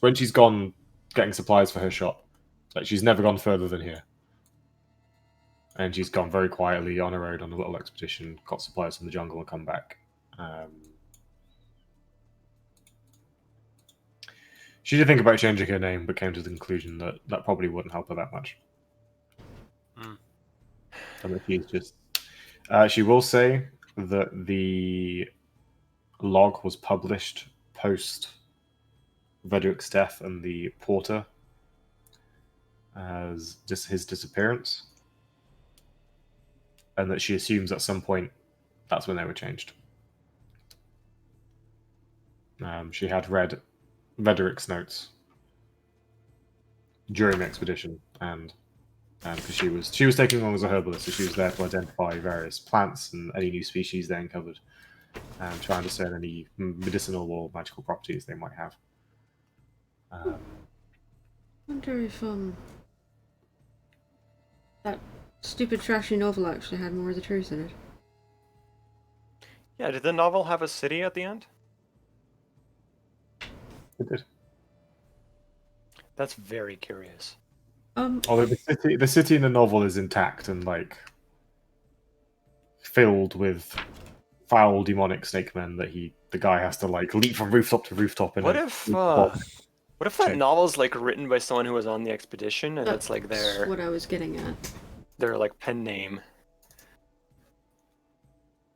when she's gone getting supplies for her shop, like, she's never gone further than here. And she's gone very quietly on her own on a little expedition, got supplies from the jungle and come back. She did think about changing her name, but came to the conclusion that that probably wouldn't help her that much. I mean, she's just... she will say that the log was published post Vedrick's death and the porter as just his disappearance, and that she assumes at some point that's when they were changed. She had read Vedrick's notes during the expedition, and because she was taking along as a herbalist, so she was there to identify various plants and any new species they uncovered, and try and discern any medicinal or magical properties they might have. Wonder if that stupid trashy novel actually had more of the truth in it. Yeah, did the novel have a city at the end? It did. That's very curious. Although the city in the novel is intact and like filled with foul demonic snake men that the guy has to like leap from rooftop to rooftop. What if that novel's like written by someone who was on the expedition and it's like That's what I was getting at. their like pen name?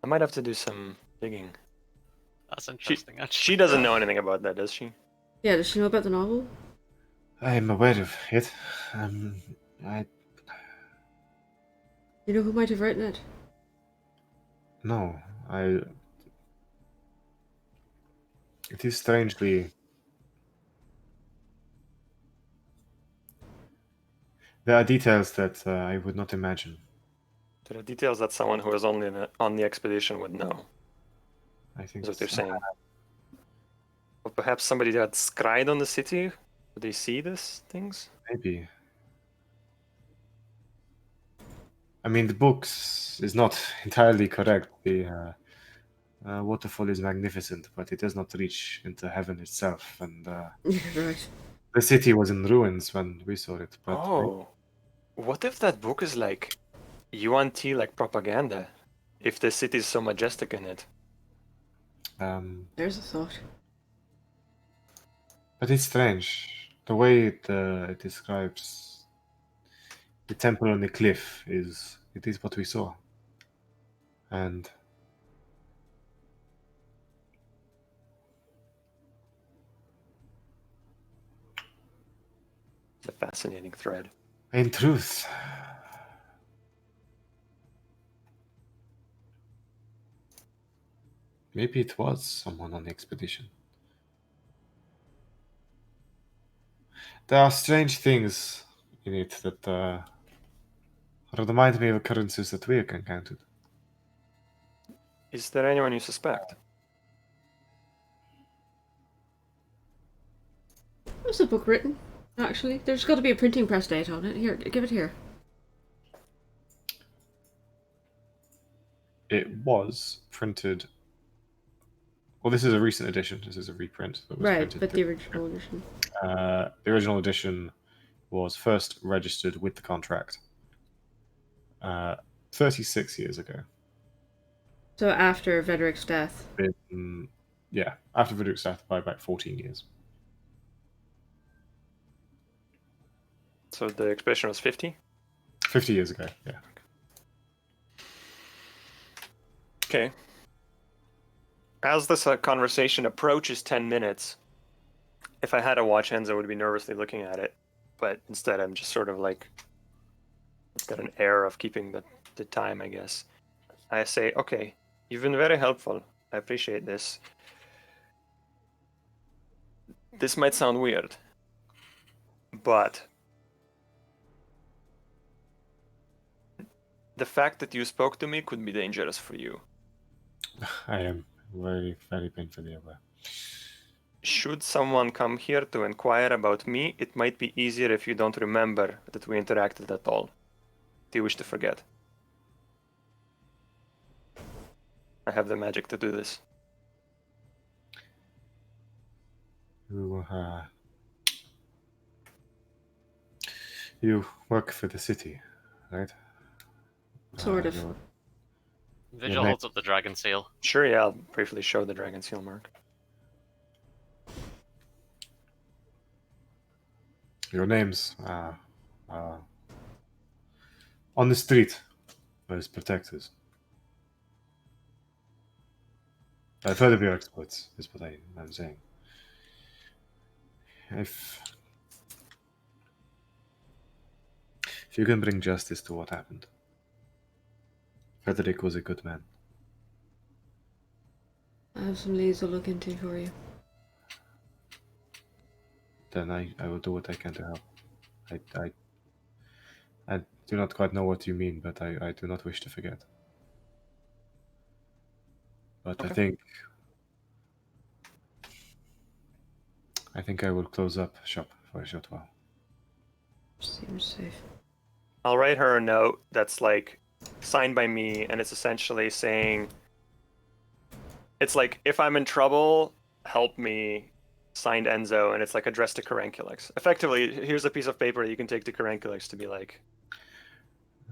I might have to do some digging. That's interesting. Actually, She doesn't know anything about that, does she? Yeah, does she know about the novel? I'm aware of it. You know who might have written it? No, it is strangely. There are details that I would not imagine. There are details that someone who was only on the expedition would know. I think Is what they're saying. Or perhaps somebody that scried on the city. Would they see these things? Maybe. I mean, the books is not entirely correct. The waterfall is magnificent, but it does not reach into heaven itself. And Right. the city was in ruins when we saw it. But what if that book is like Yuan-Ti like propaganda? If the city is so majestic in it. There's a thought. But it's strange. The way it describes the temple on the cliff is what we saw. And It's a fascinating thread. in truth, maybe it was someone on the expedition. There are strange things in it that remind me of occurrences that we have encountered. Is there anyone you suspect? Was the book written? Actually, there's got to be a printing press date on it. Here, give it here. It was printed. Well, this is a recent edition. This is a reprint. That was Right, printed but the original edition. The original edition was first registered with the contract 36 years ago. So after Vedrick's death. Yeah, after Vedrick's death by about 14 years. So the expedition was 50? 50 years ago, yeah. Okay. As this conversation approaches 10 minutes, if I had a watch hands, I would be nervously looking at it. But instead, I'm just sort of like, it's got an air of keeping the time, I guess. I say, okay, you've been very helpful. I appreciate this. This might sound weird, but the fact that you spoke to me could be dangerous for you. I am very, very painfully aware. Should someone come here to inquire about me, it might be easier if you don't remember that we interacted at all. Do you wish to forget? I have the magic to do this. You work for the city, right? Sort of. Vigil holds up the dragon seal. Sure, yeah, I'll briefly show the dragon seal mark. Your names on the street as protectors. I've heard of your exploits, is what I'm saying. if you can bring justice to what happened. Frederick was a good man. I have some leads to look into for you. Then I will do what I can to help. I do not quite know what you mean, but I do not wish to forget. But Okay. I think I will close up shop for a short while. Seems safe. I'll write her a note that's like signed by me, and it's essentially saying, it's like, if I'm in trouble, help me. Signed Enzo, and it's like addressed to Caranculix. Effectively, here's a piece of paper that you can take to Caranculix to be like,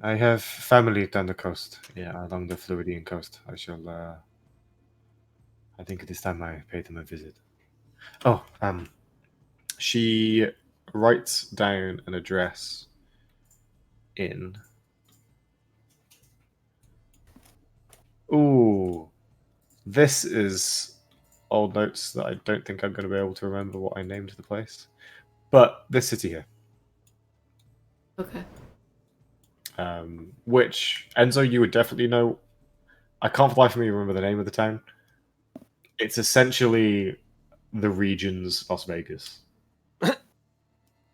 I have family down the coast, yeah, along the Floridian coast. I think it is time I paid them a visit. Oh, she writes down an address in. Ooh, this is old notes that I don't think I'm going to be able to remember what I named the place. But this city here. Okay. Which, Enzo, you would definitely know. I can't for the life of me remember the name of the town. It's essentially the region's Las Vegas.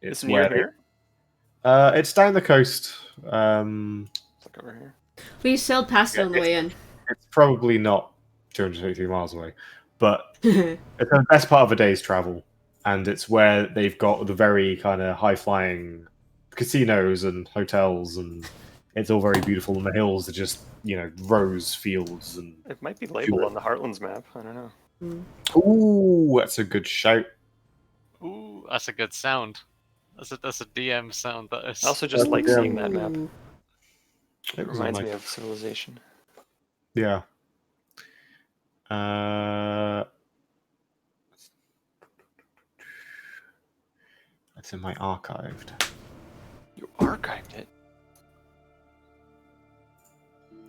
it's near here. It's down the coast. It's like over here. We sailed past it on the way in. It's probably not 283 miles away, but it's the best part of a day's travel, and it's where they've got the very kind of high-flying casinos and hotels, and it's all very beautiful, and the hills are just, rose fields. And It might be labeled on the Heartlands map. I don't know. Ooh, that's a good shout. Ooh, that's a good sound. That's a DM sound. That is. I also just like seeing that map. Ooh. It reminds me of Civilization. Yeah. That's in my archived. You archived it?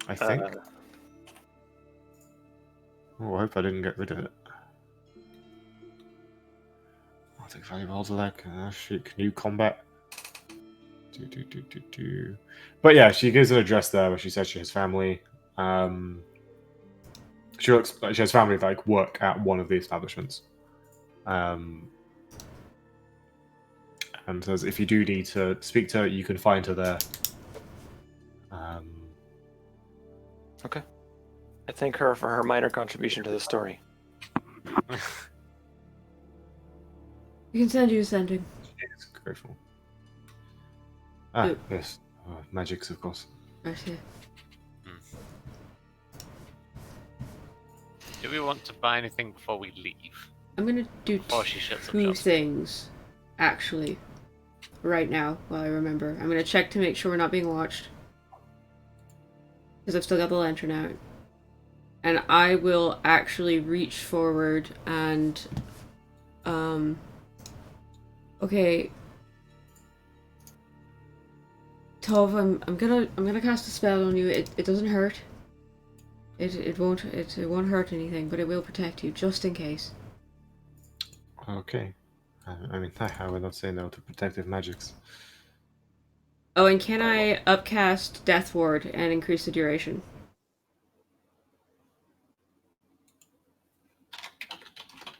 I think. Oh, I hope I didn't get rid of it. I'll take valuable intellect. New combat. But yeah, she gives an address there where she says she has family. She looks like she has family that work at one of the establishments. And says if you do need to speak to her, you can find her there. Okay. I thank her for her minor contribution to the story. We can send you a sending. It's grateful. Ah, Ooh. yes. Magics, of course. Right here. Do we want to buy anything before we leave? I'm gonna do Before she shuts up two shop? things, actually, right now, while I remember. I'm gonna check to make sure we're not being watched. Because I've still got the lantern out. And I will actually reach forward and, okay. Tov, I'm gonna cast a spell on you. It doesn't hurt. It won't hurt anything, but it will protect you, just in case. Okay. I mean, I would not say no to protective magics. Oh, and can I upcast Death Ward and increase the duration?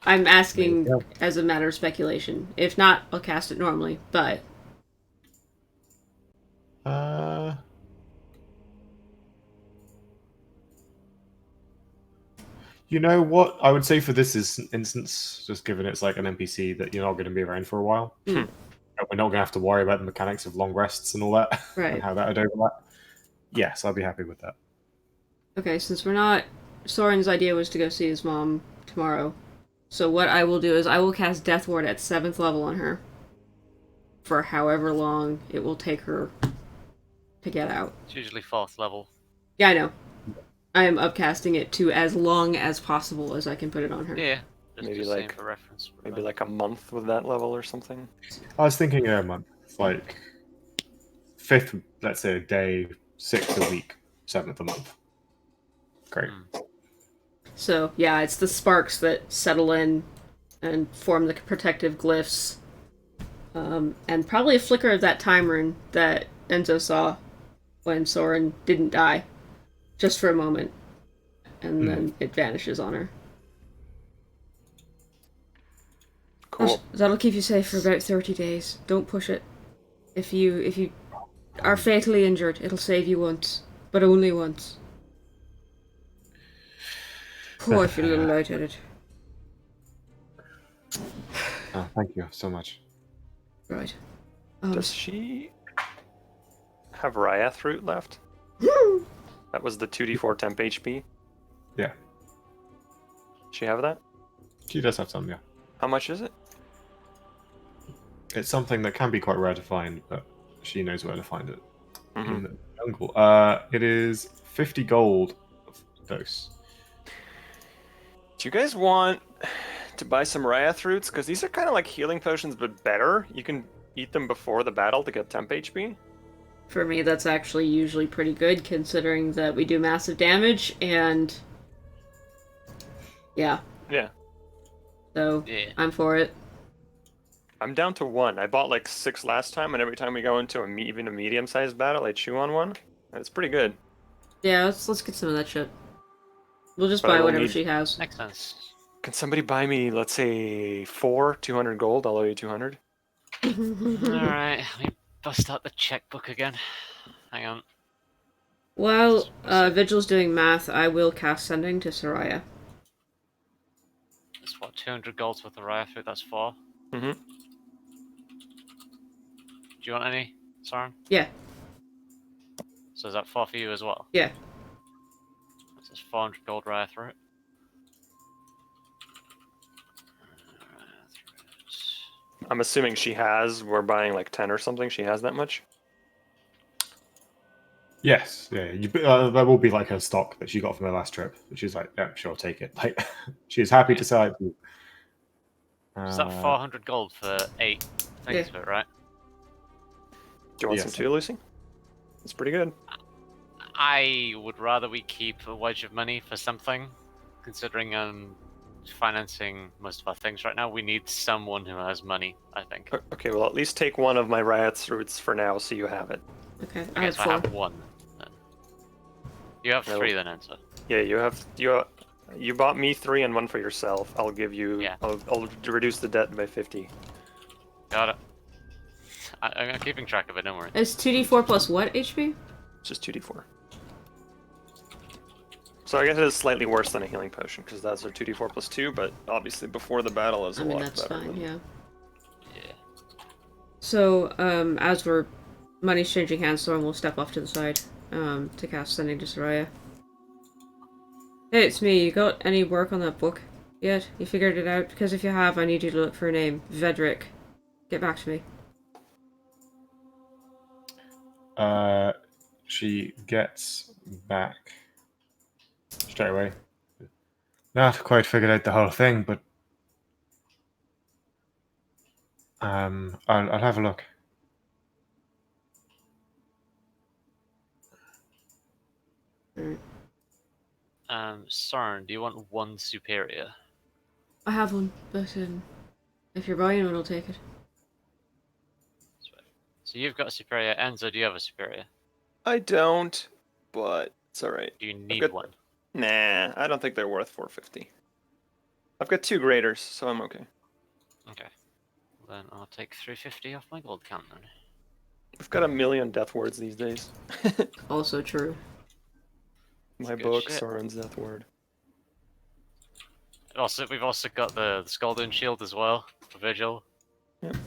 I'm asking as a matter of speculation. If not, I'll cast it normally, but... You know what? I would say for this instance, just given it's like an NPC that you're not going to be around for a while, we're not going to have to worry about the mechanics of long rests and all that, Right. and how that would overlap. Yes, I'd be happy with that. Okay, since we're not... Soren's idea was to go see his mom tomorrow. So what I will do is I will cast Death Ward at 7th level on her. For however long it will take her to get out. It's usually 4th level. Yeah, I know. I am upcasting it to as long as possible as I can put it on her. Yeah. Maybe just like- saying for reference. Maybe like a month with that level or something. I was thinking a month. It's like 5th, let's say a day, 6th a week, 7th a month. Great. So, yeah, it's the sparks that settle in and form the protective glyphs And probably a flicker of that time rune that Enzo saw when Soren didn't die. Just for a moment. And then it vanishes on her. Cool. That'll keep you safe for about 30 days. Don't push it. If you are fatally injured, it'll save you once. But only once. Oh, I feel a little lightheaded. Oh, thank you so much. Right. Does she have Ryath root left? That was the 2d4 temp HP. Yeah, She have that? she does have some, yeah. How much is it? It's something that can be quite rare to find, but she knows where to find it in the jungle. It is 50 gold dose. Do you guys want to buy some Ryath roots? Because these are kind of like healing potions, but better. You can eat them before the battle to get temp HP. For me, that's actually usually pretty good, considering that we do massive damage, and... Yeah. Yeah. So, Yeah. I'm for it. I'm down to 1. I bought like 6 last time, and every time we go into even a medium-sized battle, I chew on 1. And it's pretty good. Yeah, let's get some of that shit. We'll just But I buy will whatever need- she has. Makes sense. Can somebody buy me, let's say, 200 gold? I'll owe you 200. Alright, let me bust out the checkbook again. Hang on. While Vigil's doing math, I will cast Sending to Soraya. It's what, 200 golds worth of riot fruit? That's 4. Mm-hmm. Do you want any, Soren? Yeah, So is that 4 for you as well? yeah. That's just 400 gold riot fruit. I'm assuming she has. We're buying like 10 or something. She has that much? Yes, yeah. There will be like her stock that she got from her last trip. But she's like, yeah, sure, take it. Like, she's happy to sell it. Is that 400 gold for 8 things of it, right? Do you want Yes. some too, Lucy? It's pretty good. I would rather we keep a wedge of money for something, considering financing most of our things right now. We need someone who has money, I think. Okay, well, at least take one of my Riot's roots for now so you have it. Okay, I Okay, have so 4. I have 1 then. You have No. 3 then, Enzo. Yeah, you bought me 3 and 1 for yourself. I'll give you. Yeah. I'll reduce the debt by 50. Got it. I'm keeping track of it, don't worry. It's 2d4 plus what HP? It's just 2d4. So I guess it is slightly worse than a healing potion because that's a 2d4 plus 2, but obviously before the battle is a I mean, lot that's better. fine, yeah. Yeah. So, as we're money's changing hands, Soren will step off to the side, to cast Sending to Soraya. Hey, it's me. You got any work on that book yet? You figured it out? Because if you have, I need you to look for a name. Vedrick. Get back to me. She gets back straight away. Not quite figured out the whole thing, but I'll have a look. Soren, do you want 1 superior? I have one, but if you're buying one, I'll take it. So you've got a superior. Enzo, do you have a superior? I don't, but it's alright. Do you need got- 1? Nah, I don't think they're worth 450. I've got 2 graders, so I'm okay. Okay. Then I'll take 350 off my gold count then. We've got 1,000,000 death words these days. Also true. My Good book, shit. Soren's death word. Also, we've also got the Scalding Shield as well for Vigil. Yep. And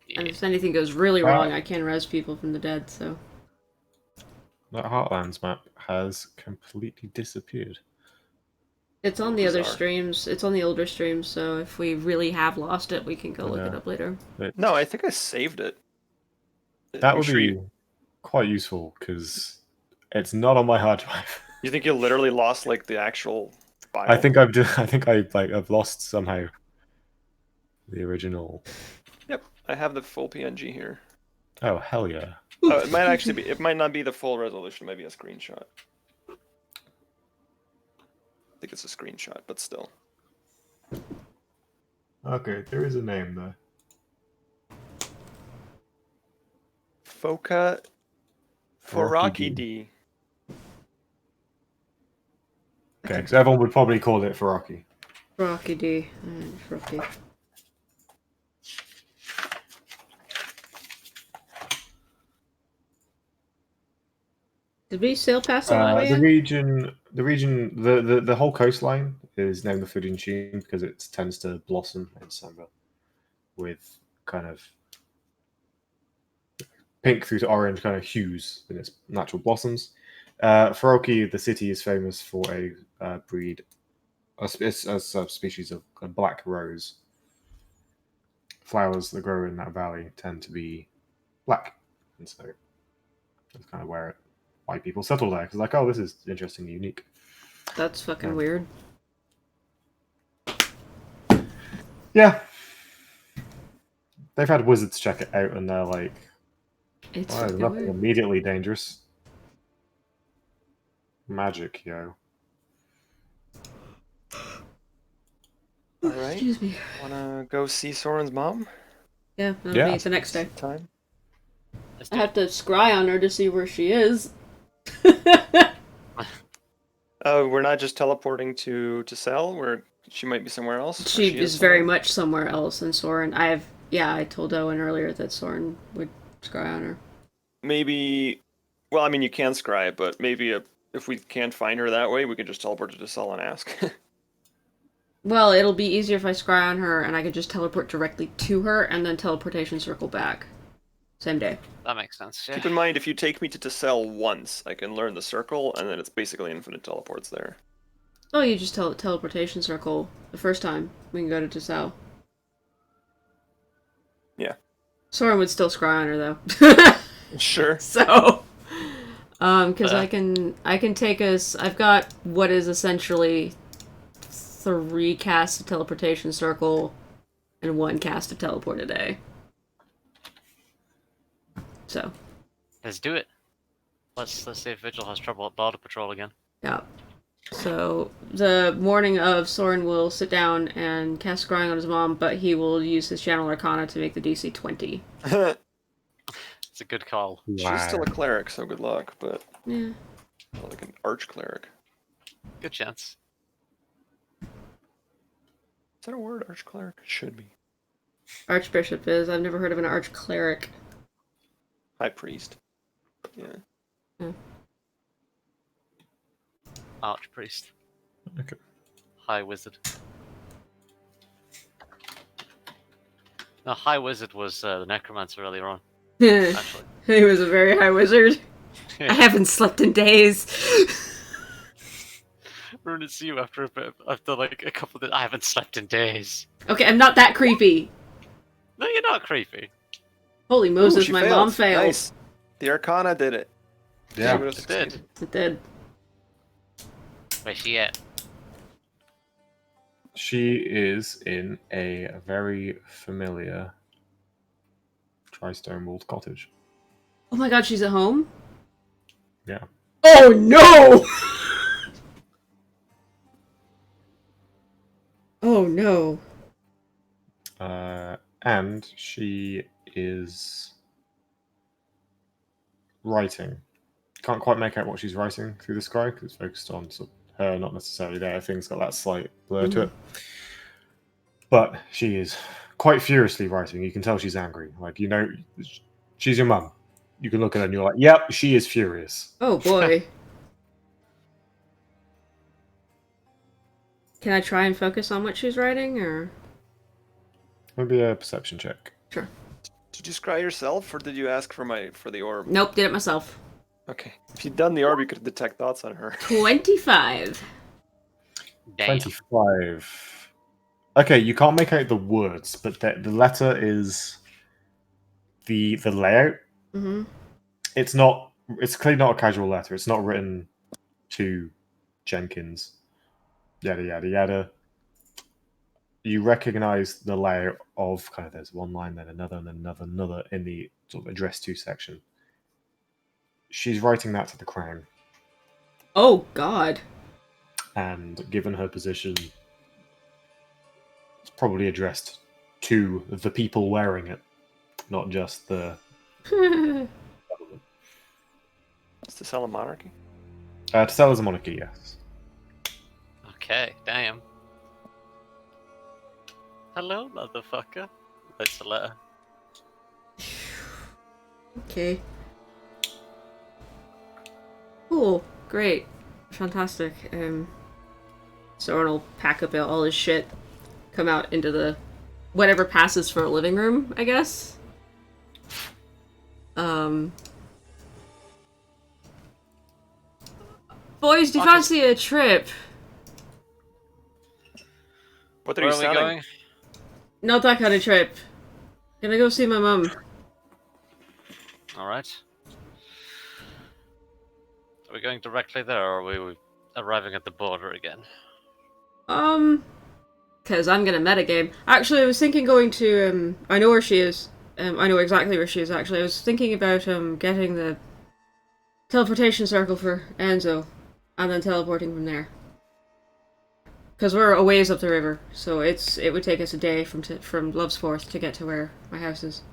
Yeah. if anything goes really wrong, I can res people from the dead, so... That Heartlands map has completely disappeared. It's on the other Bizarre. streams. It's on the older streams, so if we really have lost it, we can go look it Yeah. up later. No, I think I saved it. That I'm would sure be you- quite useful because it's not on my hard drive. You think you literally lost like the actual file? I think I've lost somehow the original. Yep, I have the full PNG here. Oh hell yeah! Oh, it might actually be. It might not be the full resolution. Maybe a screenshot. I think it's a screenshot, but still. Okay, there is a name there. Foca Rocky Foraki. Okay, so everyone would probably call it Faraki. Rocky D. Rocky. Did we sail past the highway? The whole coastline is named the Fujinshine because it tends to blossom in summer with kind of pink through to orange kind of hues in its natural blossoms. Faroki, the city, is famous for a breed, a species of a black rose. Flowers that grow in that valley tend to be black, and so that's kind of where white people settle there because, like, oh, this is interesting and unique. That's fucking weird. Yeah, they've had wizards check it out, and they're like, It's "Well, there's fucking nothing weird. immediately dangerous. Magic, yo." All right. Excuse me. Wanna go see Soren's mom? Yeah, that'll Yeah. be the next day. Time. I have to scry on her to see where she is. Oh, we're not just teleporting to Cell, where she might be somewhere else. Or She is very somewhere? much somewhere else than Soren. I told Owen earlier that Soren would scry on her. Maybe. Well, I mean, you can scry, but maybe if we can't find her that way, we can just teleport to Cell and ask. Well, it'll be easier if I scry on her and I could just teleport directly to her and then teleportation circle back. Same day. That makes sense. Yeah. Keep in mind, if you take me to Cell once, I can learn the circle, and then it's basically infinite teleports there. Oh, you just teleportation circle the first time. We can go to Tassel. Yeah. Soren would still scry on her though. Sure. So, because I can take us. I've got what is essentially 3 casts of teleportation circle and 1 cast of teleport a day. So, Let's do it. Let's see if Vigil has trouble at border patrol again. yeah. So the morning of, Soren will sit down and cast scrying on his mom, but he will use his channel arcana to make the DC 20. It's a good call. She's still a cleric, so good luck, but Yeah. not like an arch cleric. Good chance. Is that a word, arch cleric? It should be. Archbishop is. I've never heard of an arch cleric. High priest. Yeah. Archpriest. Okay. High wizard. No, high wizard was the necromancer earlier on. Actually. He was a very high wizard. I haven't slept in days. We're gonna see you after like a couple of days. I haven't slept in days. Okay, I'm not that creepy. No, you're not creepy. Holy Moses, Ooh, my mom failed. Nice. The arcana did it. Yeah. She would've It did. succeeded. It did. Where's she at? She is in a very familiar tri-stone walled cottage. Oh my god, she's at home? Yeah. Oh no! Oh no. And she is writing. Can't quite make out what she's writing through the scry because it's focused on sort of her, not necessarily there. Things got that slight blur to it. But she is quite furiously writing. You can tell she's angry. Like, you know, she's your mum. You can look at her and you're like, yep, she is furious. Oh boy. Can I try and focus on what she's writing, or? Maybe a perception check. Sure. Did you scry yourself, or did you ask for the orb? Nope, did it myself. Okay. If you'd done the orb, you could detect thoughts on her. 25. Damn. 25. Okay, you can't make out the words, but the letter is the layout. Mm-hmm. It's clearly not a casual letter. It's not written to Jenkins. Yada yada yada. You recognize the layout of kind of there's one line, then another, and then another in the sort of address to section. She's writing that to the crown, Oh god. and given her position, it's probably addressed to the people wearing it, not just the To sell a monarchy? To sell as a monarchy, yes. Okay, damn. Hello, motherfucker. Writes a letter. Okay. Cool. Great. Fantastic. Soren will pack up all his shit, come out into the whatever passes for a living room, I guess. Boys, do you fancy a trip? What are Where you are we selling? going? Not that kind of trip. Gonna go see my mum. Alright. Are we going directly there, or are we arriving at the border again? Because I'm gonna metagame. Actually, I was thinking going to, I know where she is. I know exactly where she is, actually. I was thinking about, getting the teleportation circle for Enzo, and then teleporting from there. Because we're a ways up the river, so it would take us a day from Lovesforth to get to where my house is.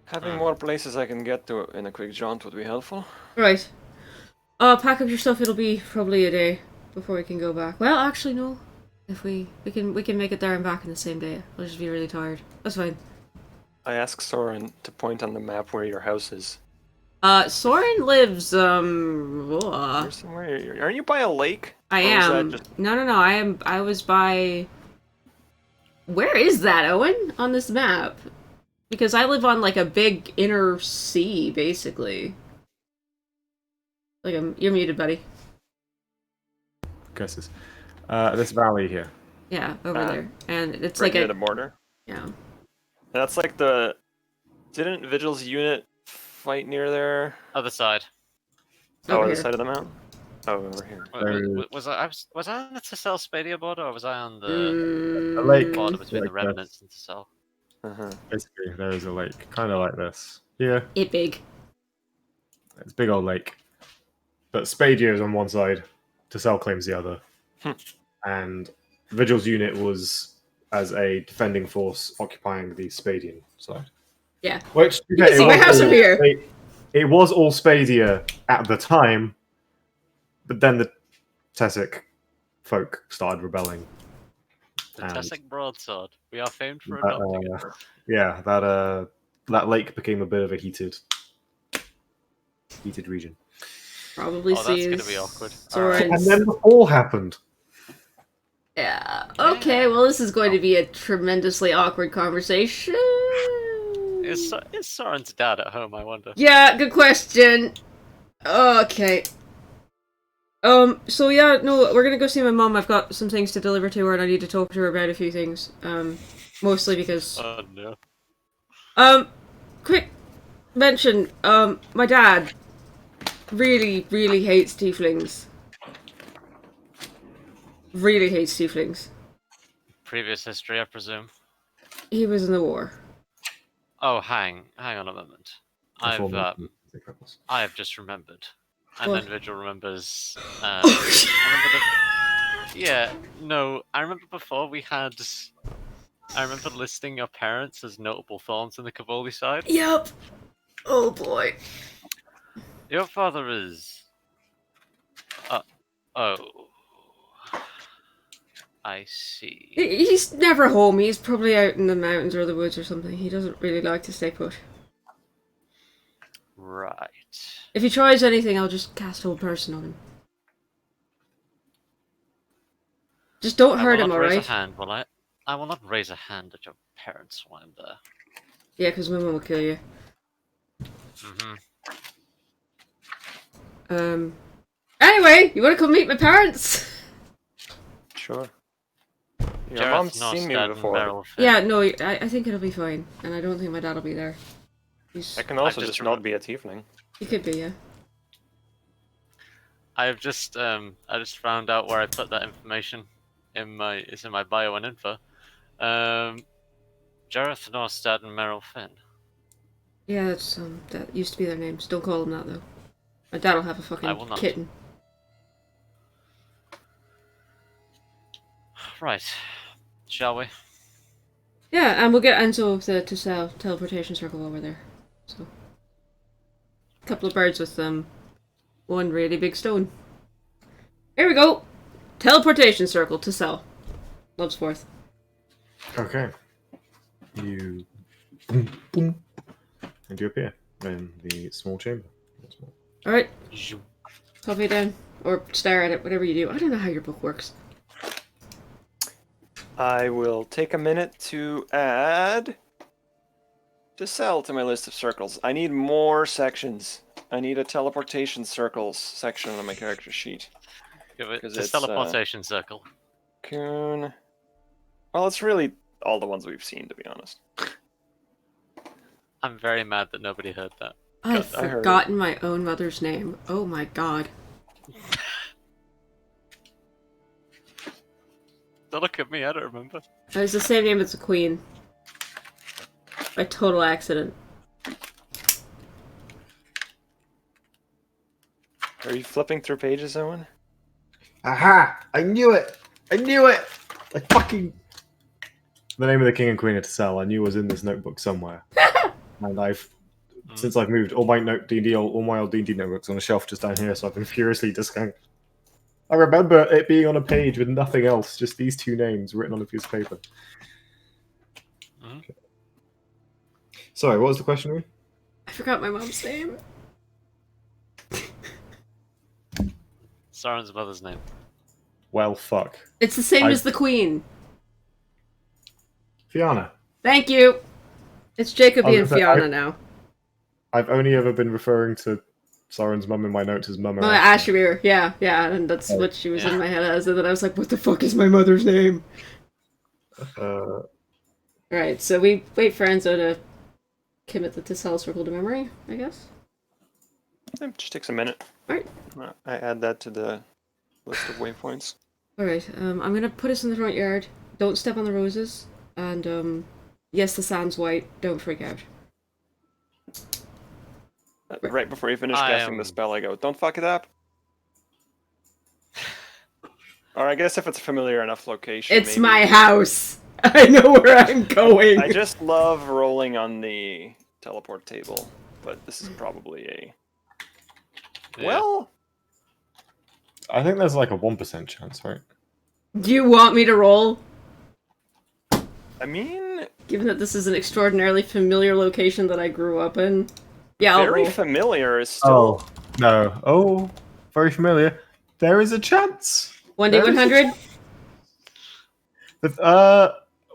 Having more places I can get to in a quick jaunt would be helpful. Right. Pack up your stuff. It'll be probably a day before we can go back. Well, actually, no. If we can make it there and back in the same day. I'll just be really tired. That's fine. I asked Soren to point on the map where your house is. Soren lives, You're somewhere. Aren't you by a lake? I Or was that am. just- No, I was by... Where is that, Owen? On this map? Because I live on, like, a big inner sea, basically. Like, you're muted, buddy. Curses. This valley here. Yeah, over there. And it's right like near a... the border? Yeah. That's like the... Didn't Vigil's unit fight near there? Other side. Oh, Over other here. side of the mountain? Oh, over here. Was I on the Tassel Spadia border, or was I on the A lake. border between the Like that. Remnants and Tassel? Uh-huh. Basically, there is a lake, kind of like this. Here, It big. it's a big old lake. But Spadia is on one side, Tassel claims the other. And Vigil's unit was as a defending force occupying the Spadian side. Yeah. Which, You can see my house from here. It was all Spadia at the time, but then the Tessic folk started rebelling. The And- Tessic Broadsword. We are famed for But, adopting it. Yeah, that lake became a bit of a heated region. Probably Oh, that's sees... gonna be awkward. Soren's... And then the fall happened. Yeah. Okay, well, this is going to be a tremendously awkward conversation. Is Soren's dad at home, I wonder? Yeah, good question. Okay. So yeah, no, we're gonna go see my mom. I've got some things to deliver to her, and I need to talk to her about a few things. Mostly because... Oh no. Quick mention, my dad really, really hates tieflings. Really hates tieflings. Previous history, I presume. He was in the war. Oh, hang on a moment. I have just remembered. And What? then Vigil remembers. I Oh, shit. I remember before we had. I remember listing your parents as notable thorns in the Cavoli side. Yep. Oh boy. Your father is. Oh. I see. He's never home. He's probably out in the mountains or the woods or something. He doesn't really like to stay put. Right. If he tries anything, I'll just cast Hold Person on him. Just don't hurt him, I will not raise alright? a hand, will I? I will not raise a hand at your parents while I'm there. Yeah, because my mum will kill you. Mm-hmm. Anyway, you want to come meet my parents? Sure. Your Jareth mom's seen me Norstad and before. Beryl Finn. Yeah, no, I think it'll be fine. And I don't think my dad will be there. I can also I've just just not be a tiefling. He could be, yeah. I just found out where I put that information it's in my bio and info. Jareth Norstad and Meryl Finn. Yeah, that used to be their names. Don't call them that, though. My dad'll have a I will fucking not. kitten. Right. Shall we? Yeah, and we'll get Enzo to sell teleportation circle while we're there. So, a couple of birds with one really big stone. Here we go. Teleportation circle to sell. Love's fourth. Okay. You boom, boom, and you appear in the small chamber. Alright. Copy it down. Or stare at it, whatever you do. I don't know how your book works. I will take a minute to add to sell to my list of circles. I need more sections. I need a teleportation circles section on my character sheet. Give it 'Cause to it's, teleportation circle. Coon. Well, it's really all the ones we've seen, to be honest. I'm very mad that nobody heard that. I've I heard forgotten my own mother's name. Oh my god. Don't look at me, I don't remember. It was the same name as the queen. By total accident. Are you flipping through pages, Owen? Aha! I knew it! I knew it! I fucking... The name of the king and queen of Tassel I knew was in this notebook somewhere. And since I've moved all my D&D, all my old D&D notebooks on a shelf just down here, so I've been furiously discounting. I remember it being on a page with nothing else, just these two names written on a piece of paper. Okay. Sorry, what was the question, Rui? I forgot my mom's name. Sauron's mother's name. Well, fuck. It's the same as the queen. Fiona. Thank you. It's Jacoby and Fiona now. I've only ever been referring to Sauron's mum in my notes as Mama. Ashmere. Yeah, and that's what she was in my head as, and then I was like, what the fuck is my mother's name? Right, so we wait for Enzo to commit the Tassel circle to memory, I guess? It just takes a minute. Alright. I add that to the list of waypoints. Alright, I'm gonna put us in the front yard. Don't step on the roses. And, yes, the sand's white. Don't freak out. Right before you finish casting the spell, I go, don't fuck it up. Or I guess if it's a familiar enough location. It's maybe. my house! I know where I'm going! I just love rolling on the teleport table, but this is probably a... Yeah. Well... I think there's like a 1% chance, right? Do you want me to roll? I mean... Given that this is an extraordinarily familiar location that I grew up in. Yeah, I'll very roll. familiar is still... Oh, no. Oh, very familiar. There is a chance. 1d100?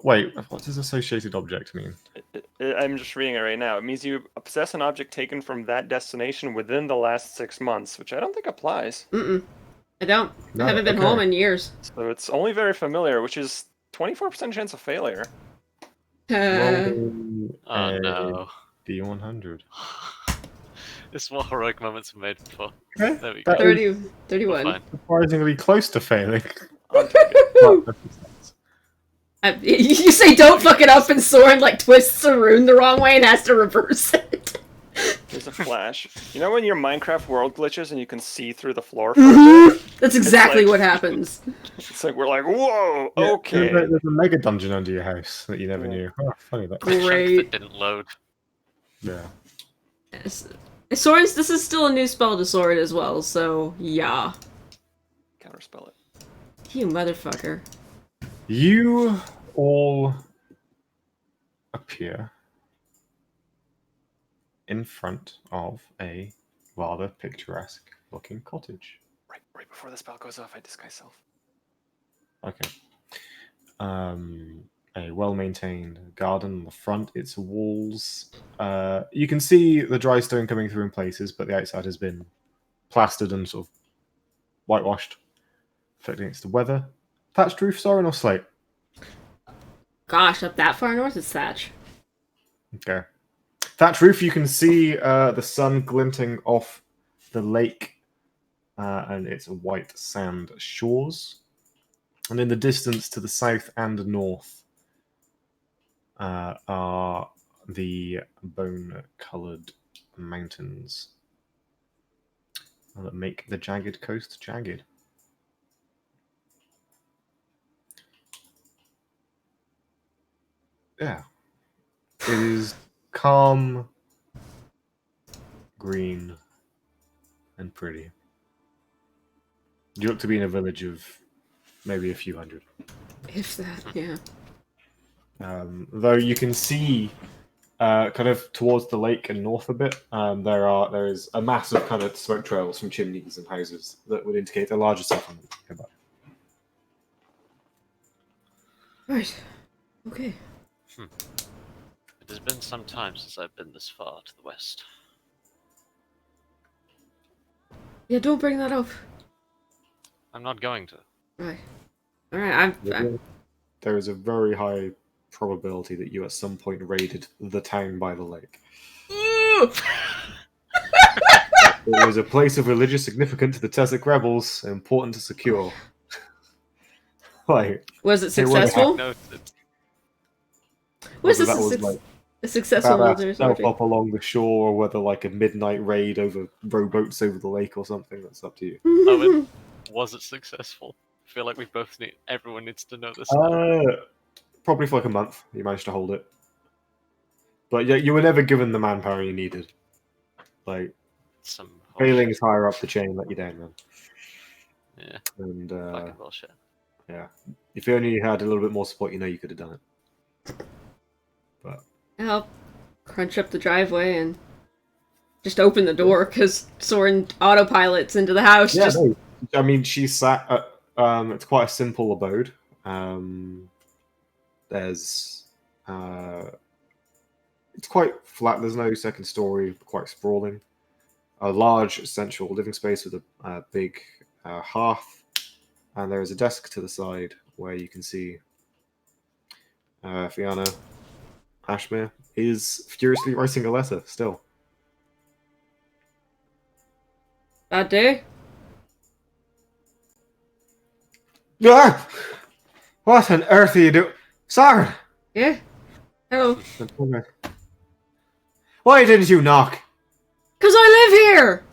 Wait, what does associated object mean? I'm just reading it right now. It means you possess an object taken from that destination within the last 6 months, which I don't think applies. Mm-mm. I don't. No, I haven't been okay. home in years. So it's only very familiar, which is 24% chance of failure. Roll Oh a no. D100. This is what heroic moments are made for. Okay. There we go. That 30, is 31. Fine. surprisingly close to failing. You say don't fuck it up and Soren like twists a rune the wrong way and has to reverse it. There's a flash. You know when your Minecraft world glitches and you can see through the floor? For a bit? That's exactly like- what happens. It's like we're like, whoa, Yeah, okay. There's a mega dungeon under your house that you never knew. Oh, funny that. Chunk Great. that didn't load. Yeah. Soren's, this is still a new spell to Soren as well, so yeah. Counterspell it. You motherfucker. You all appear in front of a rather picturesque looking cottage. Right before the spell goes off, I disguise self. Okay. A well-maintained garden on the front. Its walls. You can see the dry stone coming through in places, but the outside has been plastered and sort of whitewashed, reflecting against the weather. Thatched roof, Soren, or slate? Gosh, up that far north is thatch. Okay. Thatched roof. You can see the sun glinting off the lake and its white sand shores. And in the distance to the south and north are the bone-coloured mountains that make the jagged coast jagged. Yeah. It is calm, green, and pretty. You look to be in a village of maybe a few hundred. If that, yeah. Though you can see, kind of towards the lake and north a bit, there is a massive kind of smoke trails from chimneys and houses that would indicate a larger settlement nearby. Right. Okay. It has been some time since I've been this far to the west. Yeah, don't bring that up. I'm not going to. Right. Alright, I'm There is a very high probability that you at some point raided the town by the lake. It was a place of religious significance to the Tezek rebels, important to secure. Like, Was it Hey, what successful? Noted. Was whether this that was like a successful military stealth sortie? up along the shore, or whether like a midnight raid over rowboats over the lake or something, that's up to you. Owen, was it successful? I feel like we both need. Everyone needs to know this now. Probably for like a month, you managed to hold it. But yeah, you were never given the manpower you needed. Like, Some Wailing bullshit. is higher up the chain, let you down, man. Yeah, And fucking bullshit. yeah, if you only had a little bit more support, you know you could have done it. But I'll crunch up the driveway and just open the door because Soren autopilots into the house. yeah, just no, I mean, she sat at, it's quite a simple abode. There's it's quite flat. There's no second story. Quite sprawling. A large central living space with a big hearth, and there is a desk to the side where you can see Fiona Ashmere is furiously writing a letter still. Bad day. Ah! What on earth are you doing? Sorry! Yeah. Hello. Why didn't you knock? Cause I live here.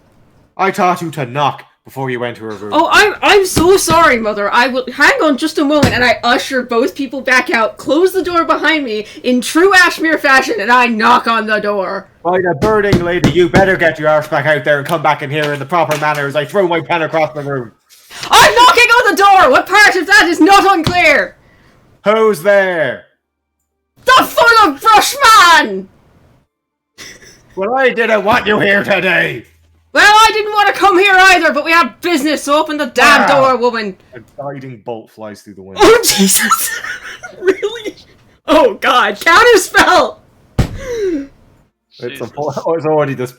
I taught you to knock before you went to her room. Oh, I'm so sorry, Mother. I will hang on just a moment, and I usher both people back out, close the door behind me in true Ashmere fashion, and I knock on the door. By the burning lady, you better get your arse back out there and come back in here in the proper manner as I throw my pen across the room. I'm knocking on the door. What part of that is not unclear? Who's there? The full of brush man. Well, I didn't want you here today. Well, I didn't want to come here either, but we have business, so open the damn door, woman. A guiding bolt flies through the window. Oh, Jesus! Really? Oh, God. Counterspell! Jesus. It's already this.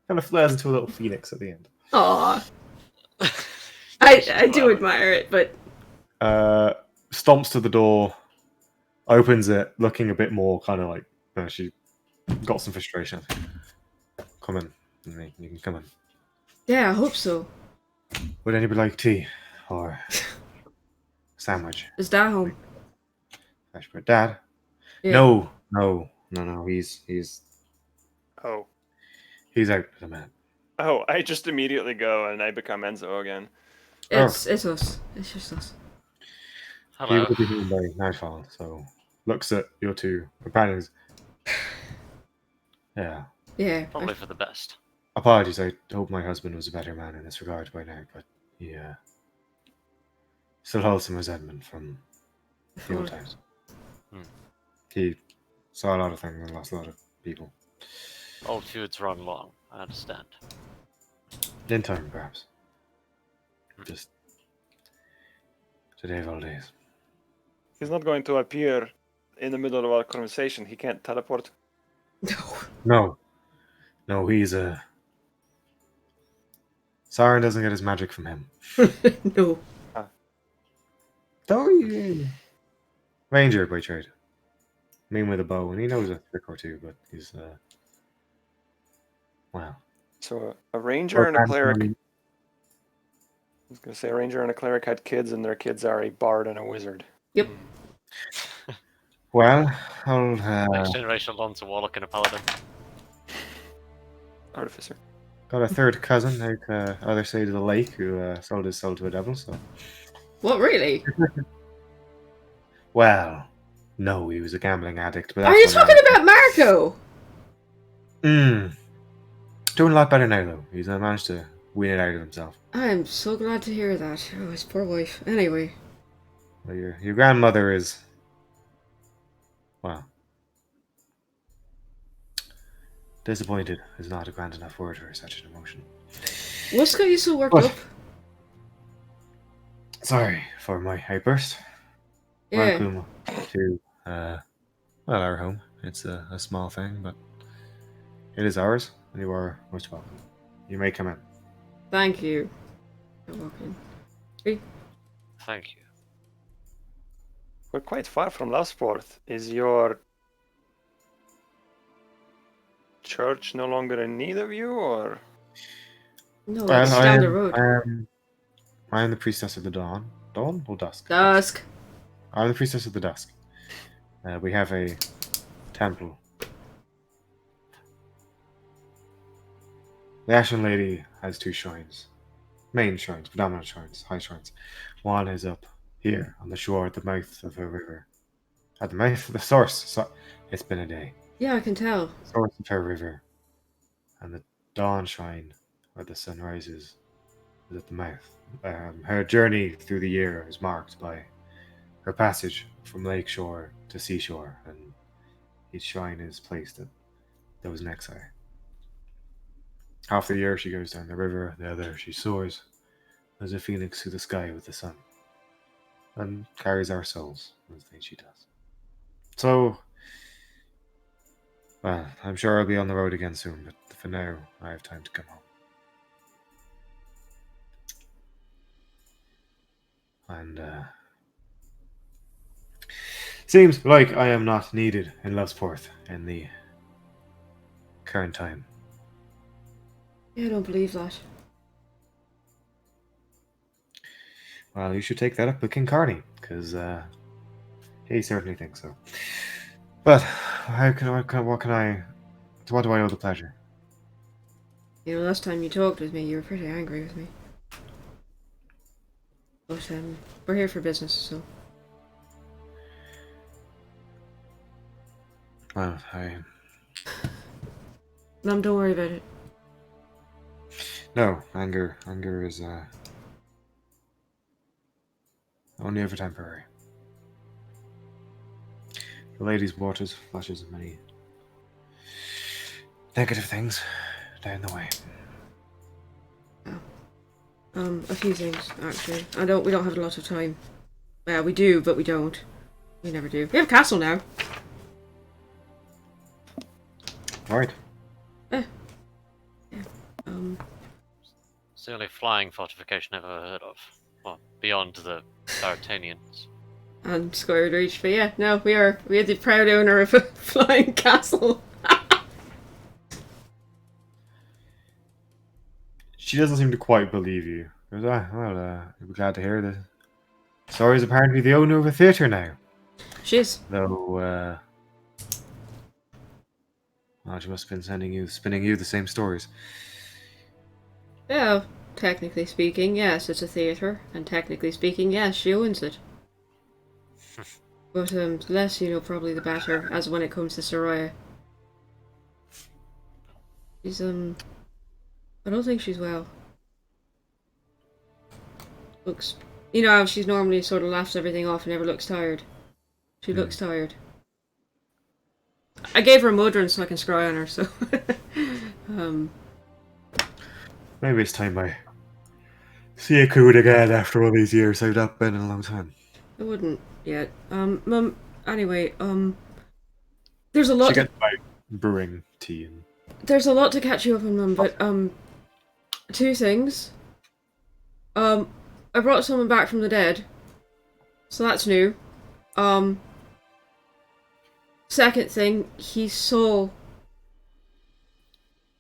Kind of flares into a little phoenix at the end. Aw. I do admire it, but... Stomps to the door, opens it, looking a bit more kind of like she got some frustration. Come in. You can come in. Yeah, I hope so. Would anybody like tea or sandwich? Is Dad home? Fresh bread. Dad? Yeah. No. He's Oh. out at the minute. Oh, I just immediately go and I become Enzo again. It's us. It's just us. He Hello. will be home by nightfall, so looks at your two companions. Yeah. Yeah. Probably for the best. Apologies, I hope my husband was a better man in this regard by now, but he still holds some resentment from the old times. He saw a lot of things and lost a lot of people. Old feuds run long. I understand. In time, perhaps. Just today of all days. He's not going to appear in the middle of our conversation. He can't teleport. No. No, he's a... Sauron doesn't get his magic from him. No. Though he... Ranger by trade. Mean with a bow, and he knows a trick or two, but he's, wow. So a ranger and a cleric. I Well, was going to say a ranger and a cleric had kids, and their kids are a bard and a wizard. Yep. I'll, Next generation learns a warlock and a paladin. Artificer. got a third cousin out other side of the lake who sold his soul to a devil, so... What, really? Well, no, he was a gambling addict, but Are you talking about Marco? Doing a lot better now, though. He's managed to wean it out of himself. I'm so glad to hear that. Oh, his poor wife. Anyway. Well, your grandmother is, well, disappointed is not a grand enough word for such an emotion. What's got you so worked What? up? Sorry for my outburst. Yeah. Welcome to, well, our home. It's a small thing, but it is ours, and you are most welcome. You may come in. Thank you. You're welcome. Thank you. We're quite far from Losport. Is your church no longer in need of you, or? No, Well, it's down the road. I am the priestess of the dawn. Dawn or dusk? Dusk. I'm the priestess of the dusk. We have a temple. The Ashen Lady has two shrines. Main shrines, predominant shrines, high shrines. One is up here on the shore at the mouth of her river. At the mouth of the source. So, it's been a day. Yeah, I can tell. Source of her river. And the dawn shrine, where the sun rises, is at the mouth. Her journey through the year is marked by her passage from lakeshore to seashore, and each shrine is placed at those next exile. Half the year she goes down the river, the other she soars as a phoenix through the sky with the sun, and carries our souls, as the thing she does. So, well, I'm sure I'll be on the road again soon, but for now, I have time to come home. And, seems like I am not needed in Lovesporth in the current time. Yeah, I don't believe that. Well, you should take that up with King Carney, because he certainly thinks so. But what do I owe the pleasure? You know, last time you talked with me, you were pretty angry with me. But, we're here for business, so. Well, Mum, don't worry about it. no, anger is only ever temporary. The lady's waters flashes many negative things down the way. A few things, actually. We don't have a lot of time. Well, we do, but we don't. We never do. We have a castle now. Right. It's the only flying fortification I've ever heard of. Well, beyond the D'Artagnans. And Square Reach, but yeah, no, we are the proud owner of a flying castle. She doesn't seem to quite believe you. Goes, you'll be glad to hear this. Sori's apparently the owner of a theatre now. She is. Though, well, she must have been spinning you the same stories. Yeah, technically speaking, yes, it's a theatre, and technically speaking, yes, she owns it. But the less you know, probably the better, as when it comes to Soraya. She's I don't think she's well. Looks, you know how she's normally sort of laughs everything off and never looks tired. She looks tired. I gave her a Mudron so I can scry on her, so Maybe it's time I see a coot again after all these years. I've not been in a long time. I wouldn't yet. Mum, anyway, there's a lot She gets by brewing tea and there's a lot to catch you up on, Mum, but two things. I brought someone back from the dead. So that's new. Second thing, he saw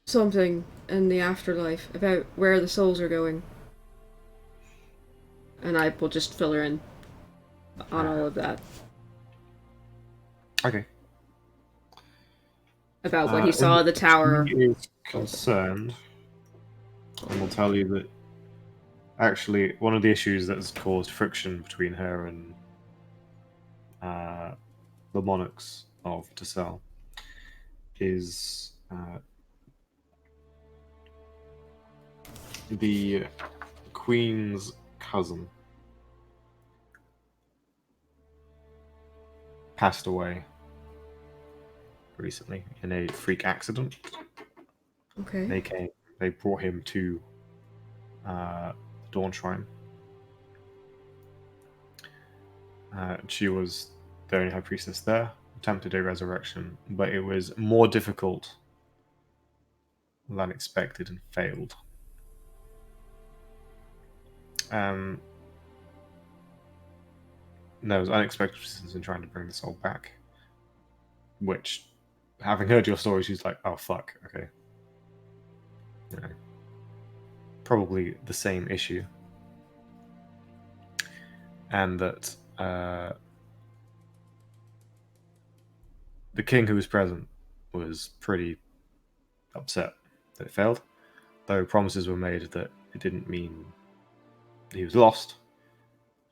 something in the afterlife about where the souls are going. And I will just fill her in on all of that. okay. About what he saw at the tower. He is concerned, and will tell you that actually one of the issues that has caused friction between her and the monarchs of Tassel is the Queen's cousin passed away recently in a freak accident. Okay. They brought him to the Dawn Shrine. She was the only high priestess there, attempted a resurrection, but it was more difficult than expected and failed. There was unexpected resistance in trying to bring the soul back, which, having heard your story, she's like, oh fuck, okay. You know, probably the same issue. And that the king who was present was pretty upset that it failed, though promises were made that it didn't mean he was lost,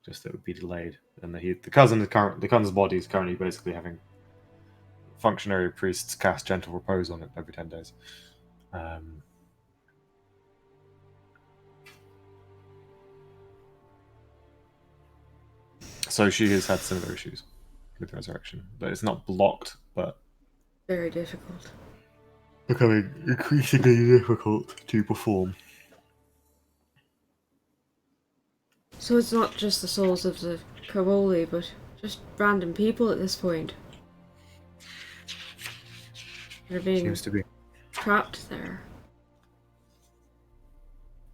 just that it would be delayed, and that the cousin's body is currently basically having functionary priests cast gentle repose on it every 10 days. So she has had similar issues with resurrection. But it's not blocked, but Very difficult. becoming increasingly difficult to perform. So it's not just the souls of the Caroli, but just random people at this point. They're being Seems to be. trapped there.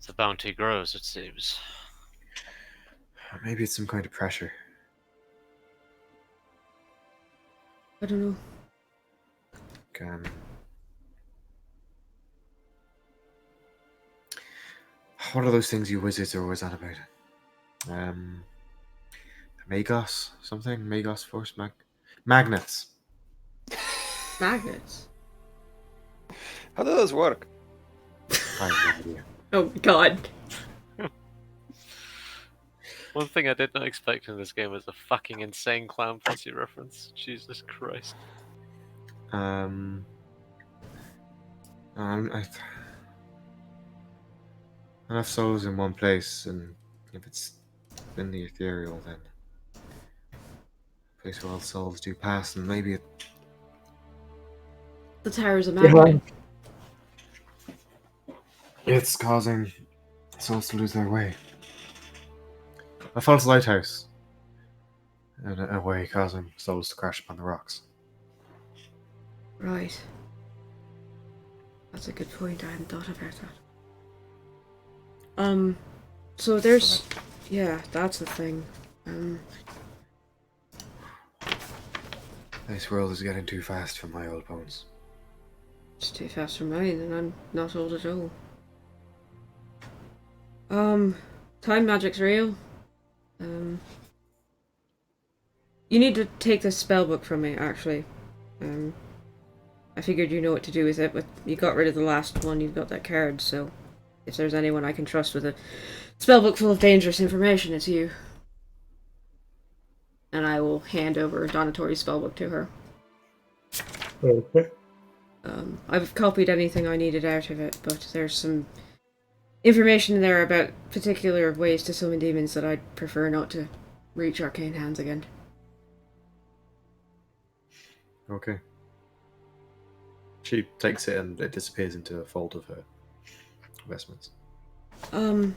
The bounty grows, it seems. Maybe it's some kind of pressure. I don't know. What are those things you wizards are always on about? Magos? Something? Magos Force? Magnets. Magnets. How do those work? I have no idea. Oh my god. One thing I did not expect in this game was a fucking insane clown posse reference. Jesus Christ. Enough souls in one place, and if it's in the ethereal, then a place where all souls do pass, and maybe it. The tower's a magnet. It's causing souls to lose their way. A false lighthouse, in a way, causing souls to crash upon the rocks. Right. That's a good point. I hadn't thought about that. So there's... Yeah, that's the thing. This world is getting too fast for my old bones. It's too fast for mine, and I'm not old at all. Time magic's real. You need to take this spell book from me, actually. I figured you know what to do with it, but you got rid of the last one, you've got that card, so if there's anyone I can trust with a spellbook full of dangerous information, it's you. And I will hand over Donatori's spellbook to her. Okay. I've copied anything I needed out of it, but there's some information in there about particular ways to summon demons that I'd prefer not to reach arcane hands again. Okay. She takes it and it disappears into a fold of her vestments. Although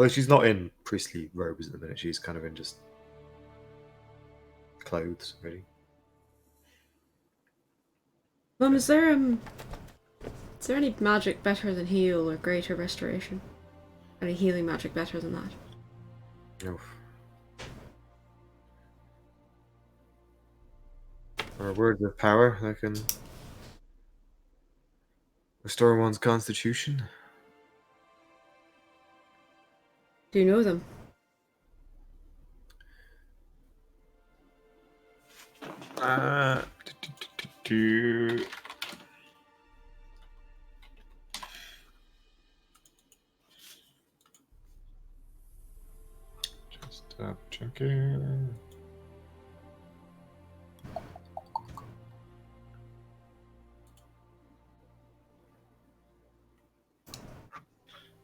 she's not in priestly robes at the minute, she's kind of in just clothes, really. Mum, is there any magic better than heal or greater restoration? Any healing magic better than that? No. Or words of power that can restore one's constitution. Do you know them? Just checking.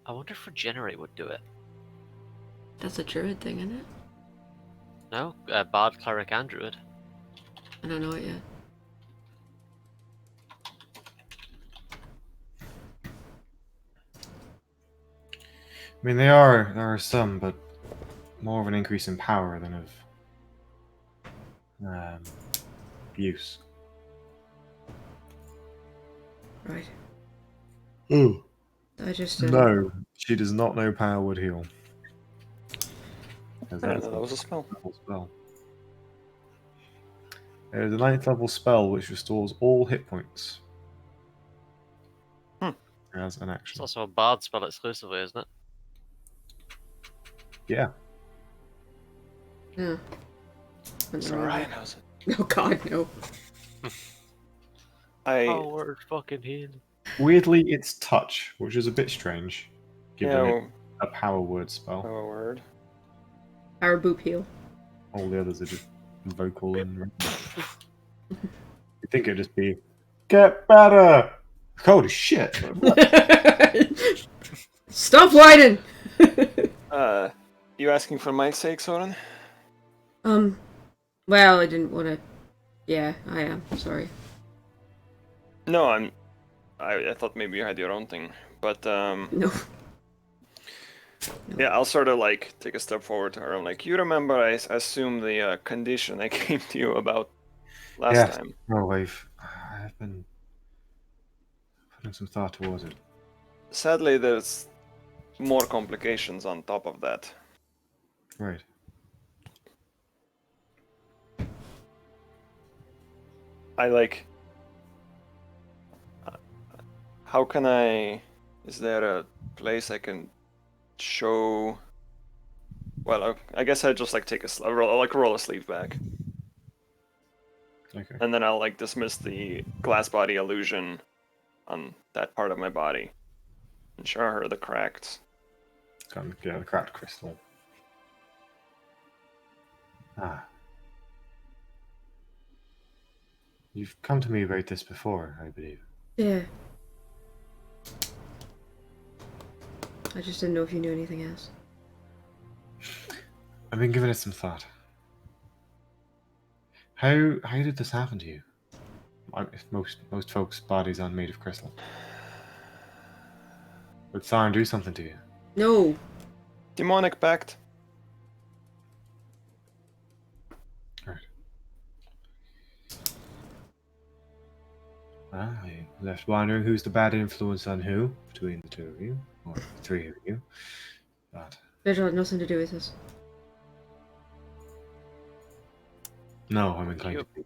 I wonder if regenerate would do it. That's a druid thing, isn't it? No, bard, cleric, and druid. I don't know it yet. I mean, there are some, but more of an increase in power than of use. Right. Ooh. I just No, she does not know power would heal. Because I didn't that's know that was a spell. level spell. It is a 9th level spell which restores all hit points. As an It's action. also a bard spell exclusively, isn't it? Yeah. Yeah. Went the So wrong way. Ryan knows it. Oh god, no. Power fucking heal. Weirdly, it's touch, which is a bit strange, given Yeah, it well, a power word spell. oh, a word. Our boop heal. All the others are just vocal and. You think it'd just be get better. Holy shit! Stop whining! You asking for my sake, Soren? Well, I didn't want to. Yeah, I am. Sorry. No, I thought maybe you had your own thing, but No. yeah, I'll sort of like take a step forward to her. I'm like, you remember? I assume the condition I came to you about last time. No, I've been putting some thought towards it. Sadly, there's more complications on top of that. Right. I like. How can I? Is there a place I can show? Well, I guess I just like take roll a sleeve back, Okay. and then I'll like dismiss the glass body illusion on that part of my body, and show her the cracks. Come get the cracked crystal. Ah. You've come to me about this before, I believe. Yeah. I just didn't know if you knew anything else. I've been giving it some thought. How did this happen to you? Most folks' bodies aren't made of crystal. Would Tharn do something to you? No. Demonic pact. Right. Well, I left wondering who's the bad influence on who between the two of you, or the three of you. But Vigil had nothing to do with this. no, I'm inclined to be.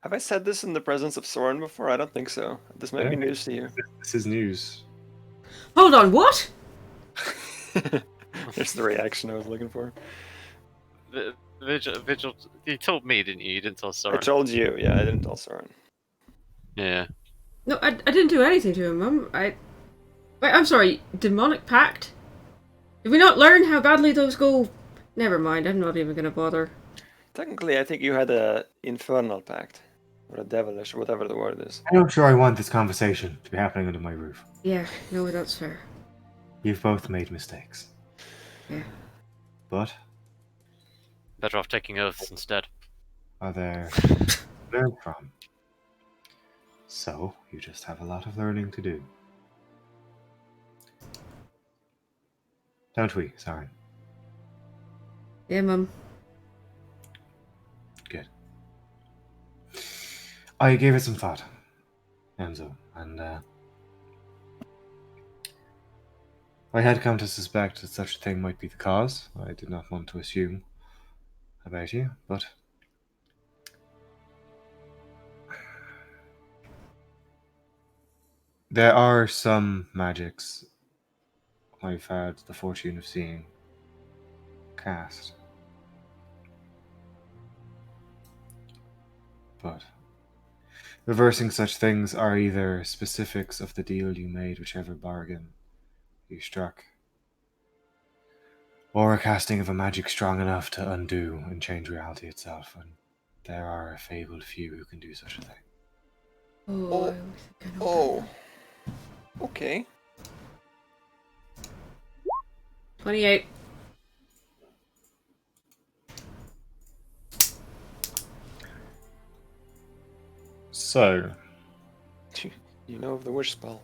Have I said this in the presence of Soren before? I don't think so. This might be Yeah. news to you. This is news. Hold on, what? There's the reaction I was looking for. Vigil, you told me, didn't you? You didn't tell I Soren. told you. Yeah, I didn't tell Soren. Yeah. No, I didn't do anything to him. Wait, I'm sorry. Demonic pact? Did we not learn how badly those go? Never mind. I'm not even gonna bother. Technically, I think you had a infernal pact, or a devilish, or whatever the word is. I'm not sure I want this conversation to be happening under my roof. Yeah. No, that's fair. You've both made mistakes. Yeah. But Better off taking oaths instead. are there learn from? So you just have a lot of learning to do. Don't we, Saren? Yeah, Mum. Good. I gave it some thought, Enzo, and I had come to suspect that such a thing might be the cause. I did not want to assume about you, but there are some magics I've had the fortune of seeing cast. But reversing such things are either specifics of the deal you made, whichever bargain you struck, or a casting of a magic strong enough to undo and change reality itself, and there are a fabled few who can do such a thing. Oh, I think I know Oh. Okay. 28. So, You know of the wish spell.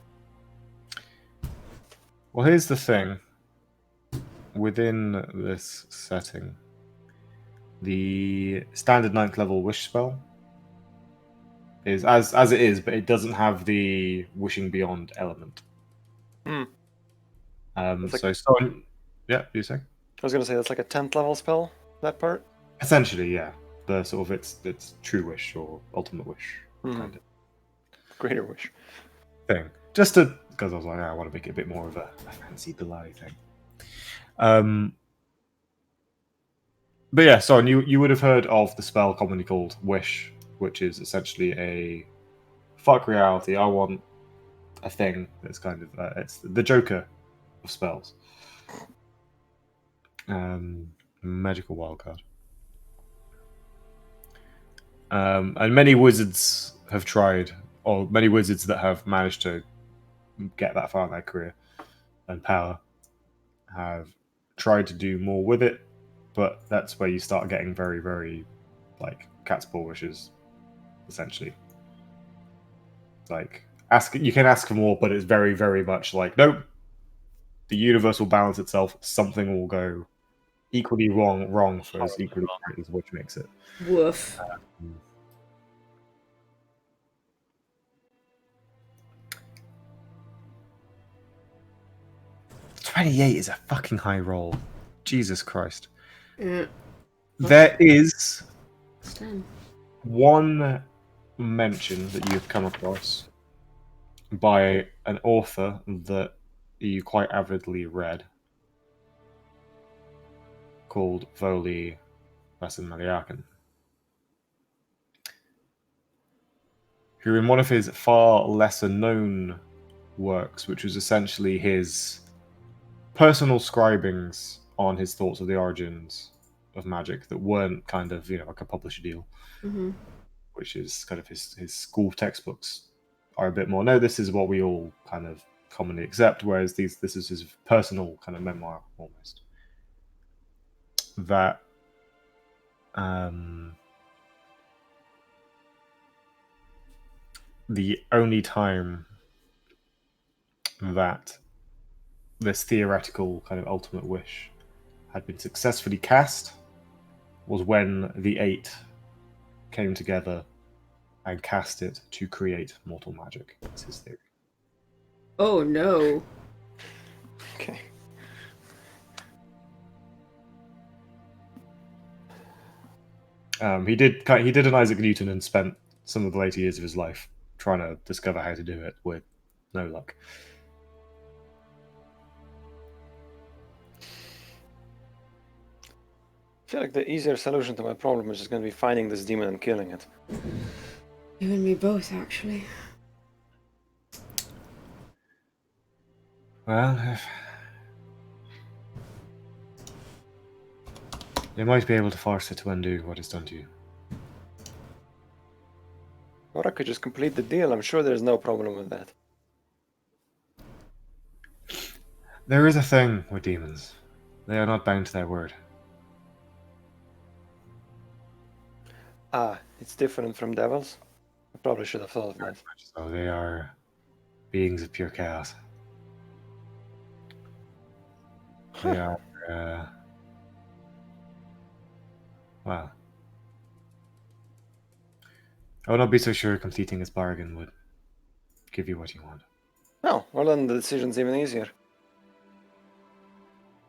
well, here's the thing. Within this setting, the standard 9th level wish spell is as it is, but it doesn't have the wishing beyond element. Hmm. It's like- So, yeah, you say? I was gonna say that's like a 10th level spell. That part. Essentially, yeah. The sort of its true wish or ultimate wish kind of Greater wish. thing. Just to because I was like, I want to make it a bit more of a fancy delay thing. But yeah, so you would have heard of the spell commonly called Wish, which is essentially a fuck reality. I want a thing that's kind of it's the Joker of spells. Magical wildcard. And many wizards have tried, or many wizards that have managed to get that far in their career and power have tried to do more with it, but that's where you start getting very, very like cat's paw wishes, essentially. Like you can ask for more, but it's very, very much like nope. The universe will balance itself. Something will go equally wrong for as equally right as which makes it. Woof. 28 is a fucking high roll. Jesus Christ. Yeah. There is It's 10. one mention that you've come across by an author that you quite avidly read called Voli Vasimaliakan, who in one of his far lesser known works, which was essentially his personal scribings on his thoughts of the origins of magic that weren't kind of, like a publisher deal, Mm-hmm. which is kind of his school textbooks are a bit more, no, this is what we all kind of commonly accept, whereas this is his personal kind of memoir almost. That the only time that this theoretical kind of ultimate wish had been successfully cast was when the 8 came together and cast it to create mortal magic. That's his theory. Oh no. Okay. He did an Isaac Newton and spent some of the later years of his life trying to discover how to do it with no luck. I feel like the easier solution to my problem is just going to be finding this demon and killing it. You and me both, actually. Well, you might be able to force it to undo what it's done to you. Or I could just complete the deal. I'm sure there's no problem with that. There is a thing with demons. They are not bound to their word. Ah, it's different from devils? I probably should have thought of that. So they are beings of pure chaos. They are, well, I would not be so sure completing this bargain would give you what you want. Oh, well then the decision's even easier.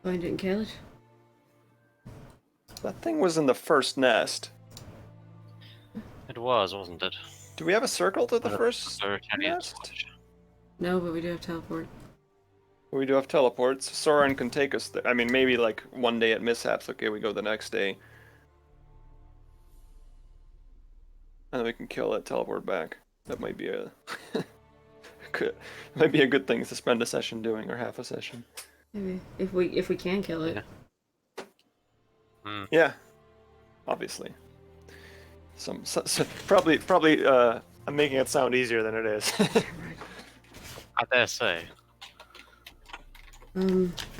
Find it and kill it. That thing was in the first nest. It was, wasn't it? Do we have a circle to the Well, first Sir Kenny nest? No, but we do have teleport. We do have teleports. Soren can take us there. I mean, maybe like one day at mishaps. Okay, we go the next day. And then we can kill it, teleport back. That might be a might be a good thing to spend a session doing, or half a session. Maybe if we can kill it. Yeah. Yeah, obviously. Probably. I'm making it sound easier than it is. I dare say.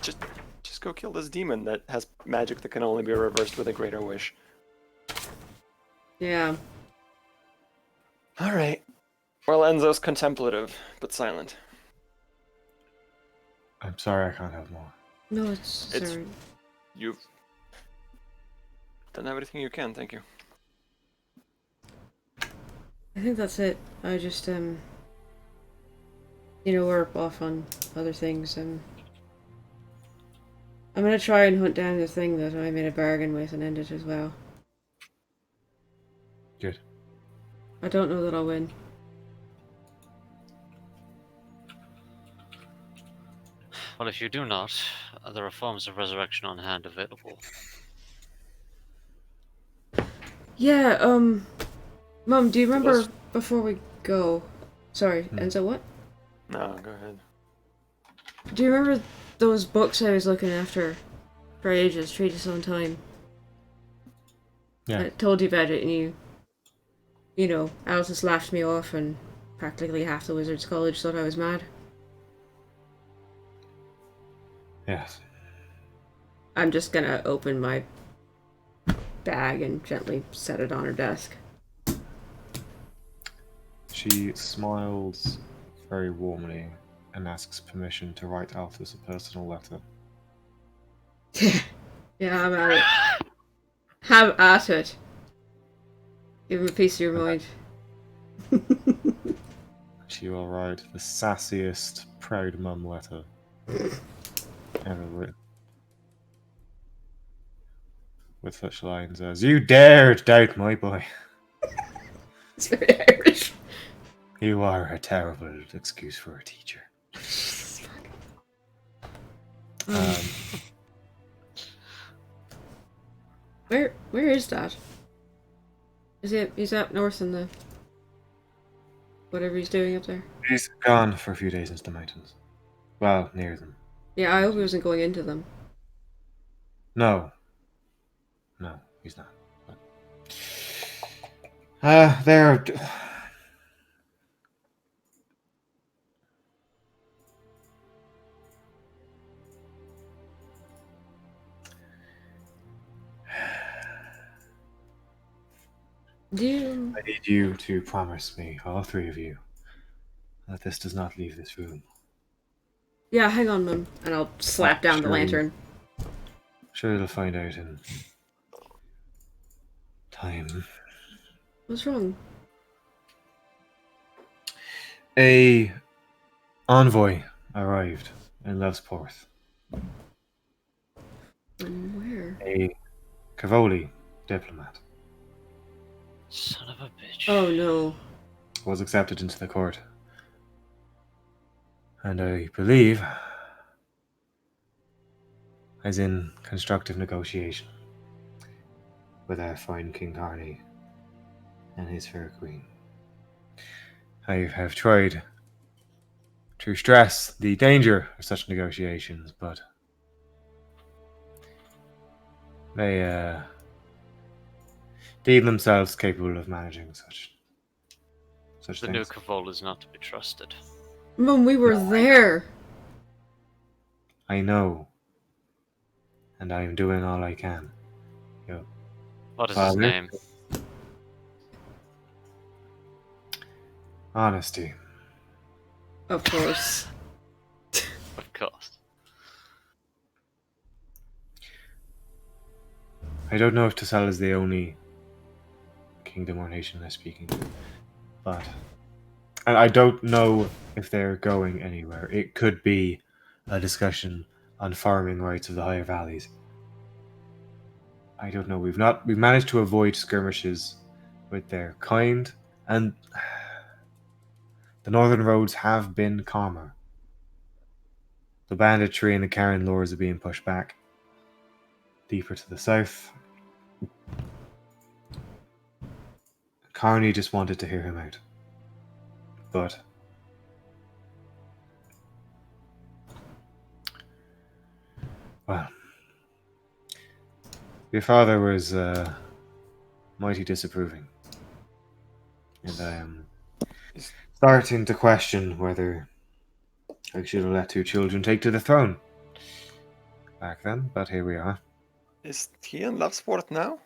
just go kill this demon that has magic that can only be reversed with a greater wish. Yeah. Alright. Well, Enzo's contemplative, but silent. I'm sorry, I can't have more. No, it's sorry. You've done everything you can, thank you. I think that's it. I just, we're off on other things. I'm gonna try and hunt down the thing that I made a bargain with and end it as well. Good. I don't know that I'll win. Well, if you do not, there are forms of resurrection on hand available. Yeah, Mum, do you remember those- before we go? Sorry, Enzo, what? No, go ahead. Do you remember those books I was looking after for ages, Treatise on Time? Yeah. I told you about it and Alice just laughed me off and practically half the Wizards College thought I was mad. Yes. I'm just gonna open my bag and gently set it on her desk. She smiles very warmly and asks permission to write Alphys a personal letter. Yeah, I'm at it. Have at it. Give him a piece of your mind. She will write the sassiest proud mum letter ever written. With such lines as, "You dared doubt my boy. It's very Irish. You are a terrible excuse for a teacher." Where is that? He's up north in the whatever he's doing up there. He's gone for a few days into the mountains. Well, near them. Yeah, I hope he wasn't going into them. No, he's not. They're... I need you to promise me, all three of you, that this does not leave this room. Yeah, hang on, Mum. And I'll slap down the Sure. lantern. Sure, they'll find out in time. What's wrong? A envoy arrived in Lovesporth. Where? A Cavoli diplomat Son of a bitch. Oh no. was accepted into the court. And I believe is in constructive negotiation with our fine King Carney and his fair queen. I have tried to stress the danger of such negotiations, but they deem themselves capable of managing such The new things. Cavol is not to be trusted. Mum, we were there. I know, and I am doing all I can. What is his Father? name? Honesty. Of course. Of course. I don't know if Tassel is the only kingdom or nation they're speaking to, but and I don't know if they're going anywhere. It could be a discussion on farming rights of the higher valleys. I don't know. We've managed to avoid skirmishes with their kind, and the northern roads have been calmer. The banditry and the Karen lords are being pushed back deeper to the south. Carney just wanted to hear him out. But well, your father was mighty disapproving. And I am starting to question whether I should have let two children take to the throne. back then, but here we are. Is he in Lovesport now?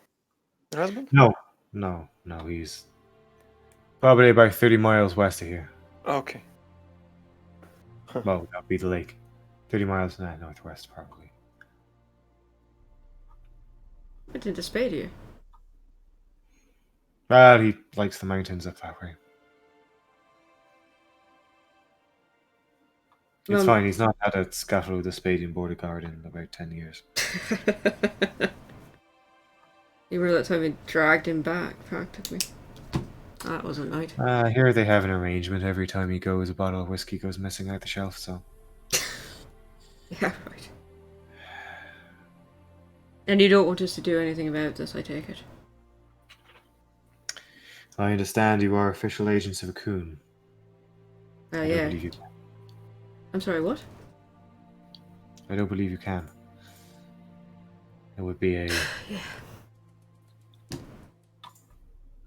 Your husband? No, he's probably about 30 miles west of here. Okay. Well, that'd be the lake. 30 miles northwest, probably. What did the spade here? Well, he likes the mountains up that way. It's fine, he's not had a scuttle with a spade in Border Guard in about 10 years. You remember that time we dragged him back, practically. That wasn't nice. Here they have an arrangement. Every time he goes, a bottle of whiskey goes missing out the shelf, so... Yeah, right. And you don't want us to do anything about this, I take it? I understand you are official agents of a coon. I don't Yeah. believe you can. I'm sorry, what? I don't believe you can. It would be a...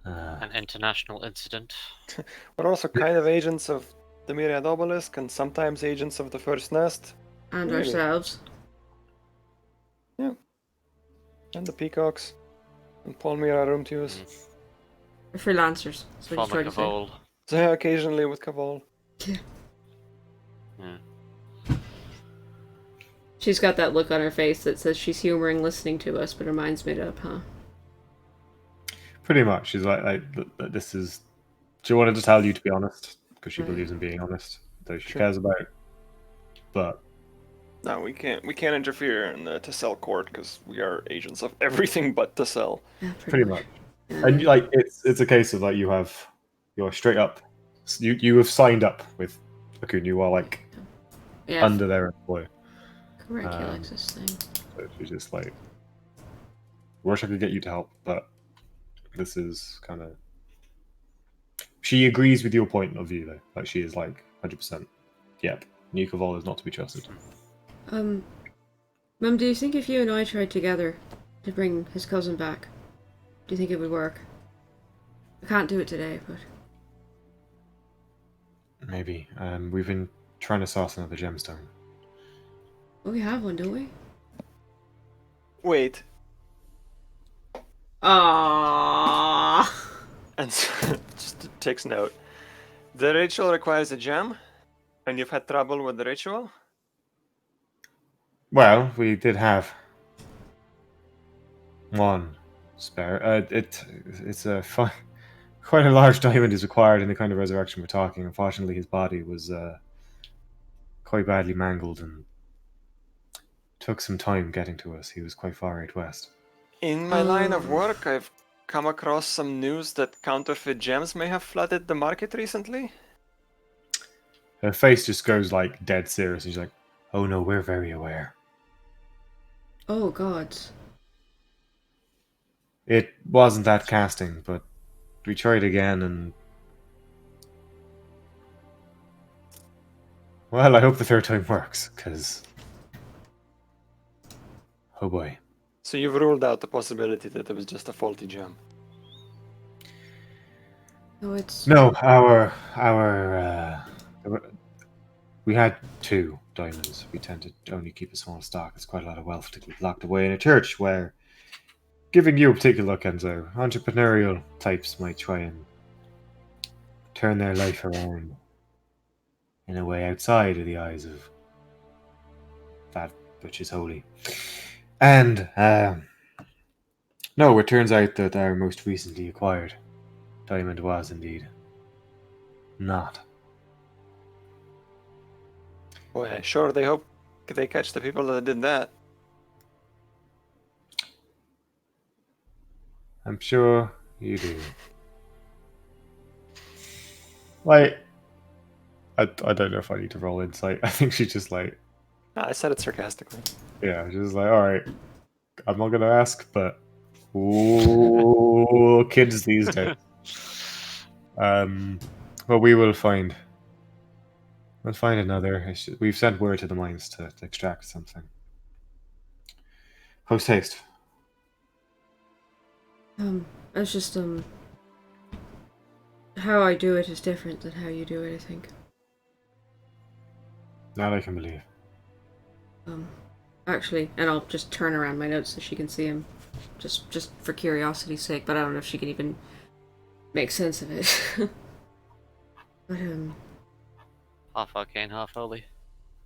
An international incident. We're also kind of agents of the Myriad Obelisk and sometimes agents of the First Nest. And Really? ourselves. Yeah. And the Peacocks. And Palmyra are room to us. We're freelancers. That's what he's Former trying to say. Cavol. So yeah, occasionally with Cabal. Yeah. Yeah. She's got that look on her face that says she's humoring listening to us, but her mind's made up, huh? Pretty much. She's like this is... She wanted to tell you to be honest, because she Right. believes in being honest. Though she Sure. cares about it. But... No, we can't interfere in the Tessel court because we are agents of everything but Tessel. Yeah, Pretty much. Yeah. And like it's a case of like you're straight up. You have signed up with a coon. You are like Yeah, under their employ. correct, he likes this thing. So she's just like, wish I could get you to help, but this is kind of. She agrees with your point of view though. Like she is like 100%. Yep, Nukavol is not to be trusted. Mum, do you think if you and I tried together to bring his cousin back, do you think it would work? I can't do it today, but... Maybe. We've been trying to source another gemstone. Oh, we have one, don't we? Wait. Aww. And so, just takes note. The ritual requires a gem, and you've had trouble with the ritual? Well, we did have one spare. It's a quite a large diamond is required in the kind of resurrection we're talking. Unfortunately, his body was quite badly mangled and took some time getting to us. He was quite far out west. In my line of work, I've come across some news that counterfeit gems may have flooded the market recently. Her face just goes like dead serious. She's like, "Oh no, we're very aware." Oh, God. It wasn't that casting, but we tried again and... Well, I hope the third time works, because... Oh boy. So you've ruled out the possibility that it was just a faulty gem. No, it's... No, we had 2 diamonds. We tend to only keep a small stock. It's quite a lot of wealth to keep locked away in a church where, giving you a particular look, Enzo, entrepreneurial types might try and turn their life around in a way outside of the eyes of that which is holy. And, no, it turns out that our most recently acquired diamond was indeed not. Boy, I sure they hope they catch the people that did that. I'm sure you do. Like, I don't know if I need to roll insight. I think she's just like, No, I said it sarcastically. yeah, she's like, alright, I'm not gonna ask, but ooh, kids these days. Well, we will find. We'll find another. We've sent word to the mines to extract something. Post haste. It's just, how I do it is different than how you do it, I think. That I can believe. actually, and I'll just turn around my notes so she can see him, just for curiosity's sake. But I don't know if she can even make sense of it. But Half arcane, half holy.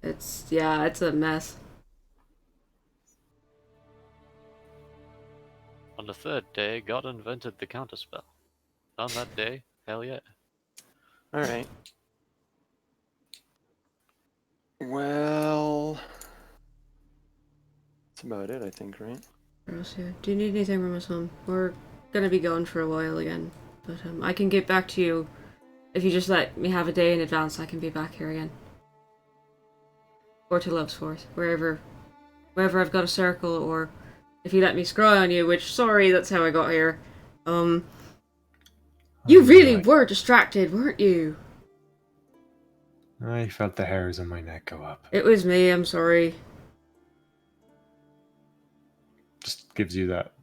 it's a mess. On the third day, God invented the counterspell. On that day, hell yeah. Alright. Well, that's about it, I think, right? What else here? Do you need anything from us, home? We're gonna be gone for a while again, but I can get back to you if you just let me have a day in advance. I can be back here again, or to Love's Forth, wherever I've got a circle, or if you let me scry on you. Which, sorry, that's how I got here. You really were distracted, weren't you? I felt the hairs on my neck go up. It was me. I'm sorry. Just gives you that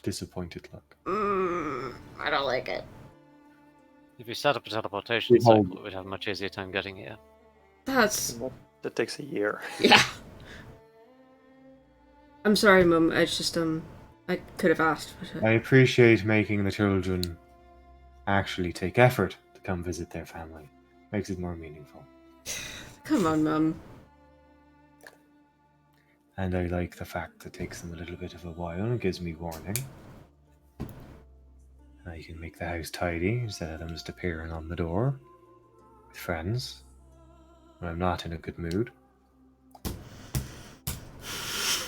disappointed look. I don't like it. If you set up a teleportation cycle, we'd have a much easier time getting here. That's... That takes a year. Yeah. I'm sorry, Mum. It's just, I could have asked, but... I appreciate making the children actually take effort to come visit their family. Makes it more meaningful. Come on, Mum. And I like the fact it takes them a little bit of a while and gives me warning. I can make the house tidy instead of them just appearing on the door with friends when I'm not in a good mood.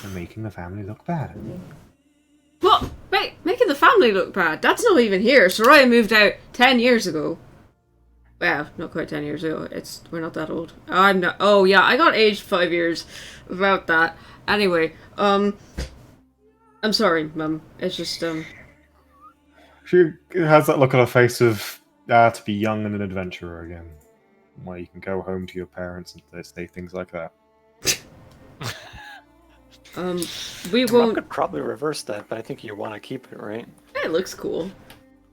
And making the family look bad. What? Wait, making the family look bad? That's not even here. Soraya moved out 10 years ago. Well, not quite 10 years ago. We're not that old. I'm not. Oh, yeah, I got aged 5 years about that. Anyway, I'm sorry, Mum. It's just, She has that look on her face of, to be young and an adventurer again. Where you can go home to your parents and they say things like that. we Your mom won't... could probably reverse that, but I think you want to keep it, right? It looks cool.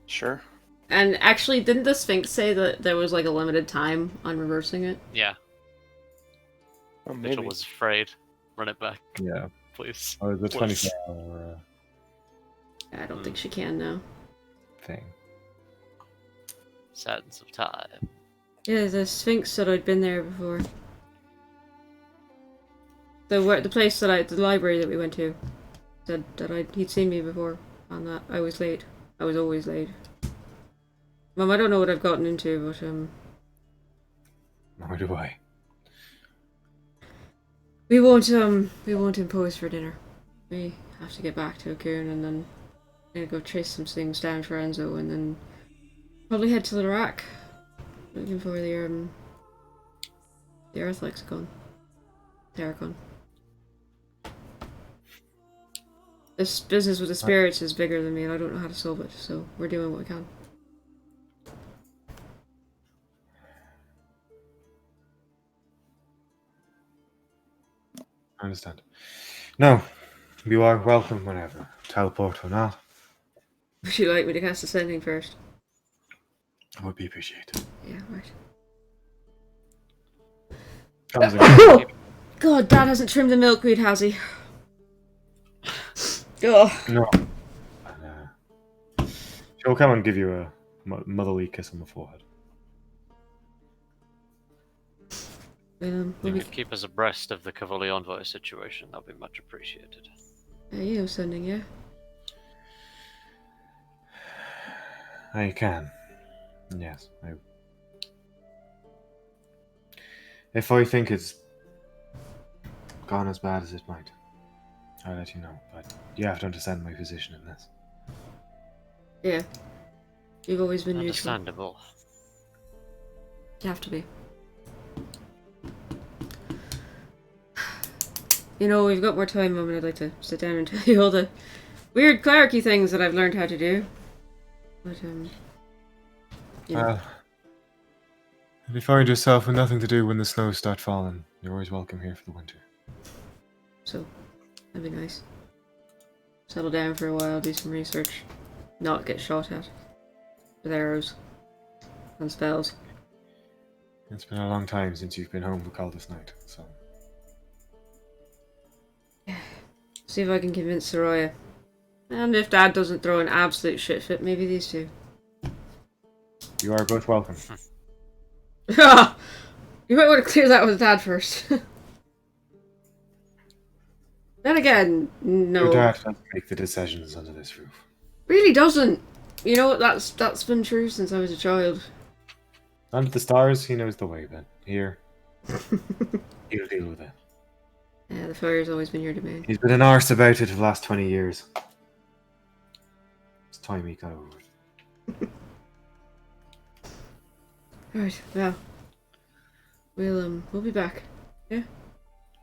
Sure. And actually, didn't the Sphinx say that there was, like, a limited time on reversing it? Yeah. Well, Mitchell maybe. was afraid. Run it back, Yeah. please. Or the Please. 24-hour I don't think she can now. thing. Sadness of time. Yeah, the Sphinx said I'd been there before. The place that the library that we went to said that he'd seen me before, and that I was late. I was always late. Mum, I don't know what I've gotten into, but Nor do I. we won't impose for dinner. We have to get back to Akun and then go chase some things down for Enzo, and then probably head to the rack, looking for the Earth Lexicon. Terracon. This business with the spirits is bigger than me, and I don't know how to solve it, so we're doing what we can. I understand. No, you are welcome whenever. Teleport or not. Would you like me to cast Ascending first? That would be appreciated. Yeah, right. Comes again. God, Dad hasn't trimmed the milkweed, has he? Oh. No. She'll come and give you a motherly kiss on the forehead. If you could keep us abreast of the Cavalli Envoy situation, that'd be much appreciated. You know sending, yeah? I can. Yes. If I think it's gone as bad as it might, I'll let you know. But you have to understand my position in this. Yeah. You've always been neutral. Understandable. You have to be. You know, we've got more time, Mum, and I'd like to sit down and tell you all the weird clericy things that I've learned how to do. But, you know. If you find yourself with nothing to do when the snows start falling, you're always welcome here for the winter. So, that'd be nice. Settle down for a while, do some research. Not get shot at. With arrows. And spells. It's been a long time since you've been home for Caldas night, so... See if I can convince Soraya. And if Dad doesn't throw an absolute shit fit, maybe these two. You are both welcome. You might want to clear that with Dad first. Then again, no. Your dad doesn't make the decisions under this roof. Really doesn't. You know, that's been true since I was a child. Under the stars, he knows the way, but here, he'll deal with it. Yeah, the fire's always been your domain. He's been an arse about it for the last 20 years. It's time he got over it. Right, well. We'll be back. Yeah?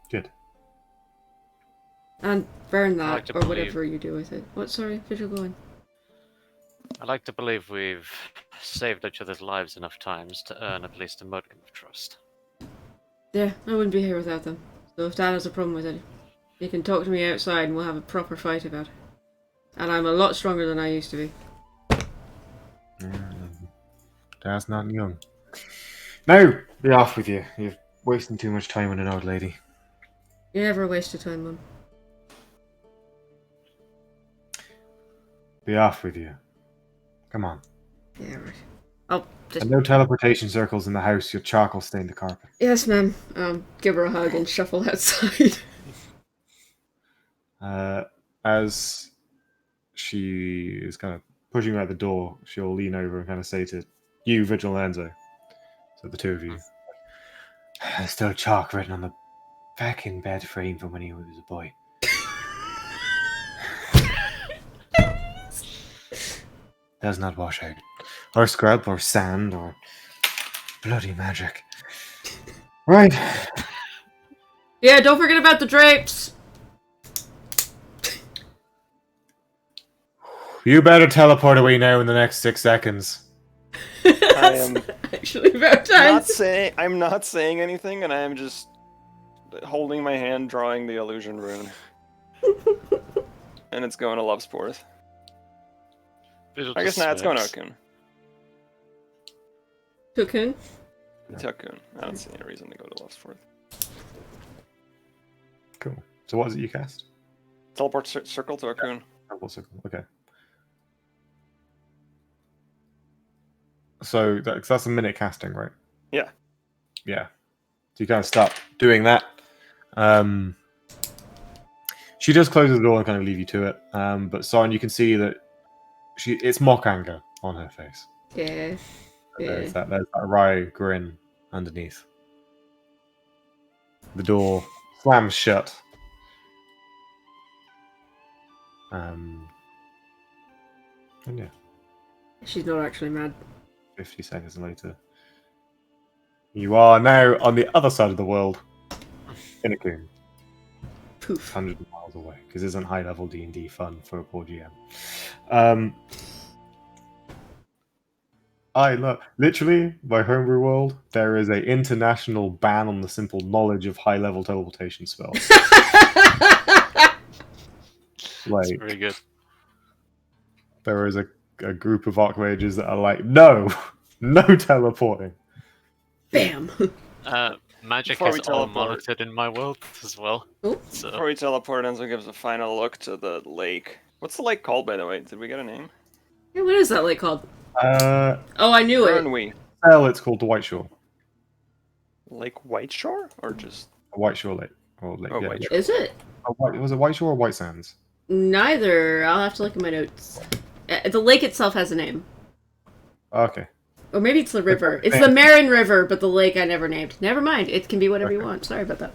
Good. And burn that, like to or believe- whatever you do with it. What, sorry, Vigil, go on. I like to believe we've saved each other's lives enough times to earn at least a modicum of trust. Yeah, I wouldn't be here without them. So if Dad has a problem with it, he can talk to me outside and we'll have a proper fight about it. And I'm a lot stronger than I used to be. Dad's not young. Now, be off with you. You're wasting too much time on an old lady. You never waste your time, Mum. Be off with you. Come on. Yeah, right. I'll just... And no teleportation circles in the house. Your chalk will stain the carpet. Yes, ma'am. Give her a hug and shuffle outside. As she is kind of pushing out the door, she'll lean over and kind of say to you, Vigil and Enzo, so the two of you, there's still chalk written on the back in bed frame from when he was a boy. Does not wash out. Or scrub, or sand, or bloody magic. Right. Yeah, don't forget about the drapes. You better teleport away now in the next 6 seconds. I am Actually, about time. I'm not saying anything, and I am just holding my hand, drawing the illusion rune. And it's going to Lovesporth. I guess not. It's going to Okun. Cocoon. Okun. I don't see any reason to go to Lovesporth. Cool. So what is it you cast? Teleport circle to Okun. Teleport circle. Okay. So that's a minute casting, right? Yeah. Yeah. So you kind of start doing that. She does close the door and kind of leave you to it. But Soren, you can see that it's mock anger on her face. Yeah. There's that wry grin underneath. The door slams shut. And yeah, She's not actually mad. 50 seconds later, you are now on the other side of the world in a coon. Poof. 100 miles away, because isn't high-level D&D fun for a poor GM. I love... Literally, my homebrew world, there is a international ban on the simple knowledge of high-level teleportation spells. That's very good. There is a group of archmages that are like, no! No teleporting! Bam! Magic Before is we all teleport. monitored in my world as well. Oh. So Before we teleport, Enzo gives a final look to the lake. What's the lake called, by the way? Did we get a name? Hey, what is that lake called? Oh, I knew it. we? it's called the White Shore. Lake Whiteshore? Or just... White Shore Lake. Or lake, Oh, yeah. White Shore. Is it? Was it White Shore or White Sands? Neither. I'll have to look at my notes. The lake itself has a name. Okay. Or maybe it's the river. It's the Marin River, but the lake I never named. Never mind. It can be whatever you want. Sorry about that.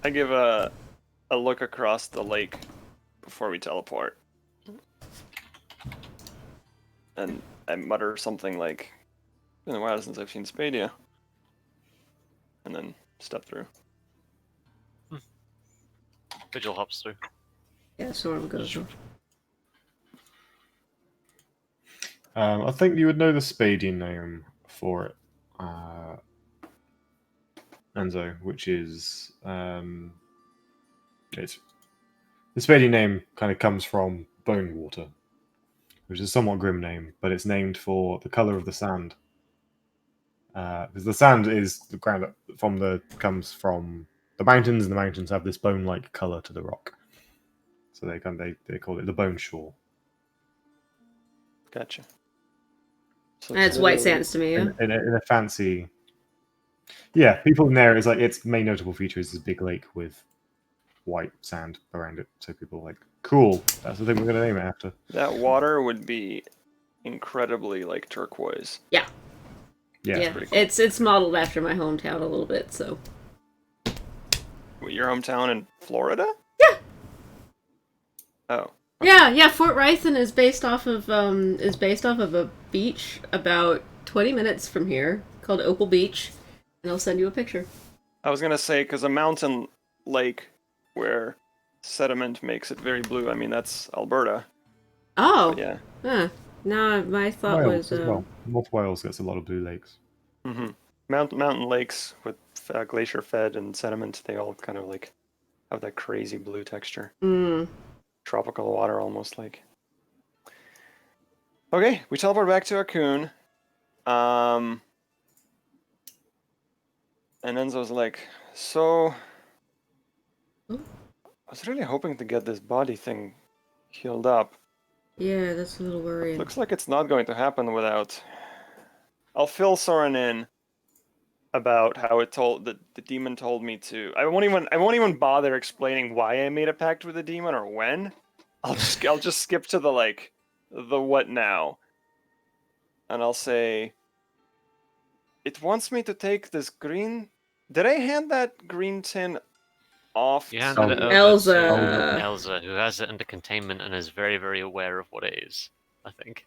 I give a look across the lake before we teleport. And I mutter something like, it's been a while since I've seen Spadia. And then step through. Vigil hops through. Yeah, Soren goes. I think you would know the Spadian name for it, Enzo, which is it's the Spadian name kind of comes from Bone Water, which is a somewhat grim name, but it's named for the color of the sand because the sand is the ground comes from the mountains, and the mountains have this bone-like color to the rock, so they call it the bone shore. Gotcha. So And it's white literally- sands to me, yeah. In a fancy, yeah, people in there is like its main notable feature is this big lake with white sand around it. So people are like, cool, that's the thing we're gonna name it after. That water would be incredibly like turquoise. Yeah. Yeah, pretty cool. It's modeled after my hometown a little bit, so. Your hometown in Florida? Yeah. Oh. Yeah, Fort Rythan is based off of a beach about 20 minutes from here called Opal Beach, and I'll send you a picture. I was gonna say because a mountain lake where sediment makes it very blue. I mean that's Alberta. Oh. But yeah. Huh. No, my thought Wales was as well. North Wales gets a lot of blue lakes. Mm-hmm. Mountain lakes with glacier fed and sediment. They all kind of like have that crazy blue texture. Tropical water almost like. Okay, we teleport back to Akun. And Enzo's like, so I was really hoping to get this body thing healed up. Yeah, that's a little worrying. Looks like it's not going to happen without. I'll fill Soren in about how the demon told me to. I won't even bother explaining why I made a pact with the demon or when. I'll just skip to the what now. And I'll say it wants me to take this green. Did I hand that green tin off? You handed it over Elza. to Elza, who has it under containment and is very, very aware of what it is, I think.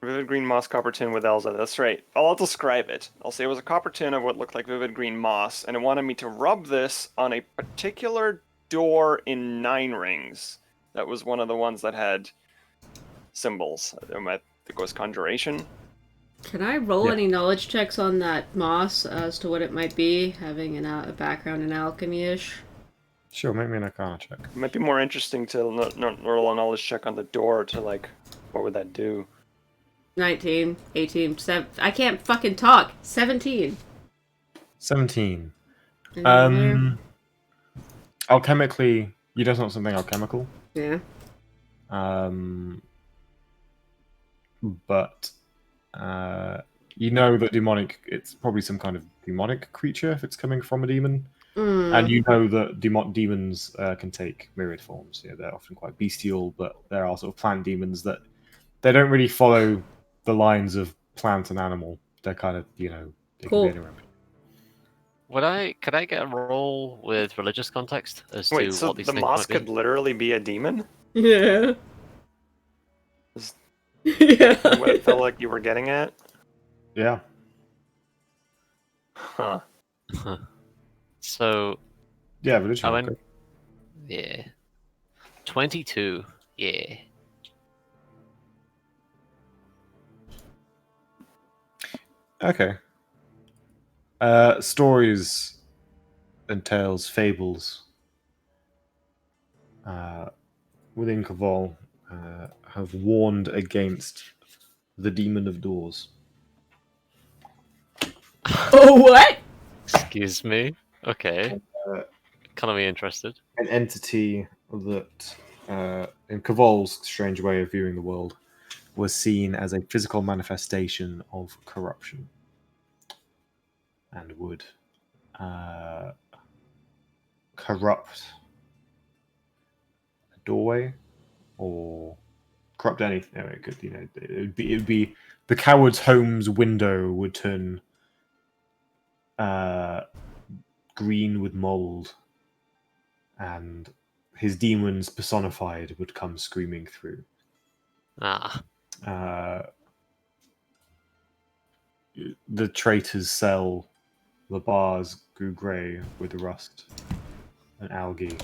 Vivid green moss copper tin with Elza, that's right. I'll describe it. I'll say it was a copper tin of what looked like vivid green moss, and it wanted me to rub this on a particular door in Nine Rings. That was one of the ones that had symbols. I think it was conjuration. Can I roll any knowledge checks on that moss as to what it might be, having a background in alchemy-ish? Sure, make me an Arcana check. It might be more interesting to roll a knowledge check on the door to what would that do? 19, 18, 7. I can't fucking talk. 17. 17. Anything Alchemically, you just want something alchemical. there? But you know that it's probably some kind of demonic creature if it's coming from a demon. And you know that demons can take myriad forms. Yeah, they're often quite bestial, but there are sort of plant demons that they don't really follow the lines of plant and animal. They're kind of, they Cool. can be anywhere. Could I get a roll with religious context as Wait, to so what these the things moss might be? could literally be a demon? Yeah. Is Yeah. what it felt like you were getting at? Yeah. Huh. So, Yeah, religion. I went- okay. yeah. 22, yeah. Okay. Stories and tales, fables within Cabal have warned against the demon of doors. Oh, what? Excuse me. Okay. Kind of be interested. An entity that, in Caval's strange way of viewing the world, was seen as a physical manifestation of corruption and would corrupt a doorway or corrupt anything. It could, it would be the coward's home's window would turn green with mold, and his demons personified would come screaming through. The traitor's cell, the bars grew grey with rust and algae.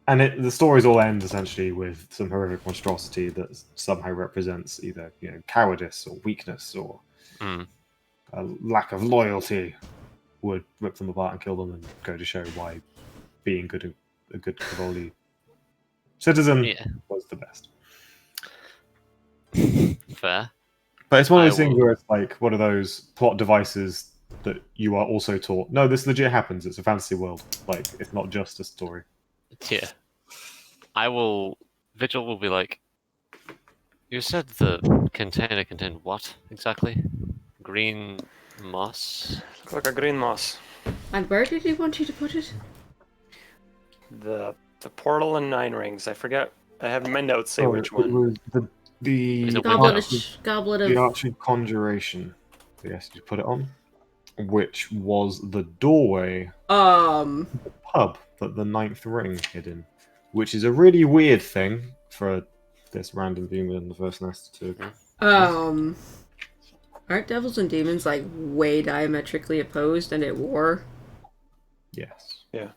And the stories all end essentially with some horrific monstrosity that somehow represents either cowardice or weakness or a lack of loyalty would rip them apart and kill them, and go to show why being a good Cavoli citizen was the best. Fair. But it's one of I those things will- where it's like one of those plot devices that you are also taught. No, this legit happens. It's a fantasy world. Like it's not just a story. Yeah. I will. Vigil will be like, you said the container contained what exactly? Green moss? Looks like a green moss. And where did he want you to put it? The portal and 9 rings. I forget. I have my notes say which It one. was Is the it Goblet window? of goblet the of. Archie Conjuration. Yes, you put it on, which was the doorway pub that the ninth ring hid in, which is a really weird thing for this random demon in the first nest to. Aren't devils and demons like way diametrically opposed and at war? Yes. Yeah.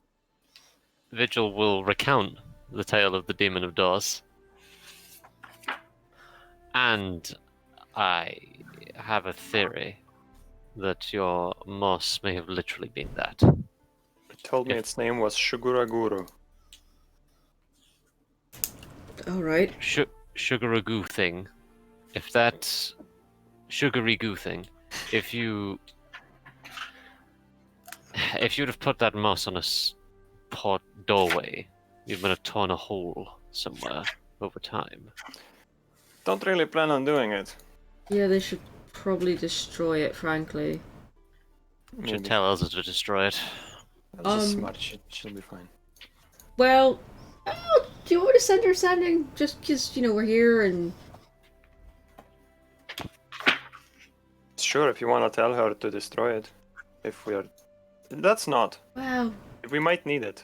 Vigil will recount the tale of the Demon of Doors. And I have a theory that your moss may have literally been that. It told me If- its name was Shuguraguru. Alright. Sugary goo thing. If that sugary goo thing, if you'd have put that moss on a pot doorway, you would have torn a hole somewhere over time. Don't really plan on doing it. Yeah, they should probably destroy it, frankly. Should Maybe. tell Elsa to destroy it. Elsa's smart. She'll be fine. Well, do you want me to send her sending? Just because, we're here and... Sure, if you want to tell her to destroy it. If we're... That's not. Wow. We might need it.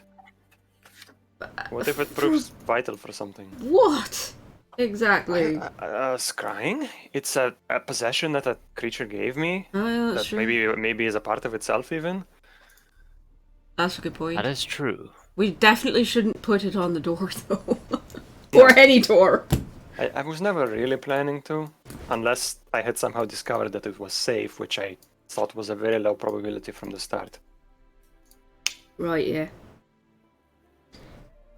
What if it proves vital for something? What? Exactly. Scrying? It's a possession that a creature gave me. Oh, yeah, that's That true. maybe is a part of itself even. That's a good point. That is true. We definitely shouldn't put it on the door, though. Or any door. I was never really planning to, unless I had somehow discovered that it was safe, which I thought was a very low probability from the start. Right, yeah.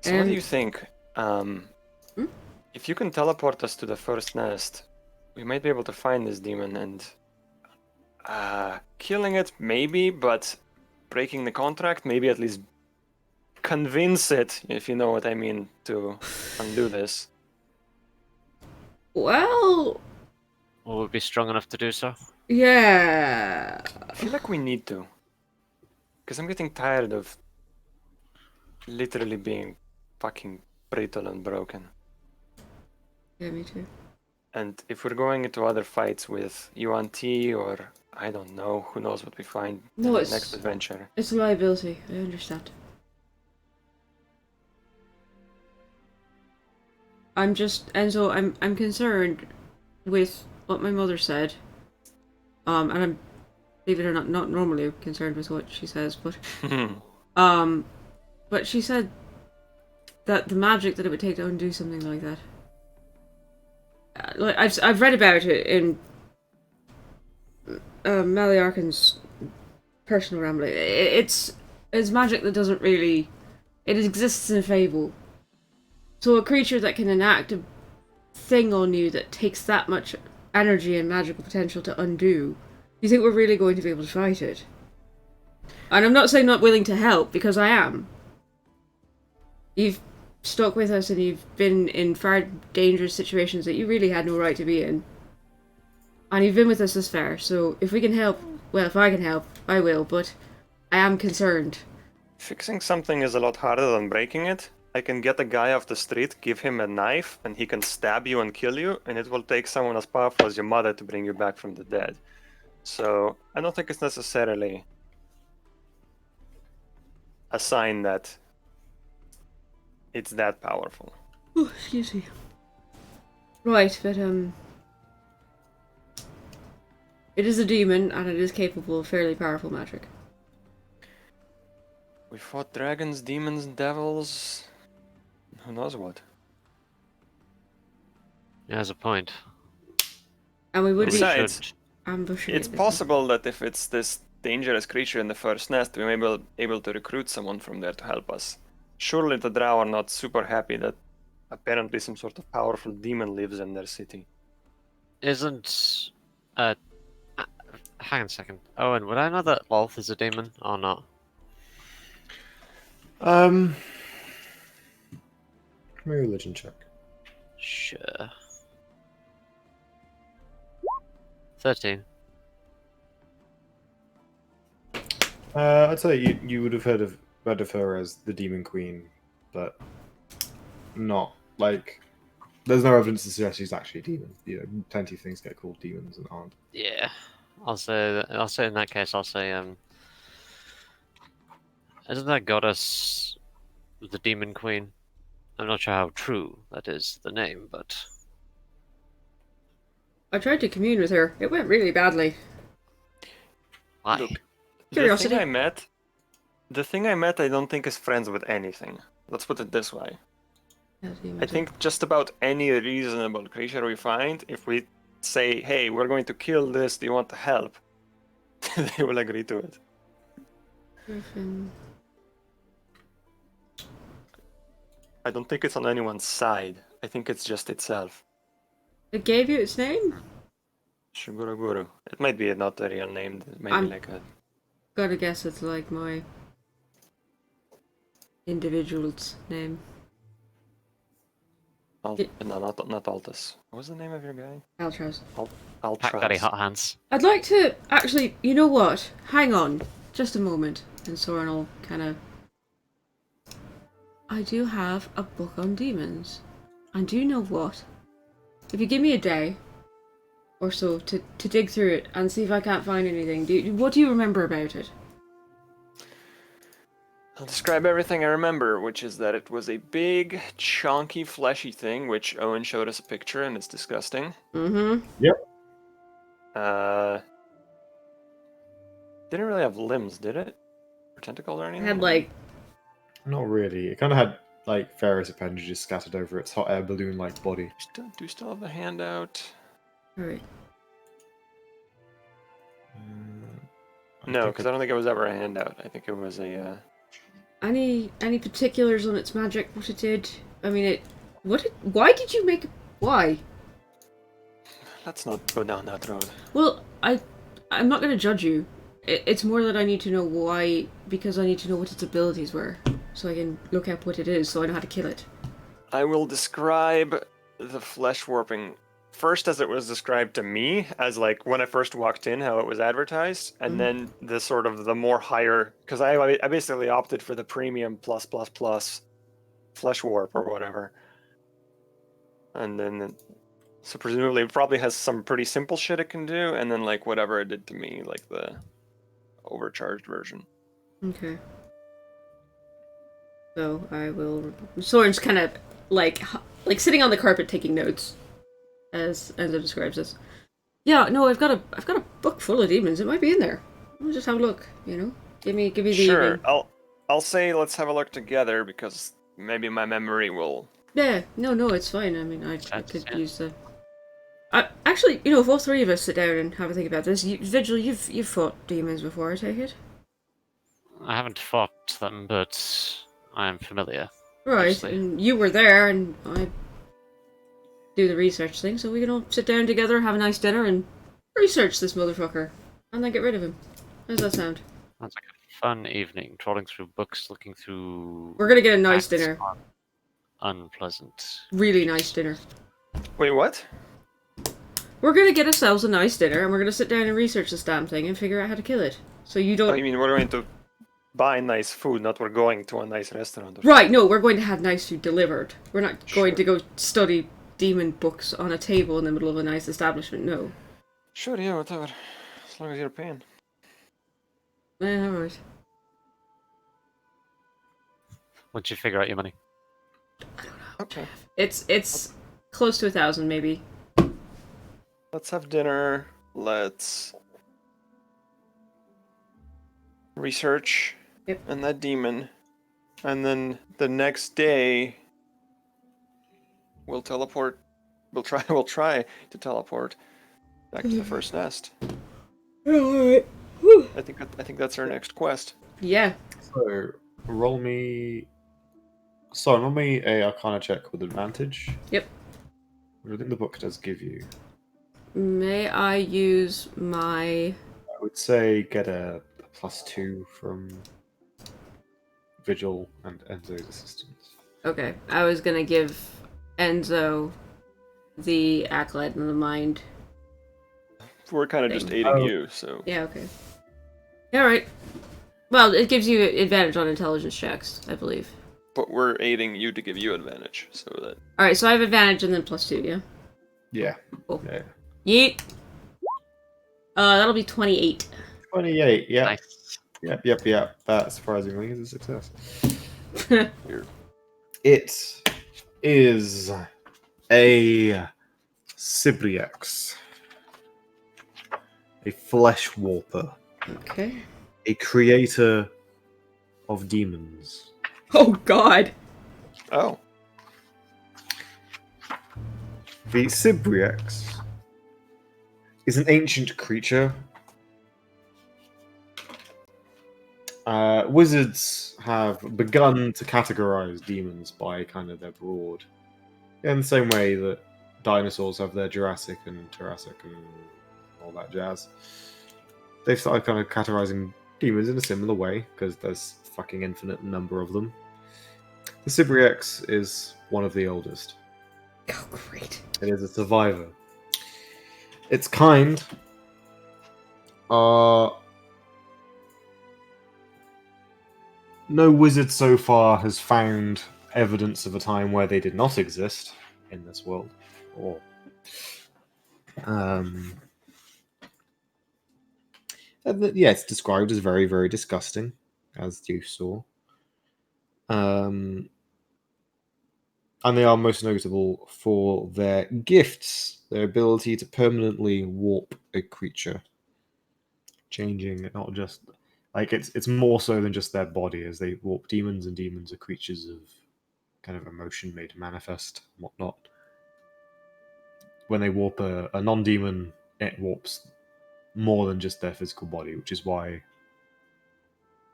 So what do you think? If you can teleport us to the first nest, we might be able to find this demon and killing it, maybe, but breaking the contract, maybe at least convince it, if you know what I mean, to undo this. Well, Will we be strong enough to do so? yeah. I feel like we need to. Because I'm getting tired of literally being fucking brittle and broken. Yeah, me too. And if we're going into other fights with Yuan-Ti or I don't know, who knows what we find No, in the it's- next adventure. It's a liability, I understand. I'm concerned with what my mother said. And I'm, believe it or not normally concerned with what she says, but but she said that the magic that it would take to undo something like that. Like I've read about it in Maliarkin's personal rambling. It's magic that doesn't really. It exists in fable. So a creature that can enact a thing on you that takes that much energy and magical potential to undo, do you think we're really going to be able to fight it? And I'm not saying not willing to help, because I am. You've stuck with us and you've been in far dangerous situations that you really had no right to be in. And you've been with us this far, so if we can help, well, if I can help, I will, but I am concerned. Fixing something is a lot harder than breaking it. I can get a guy off the street, give him a knife, and he can stab you and kill you, and it will take someone as powerful as your mother to bring you back from the dead. So, I don't think it's necessarily a sign that it's that powerful. Oh, excuse me. Right, but it is a demon, and it is capable of fairly powerful magic. We fought dragons, demons, devils. Who knows what? Yeah, there's a point. And we would Besides, be ambushing it's it. possible that if it's this dangerous creature in the first nest, we may be able to recruit someone from there to help us. Surely the Drow are not super happy that apparently some sort of powerful demon lives in their city. Isn't Uh, hang on a second. Owen, would I know that Lolth is a demon or not? Give me a religion check. Sure. 13. I'd say you would have heard of her as the Demon Queen, but not like there's no evidence to suggest she's actually a demon. You know, plenty of things get called demons and aren't. Yeah. I'll say in that case, isn't that goddess the demon queen? I'm not sure how true that is, the name, but I tried to commune with her. It went really badly. why? Look, Curiosity. the thing I met, I don't think is friends with anything. Let's put it this way. I think just about any reasonable creature we find, if we say, hey, we're going to kill this, do you want to help? They will agree to it. Griffin. I don't think it's on anyone's side. I think it's just itself. It gave you its name? Shuguru Guru. It might be not a real name. It might be like a... Gotta guess it's like my individual's name. No, not Altus. What was the name of your guy? Altros. Pat got Altras. hot hands. I'd like to actually, you know what? Hang on, just a moment, and Soren will kind of. I do have a book on demons, and do you know what? If you give me a day or so to dig through it and see if I can't find anything, what do you remember about it? I'll describe everything I remember, which is that it was a big, chunky, fleshy thing, which Owen showed us a picture, and it's disgusting. Mm-hmm. Yep. Didn't really have limbs, did it? Or tentacles or It anything? had like. Not really. It kind of had like various appendages scattered over its hot air balloon-like body. Do you still have the handout? Alright. No, because I don't think it was ever a handout. I think it was a... Any particulars on its magic? What it did? I mean, why did you make it? Why? Let's not go down that road. Well, I'm not gonna judge you. It's more that I need to know why, because I need to know what its abilities were, so I can look up what it is, so I know how to kill it. I will describe the flesh warping first as it was described to me, as like when I first walked in, how it was advertised, and then the sort of the more higher, because I basically opted for the premium plus flesh warp or whatever. And then, so presumably it probably has some pretty simple shit it can do, and then like whatever it did to me, like the overcharged version. Okay. So I will. Soren's kind of like sitting on the carpet taking notes, as it describes this. Yeah, no, I've got a book full of demons. It might be in there. We'll just have a look. You know, give me the Sure, evening. I'll say let's have a look together because maybe my memory will. Yeah, no, it's fine. I mean, I could Yeah. use the. Actually, you know, if all three of us sit down and have a think about this, Vigil, you've fought demons before, I take it. I haven't fought them, but I am familiar. Right, Obviously. and you were there, and I do the research thing, so we can all sit down together, have a nice dinner, and research this motherfucker, and then get rid of him. How does that sound? Sounds like a fun evening, trawling through books, looking through. We're gonna get a nice facts dinner. on Unpleasant. Really nice dinner. Wait, what? We're gonna get ourselves a nice dinner, and we're gonna sit down and research this damn thing and figure out how to kill it. So you Oh, don't. you mean we're going to buy nice food, not we're going to a nice restaurant? Right, no, we're going to have nice food delivered. We're not going Sure. to go study demon books on a table in the middle of a nice establishment, no. Sure, yeah, whatever. As long as you're paying. Alright. Once you figure out your money. Okay. It's close to 1,000, maybe. Let's have dinner. Let's research Yep. and that demon. And then the next day we'll teleport. We'll try to teleport back to the first nest. Alright. I think that's our next quest. Yeah. So roll me a Arcana check with advantage. Yep. Which I think the book does give you. May I use my... I would say get a +2 from Vigil and Enzo's assistance. Okay, I was gonna give Enzo the Acolyte in the Mind. We're kind of just Thing. aiding you, so. Yeah, okay. Alright. Well, it gives you advantage on intelligence checks, I believe. But we're aiding you to give you advantage, so that. Alright, so I have advantage and then +2, yeah? Yeah. Cool. Yeah. Yeet! That'll be 28. 28, yeah. Nice. Yep. That surprisingly is a success. It is a Sibriex. A flesh warper. Okay. A creator of demons. Oh god! Oh. The Sibriex is an ancient creature. Wizards have begun to categorize demons by kind of their broad. In the same way that dinosaurs have their Jurassic and Jurassic and all that jazz. They've started kind of categorizing demons in a similar way, because there's a fucking infinite number of them. The Sibriex is one of the oldest. Oh, great. It is a survivor. Its kind are... No wizard so far has found evidence of a time where they did not exist in this world. Or... yeah, it's described as very, very disgusting, as you saw. And they are most notable for their gifts, their ability to permanently warp a creature, changing it, not just like it's more so than just their body, as they warp demons, and demons are creatures of kind of emotion made manifest and whatnot. When they warp a non-demon, it warps more than just their physical body, which is why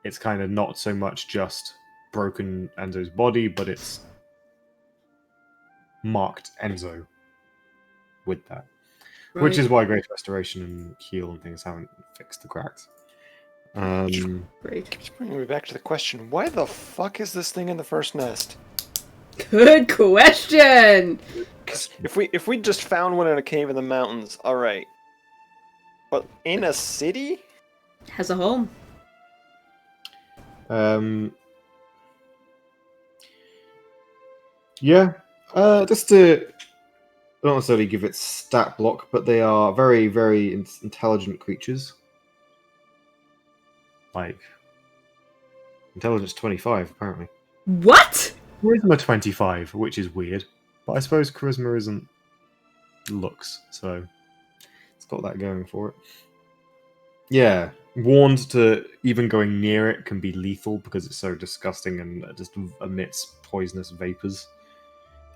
it's kind of not so much just broken Enzo's body, but it's marked Enzo with that. Right. Which is why Great Restoration and Heal and things haven't fixed the cracks. Great. Keeps bringing me back to the question: why the fuck is this thing in the first nest? Good question! Because if we just found one in a cave in the mountains, all right. But in a city? Has a home. Yeah. Just to not necessarily give it stat block, but they are very, very intelligent creatures. Like intelligence 25, apparently. What? Charisma 25, which is weird. But I suppose charisma isn't looks, so it's got that going for it. Yeah. Warned to even going near it can be lethal because it's so disgusting and just emits poisonous vapors.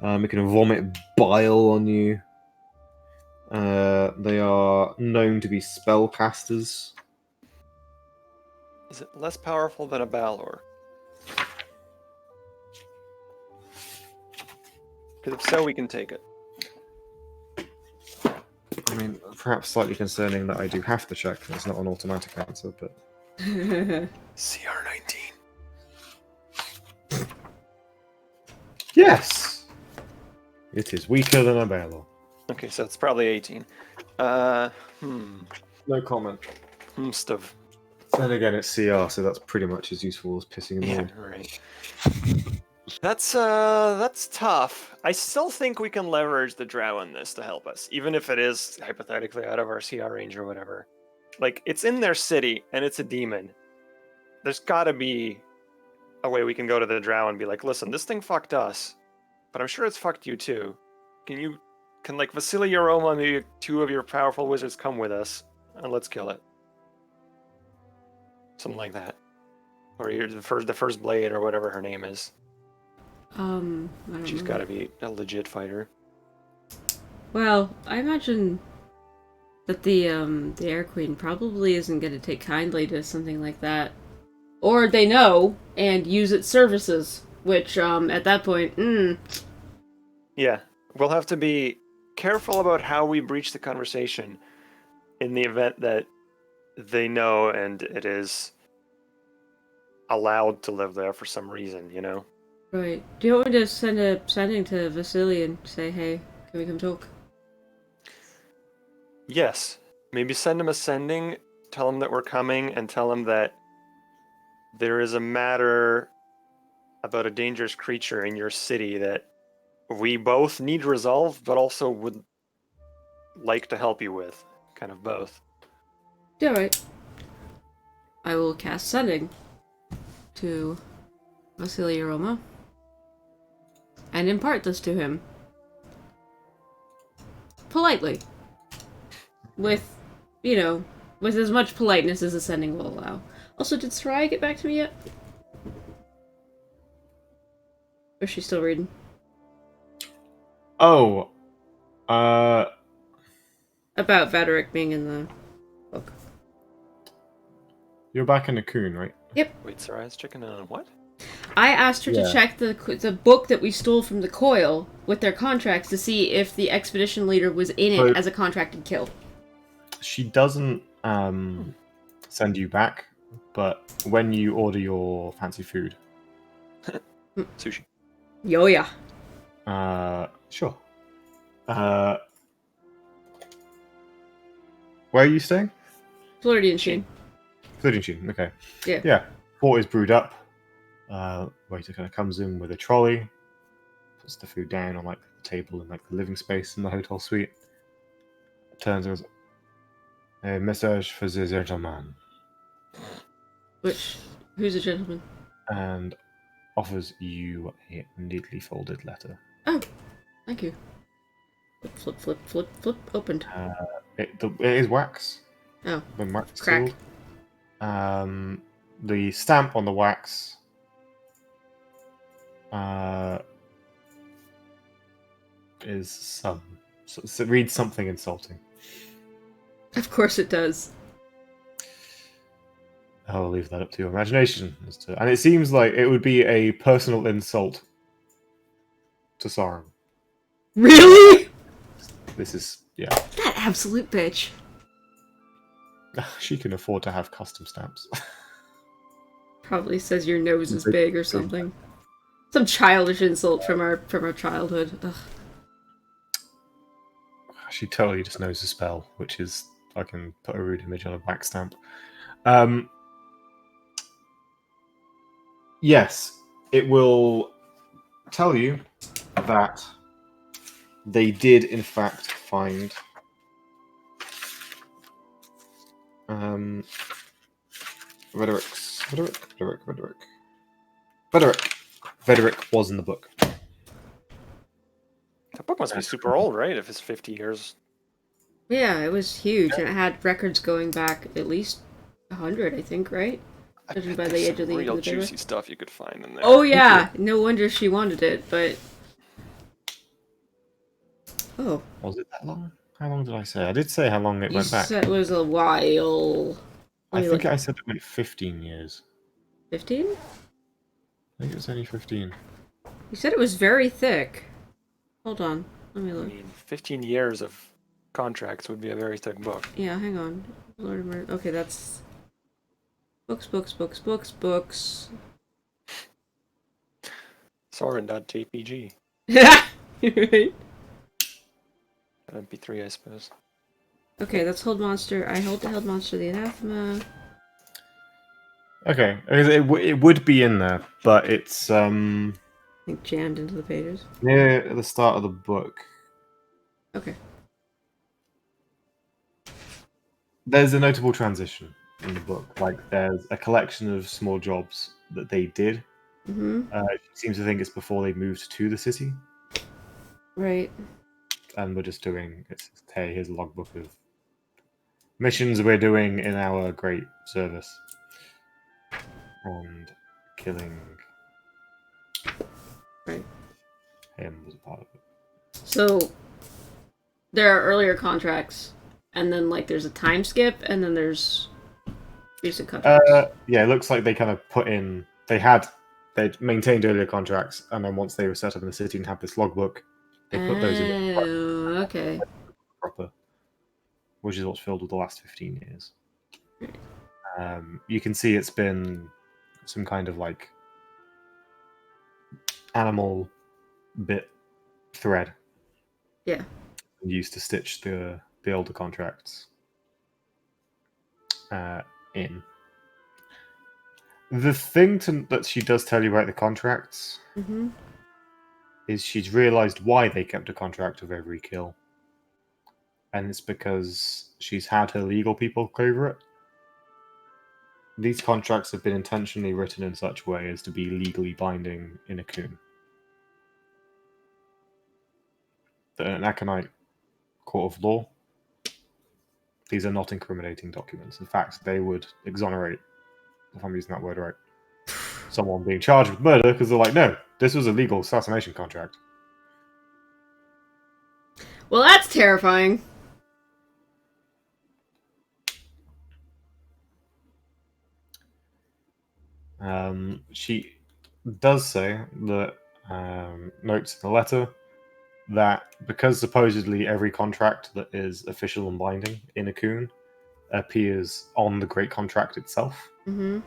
It can vomit bile on you. They are known to be spellcasters. Is it less powerful than a Balor? Because if so, we can take it. I mean, perhaps slightly concerning that I do have to check. It's not an automatic answer, but... CR19. Yes! It is weaker than a Balor. Okay, so it's probably 18. No comment. Stuff. Then again, it's CR, so that's pretty much as useful as pissing in the Yeah, wind. right. That's tough. I still think we can leverage the drow in this to help us, even if it is hypothetically out of our CR range or whatever. Like, it's in their city, and it's a demon. There's gotta be a way we can go to the drow and be like, listen, this thing fucked us, but I'm sure it's fucked you too. Can like Vasily Yoroma and maybe two of your powerful wizards come with us, and let's kill it. Something like that. Or you're the first blade, or whatever her name is. I don't She's know. got to be a legit fighter. Well, I imagine that the Air Queen probably isn't going to take kindly to something like that. Or they know and use its services, which, at that point, Yeah, we'll have to be careful about how we breach the conversation in the event that they know and it is allowed to live there for some reason, you know? Right. Do you want me to send a sending to Vasily and say, hey, can we come talk? Yes. Maybe send him a sending, tell him that we're coming, and tell him that there is a matter about a dangerous creature in your city that we both need resolved, but also would like to help you with. Kind of both. Yeah, right. I will cast sending to Vasily Roma and impart this to him. Politely. With, with as much politeness as the sending will allow. Also, did Soraya get back to me yet? Or is she still reading? Oh, About Vaderick being in the book. you're back in the coon, right? Yep. Wait, Soraya's checking in on what? I asked her to Yeah. check the book that we stole from the Coil with their contracts to see if the expedition leader was in it So- as a contracted kill. She doesn't send you back, but when you order your fancy food, Sushi. Yo yeah. sure. Where are you staying? Floridian Sheen. Flirting Sheen, okay. Yeah. Yeah. Port is brewed up. Waiter kind of comes in with a trolley, puts the food down on like the table in like the living space in the hotel suite. Turns and goes, a message for the gentleman, Who's a gentleman? and offers you a neatly folded letter. Oh, thank you. Flip, flip, flip, flip, opened. It is wax. Oh, Been wax crack. sealed. The stamp on the wax is so it reads something insulting. Of course it does. I'll leave that up to your imagination. And it seems like it would be a personal insult to Sauron. Really? This is, yeah. That absolute bitch. She can afford to have custom stamps. Probably says your nose is big or something. Some childish insult from our childhood. Ugh. She totally just knows the spell, which is I can put a rude image on a back stamp. Yes, it will tell you that they did in fact find Vederick was in the book. That book must be super old, right? If it's 50 years. Yeah, it was huge, and it had records going back at least 100, I think, right? I Judging bet by the there's age some of the real paper. juicy stuff you could find in there. Oh yeah, no wonder she wanted it, but... Oh. Was it that long? How long did I say? I did say how long it You went back. said it was a while. I Let me think look. I said it went 15 years. 15? I think it was only 15. You said it was very thick. Hold on, let me I look. mean, 15 years of contracts would be a very thick book. Yeah, hang on. Lord of Murder. Okay, that's... Books, books, books, books, books. Sauron.jpg. Right. MP3, I suppose. Okay, that's Hold Monster. I held Monster the Anathema. Okay, it would be in there, but it's I think jammed into the pages. near the start of the book. Okay. There's a notable transition in the book. Like, there's a collection of small jobs that they did. Mm-hmm. She seems to think it's before they moved to the city, Right. and we're just doing. It's hey, here's a logbook of missions we're doing in our great service, and killing Right. him was a part of it. So, there are earlier contracts, and then, like, there's a time skip, and then there's recent contracts. Yeah, it looks like they kind of put in. They maintained earlier contracts, and then once they were set up in the city and had this logbook, They put those in Oh, okay. proper, which is what's filled with the last 15 years. You can see it's been some kind of like animal bit thread Yeah. used to stitch the older contracts in. The thing that she does tell you about the contracts Mm-hmm. is she's realized why they kept a contract of every kill. And it's because she's had her legal people look over it. These contracts have been intentionally written in such a way as to be legally binding in a Coon. An Aconite court of law, these are not incriminating documents. In fact, they would exonerate, if I'm using that word right, someone being charged with murder because they're like, no, this was a legal assassination contract. Well, that's terrifying. She does say that, notes in the letter, that because supposedly every contract that is official and binding in a Coon appears on the Great Contract itself Mm-hmm.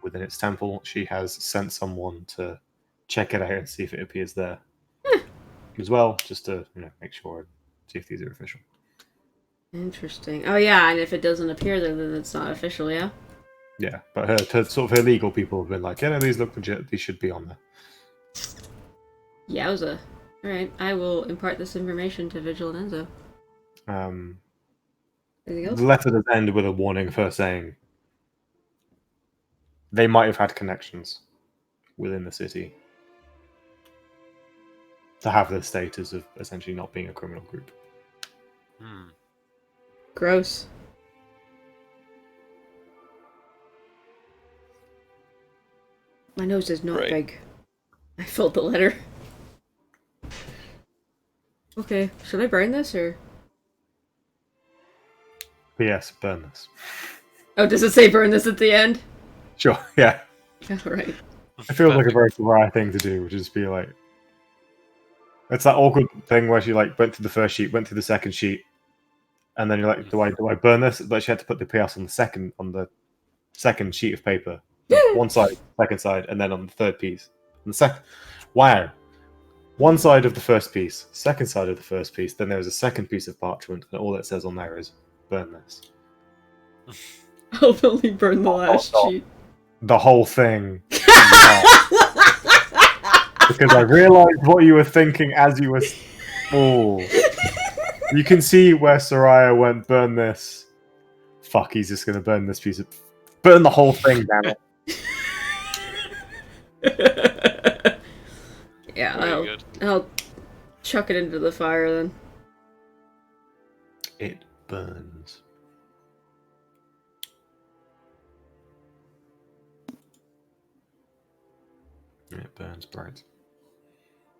within its temple, she has sent someone to check it out and see if it appears there as well, just to make sure and see if these are official. Interesting. Oh yeah, and if it doesn't appear there, then it's not official, yeah? Yeah, but her legal people have been like, yeah, no, these look legit. These should be on there. Yowza. Alright, I will impart this information to Vigil and Enzo. Anything else? The letter does end with a warning of her saying they might have had connections within the city to have the status of essentially not being a criminal group. Gross. My nose is not Right. big. I filled the letter. Okay, should I burn this or? P.S. Burn this. Oh, does it say burn this at the end? Sure, yeah. Alright. It feels like a very rare thing to do, which is be like, it's that awkward thing where she like went through the first sheet, went through the second sheet, and then you're like, do I burn this? But she had to put the PS on the second sheet of paper, one side, second side, and then on the third piece. And the second, wow, one side of the first piece, second side of the first piece, then there's a second piece of parchment, and all it says on there is burn this. I'll only burn the last Oh. sheet. The whole thing. Because I realized what you were thinking as you were. Oh. You can see where Soraya went, burn this. Fuck, he's just gonna burn this piece of. Burn the whole thing, damn it. Yeah, Very good. I'll chuck it into the fire then. It burns. It burns bright.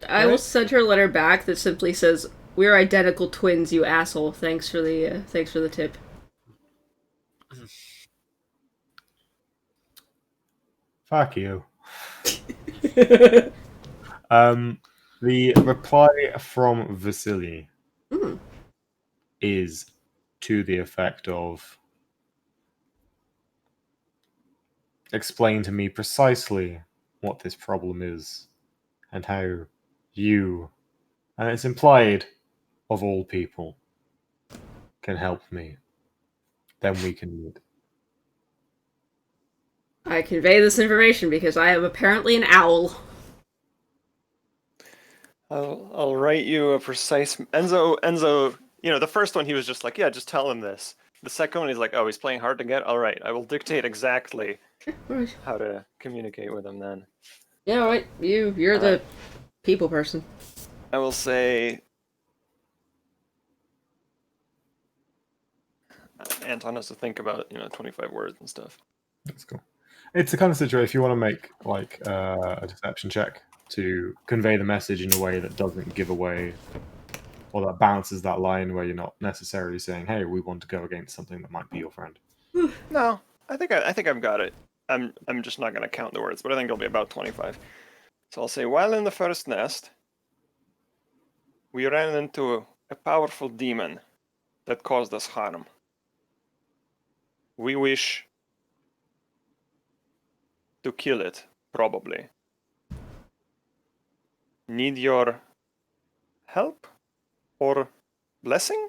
I will send her a letter back that simply says, "We're identical twins, you asshole. Thanks for the tip." Fuck you. The reply from Vasily is to the effect of, explain to me precisely what this problem is and how you, and it's implied, of all people, can help me. Then we can meet. I convey this information because I am apparently an owl. I'll write you a precise Enzo. The first one he was just like, yeah, just tell him this. The second one he's like, oh, he's playing hard to get. All right, I will dictate exactly Alright. how to communicate with him then. Yeah, alright. You're the people person. I will say, Anton has to think about 25 words and stuff. That's cool. It's the kind of situation if you want to make like a deception check to convey the message in a way that doesn't give away, or that balances that line where you're not necessarily saying, "Hey, we want to go against something that might be your friend." No, I think I've got it. I'm just not gonna count the words, but I think it'll be about 25. So I'll say, while in the first nest, We ran into a powerful demon that caused us harm. We wish to kill it, probably. Need your help or blessing?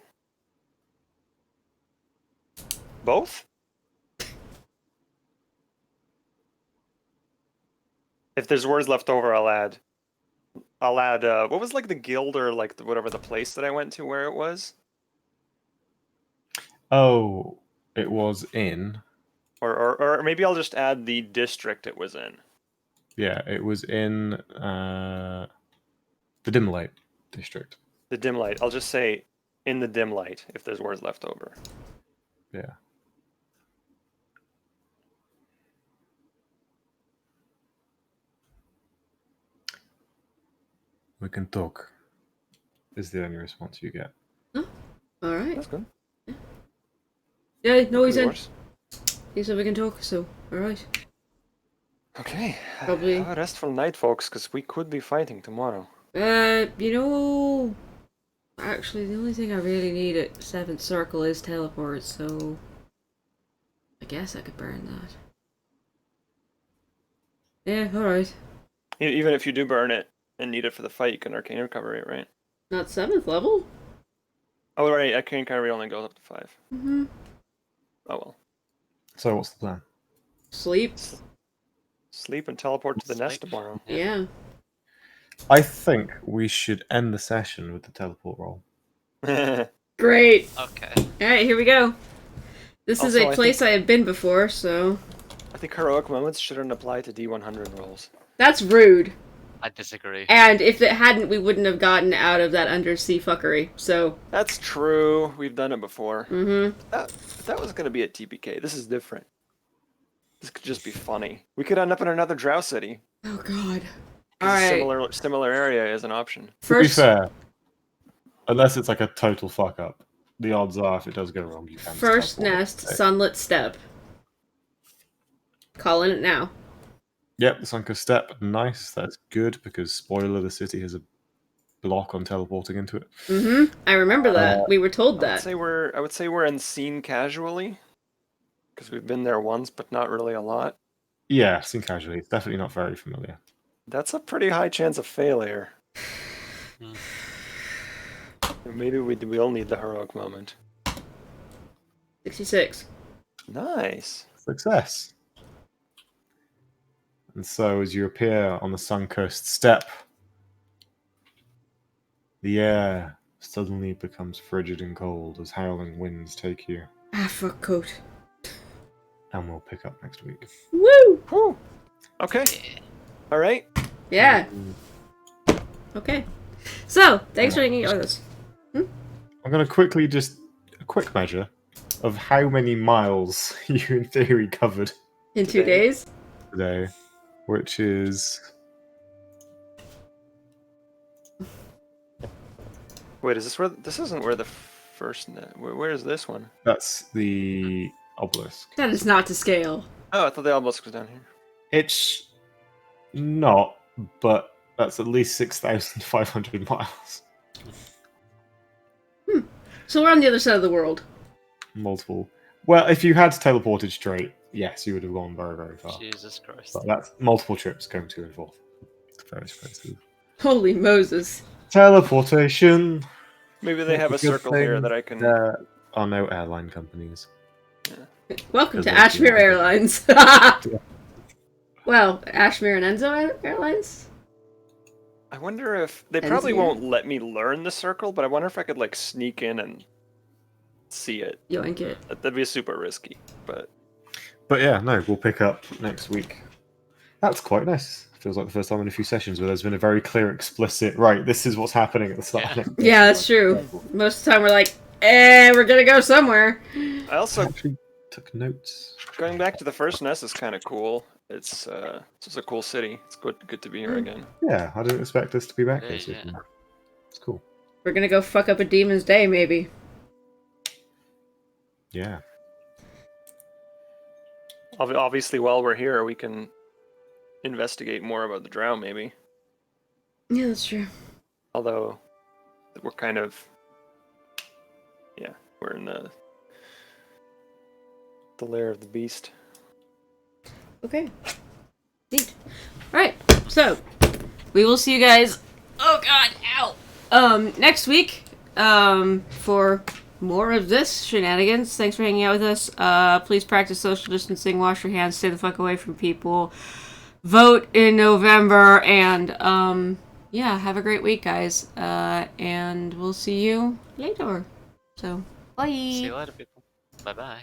Both? If there's words left over, I'll add. What was like the guild or like whatever the place that I went to where it was? Oh, it was in. Or maybe I'll just add the district it was in. Yeah, it was in the Dim Light district. The dim light. I'll just say in the dim light if there's words left over. Yeah. We can talk. Is the only response you get. All right. That's good. Yeah, no, he's in. Yours? He said we can talk, so all right. Okay. Probably. Have a restful night, folks, because we could be fighting tomorrow. You know, actually, the only thing I really need at 7th Circle is teleport, so I guess I could burn that. Yeah, all right. Even if you do burn it and need it for the fight, you can arcane recovery it, right? Not 7th level? Oh, right. Arcane recovery only goes up to 5. Mm-hmm. Oh well. So what's the plan? Sleep? Sleep and teleport to the nest Sleep. tomorrow. Yeah. I think we should end the session with the teleport roll. Great. Okay. All right, here we go. This is Also, a I place think- I have been before, so I think heroic moments shouldn't apply to D100 rolls. that's rude. I disagree. And if it hadn't, we wouldn't have gotten out of that undersea fuckery. So, That's true. We've done it before. mm-hmm. That was gonna be at TPK. This is different. This could just be funny. We could end up in another Drow city. Oh God. 'Cause All a right. similar area is an option. To be First, fair, unless it's like a total fuck up, the odds are if it does go wrong, you can. just first teleport. nest, sunlit step. Calling it now. Yep, the Sunken Step, nice. That's good because spoiler, the city has a block on teleporting into it. Mm-hmm. I remember that. We were told I would that. say we're unseen casually, because we've been there once, but not really a lot. Yeah, seen casually. It's definitely not very familiar. That's a pretty high chance of failure. Hmm. Maybe we will need the heroic moment. 66. Nice. Success. And so, as you appear on the Suncoast Step, the air suddenly becomes frigid and cold as howling winds take you. Ah, fuck coat. And we'll pick up next week. Woo! Whew. Okay. All right. Yeah. Okay. So, thanks for hanging out with us. I'm going to quickly just a quick measure of how many miles you in theory covered In 2 Today. days? today, which is Wait, is this where? This isn't where the first. Where is this one? that's the obelisk. That is not to scale. Oh, I thought the obelisk was down here. It's not, but that's at least 6,500 miles. So we're on the other side of the world. Multiple. Well, if you had teleported straight, yes, you would have gone very, very far. Jesus Christ. But that's multiple trips going to and forth. It's very expensive. Holy Moses. Teleportation. Maybe they have a It's good circle here thing that I can. There are no airline companies. Welcome to Because they do Ashmere that. Airlines. Well, Ashmere and Enzo Airlines? I wonder if they Ends probably here? won't let me learn the circle, but I wonder if I could like sneak in and see it. Yoink it. That'd be super risky, but But yeah, no, we'll pick up next week. That's quite nice. Feels like the first time in a few sessions where there's been a very clear, explicit, right, this is what's happening at the start. Yeah. Yeah, that's true. Most of the time we're like, we're gonna go somewhere. I I also actually took notes. going back to the first nest is kind of cool. It's just a cool city. It's good to be here again. Yeah, I didn't expect us to be back Yeah, this week. yeah. It's cool. We're gonna go fuck up a demon's day, maybe. Yeah. Obviously, while we're here, we can investigate more about the drow, maybe. Yeah, that's true. Although we're kind of, yeah, we're in the lair of the beast. Okay. Neat. Alright, so we will see you guys, oh god, ow, next week, for more of this shenanigans. Thanks for hanging out with us. Please practice social distancing, wash your hands, stay the fuck away from people, vote in November, and, yeah, have a great week, guys. And we'll see you later. So, bye. See you later, people. Bye-bye.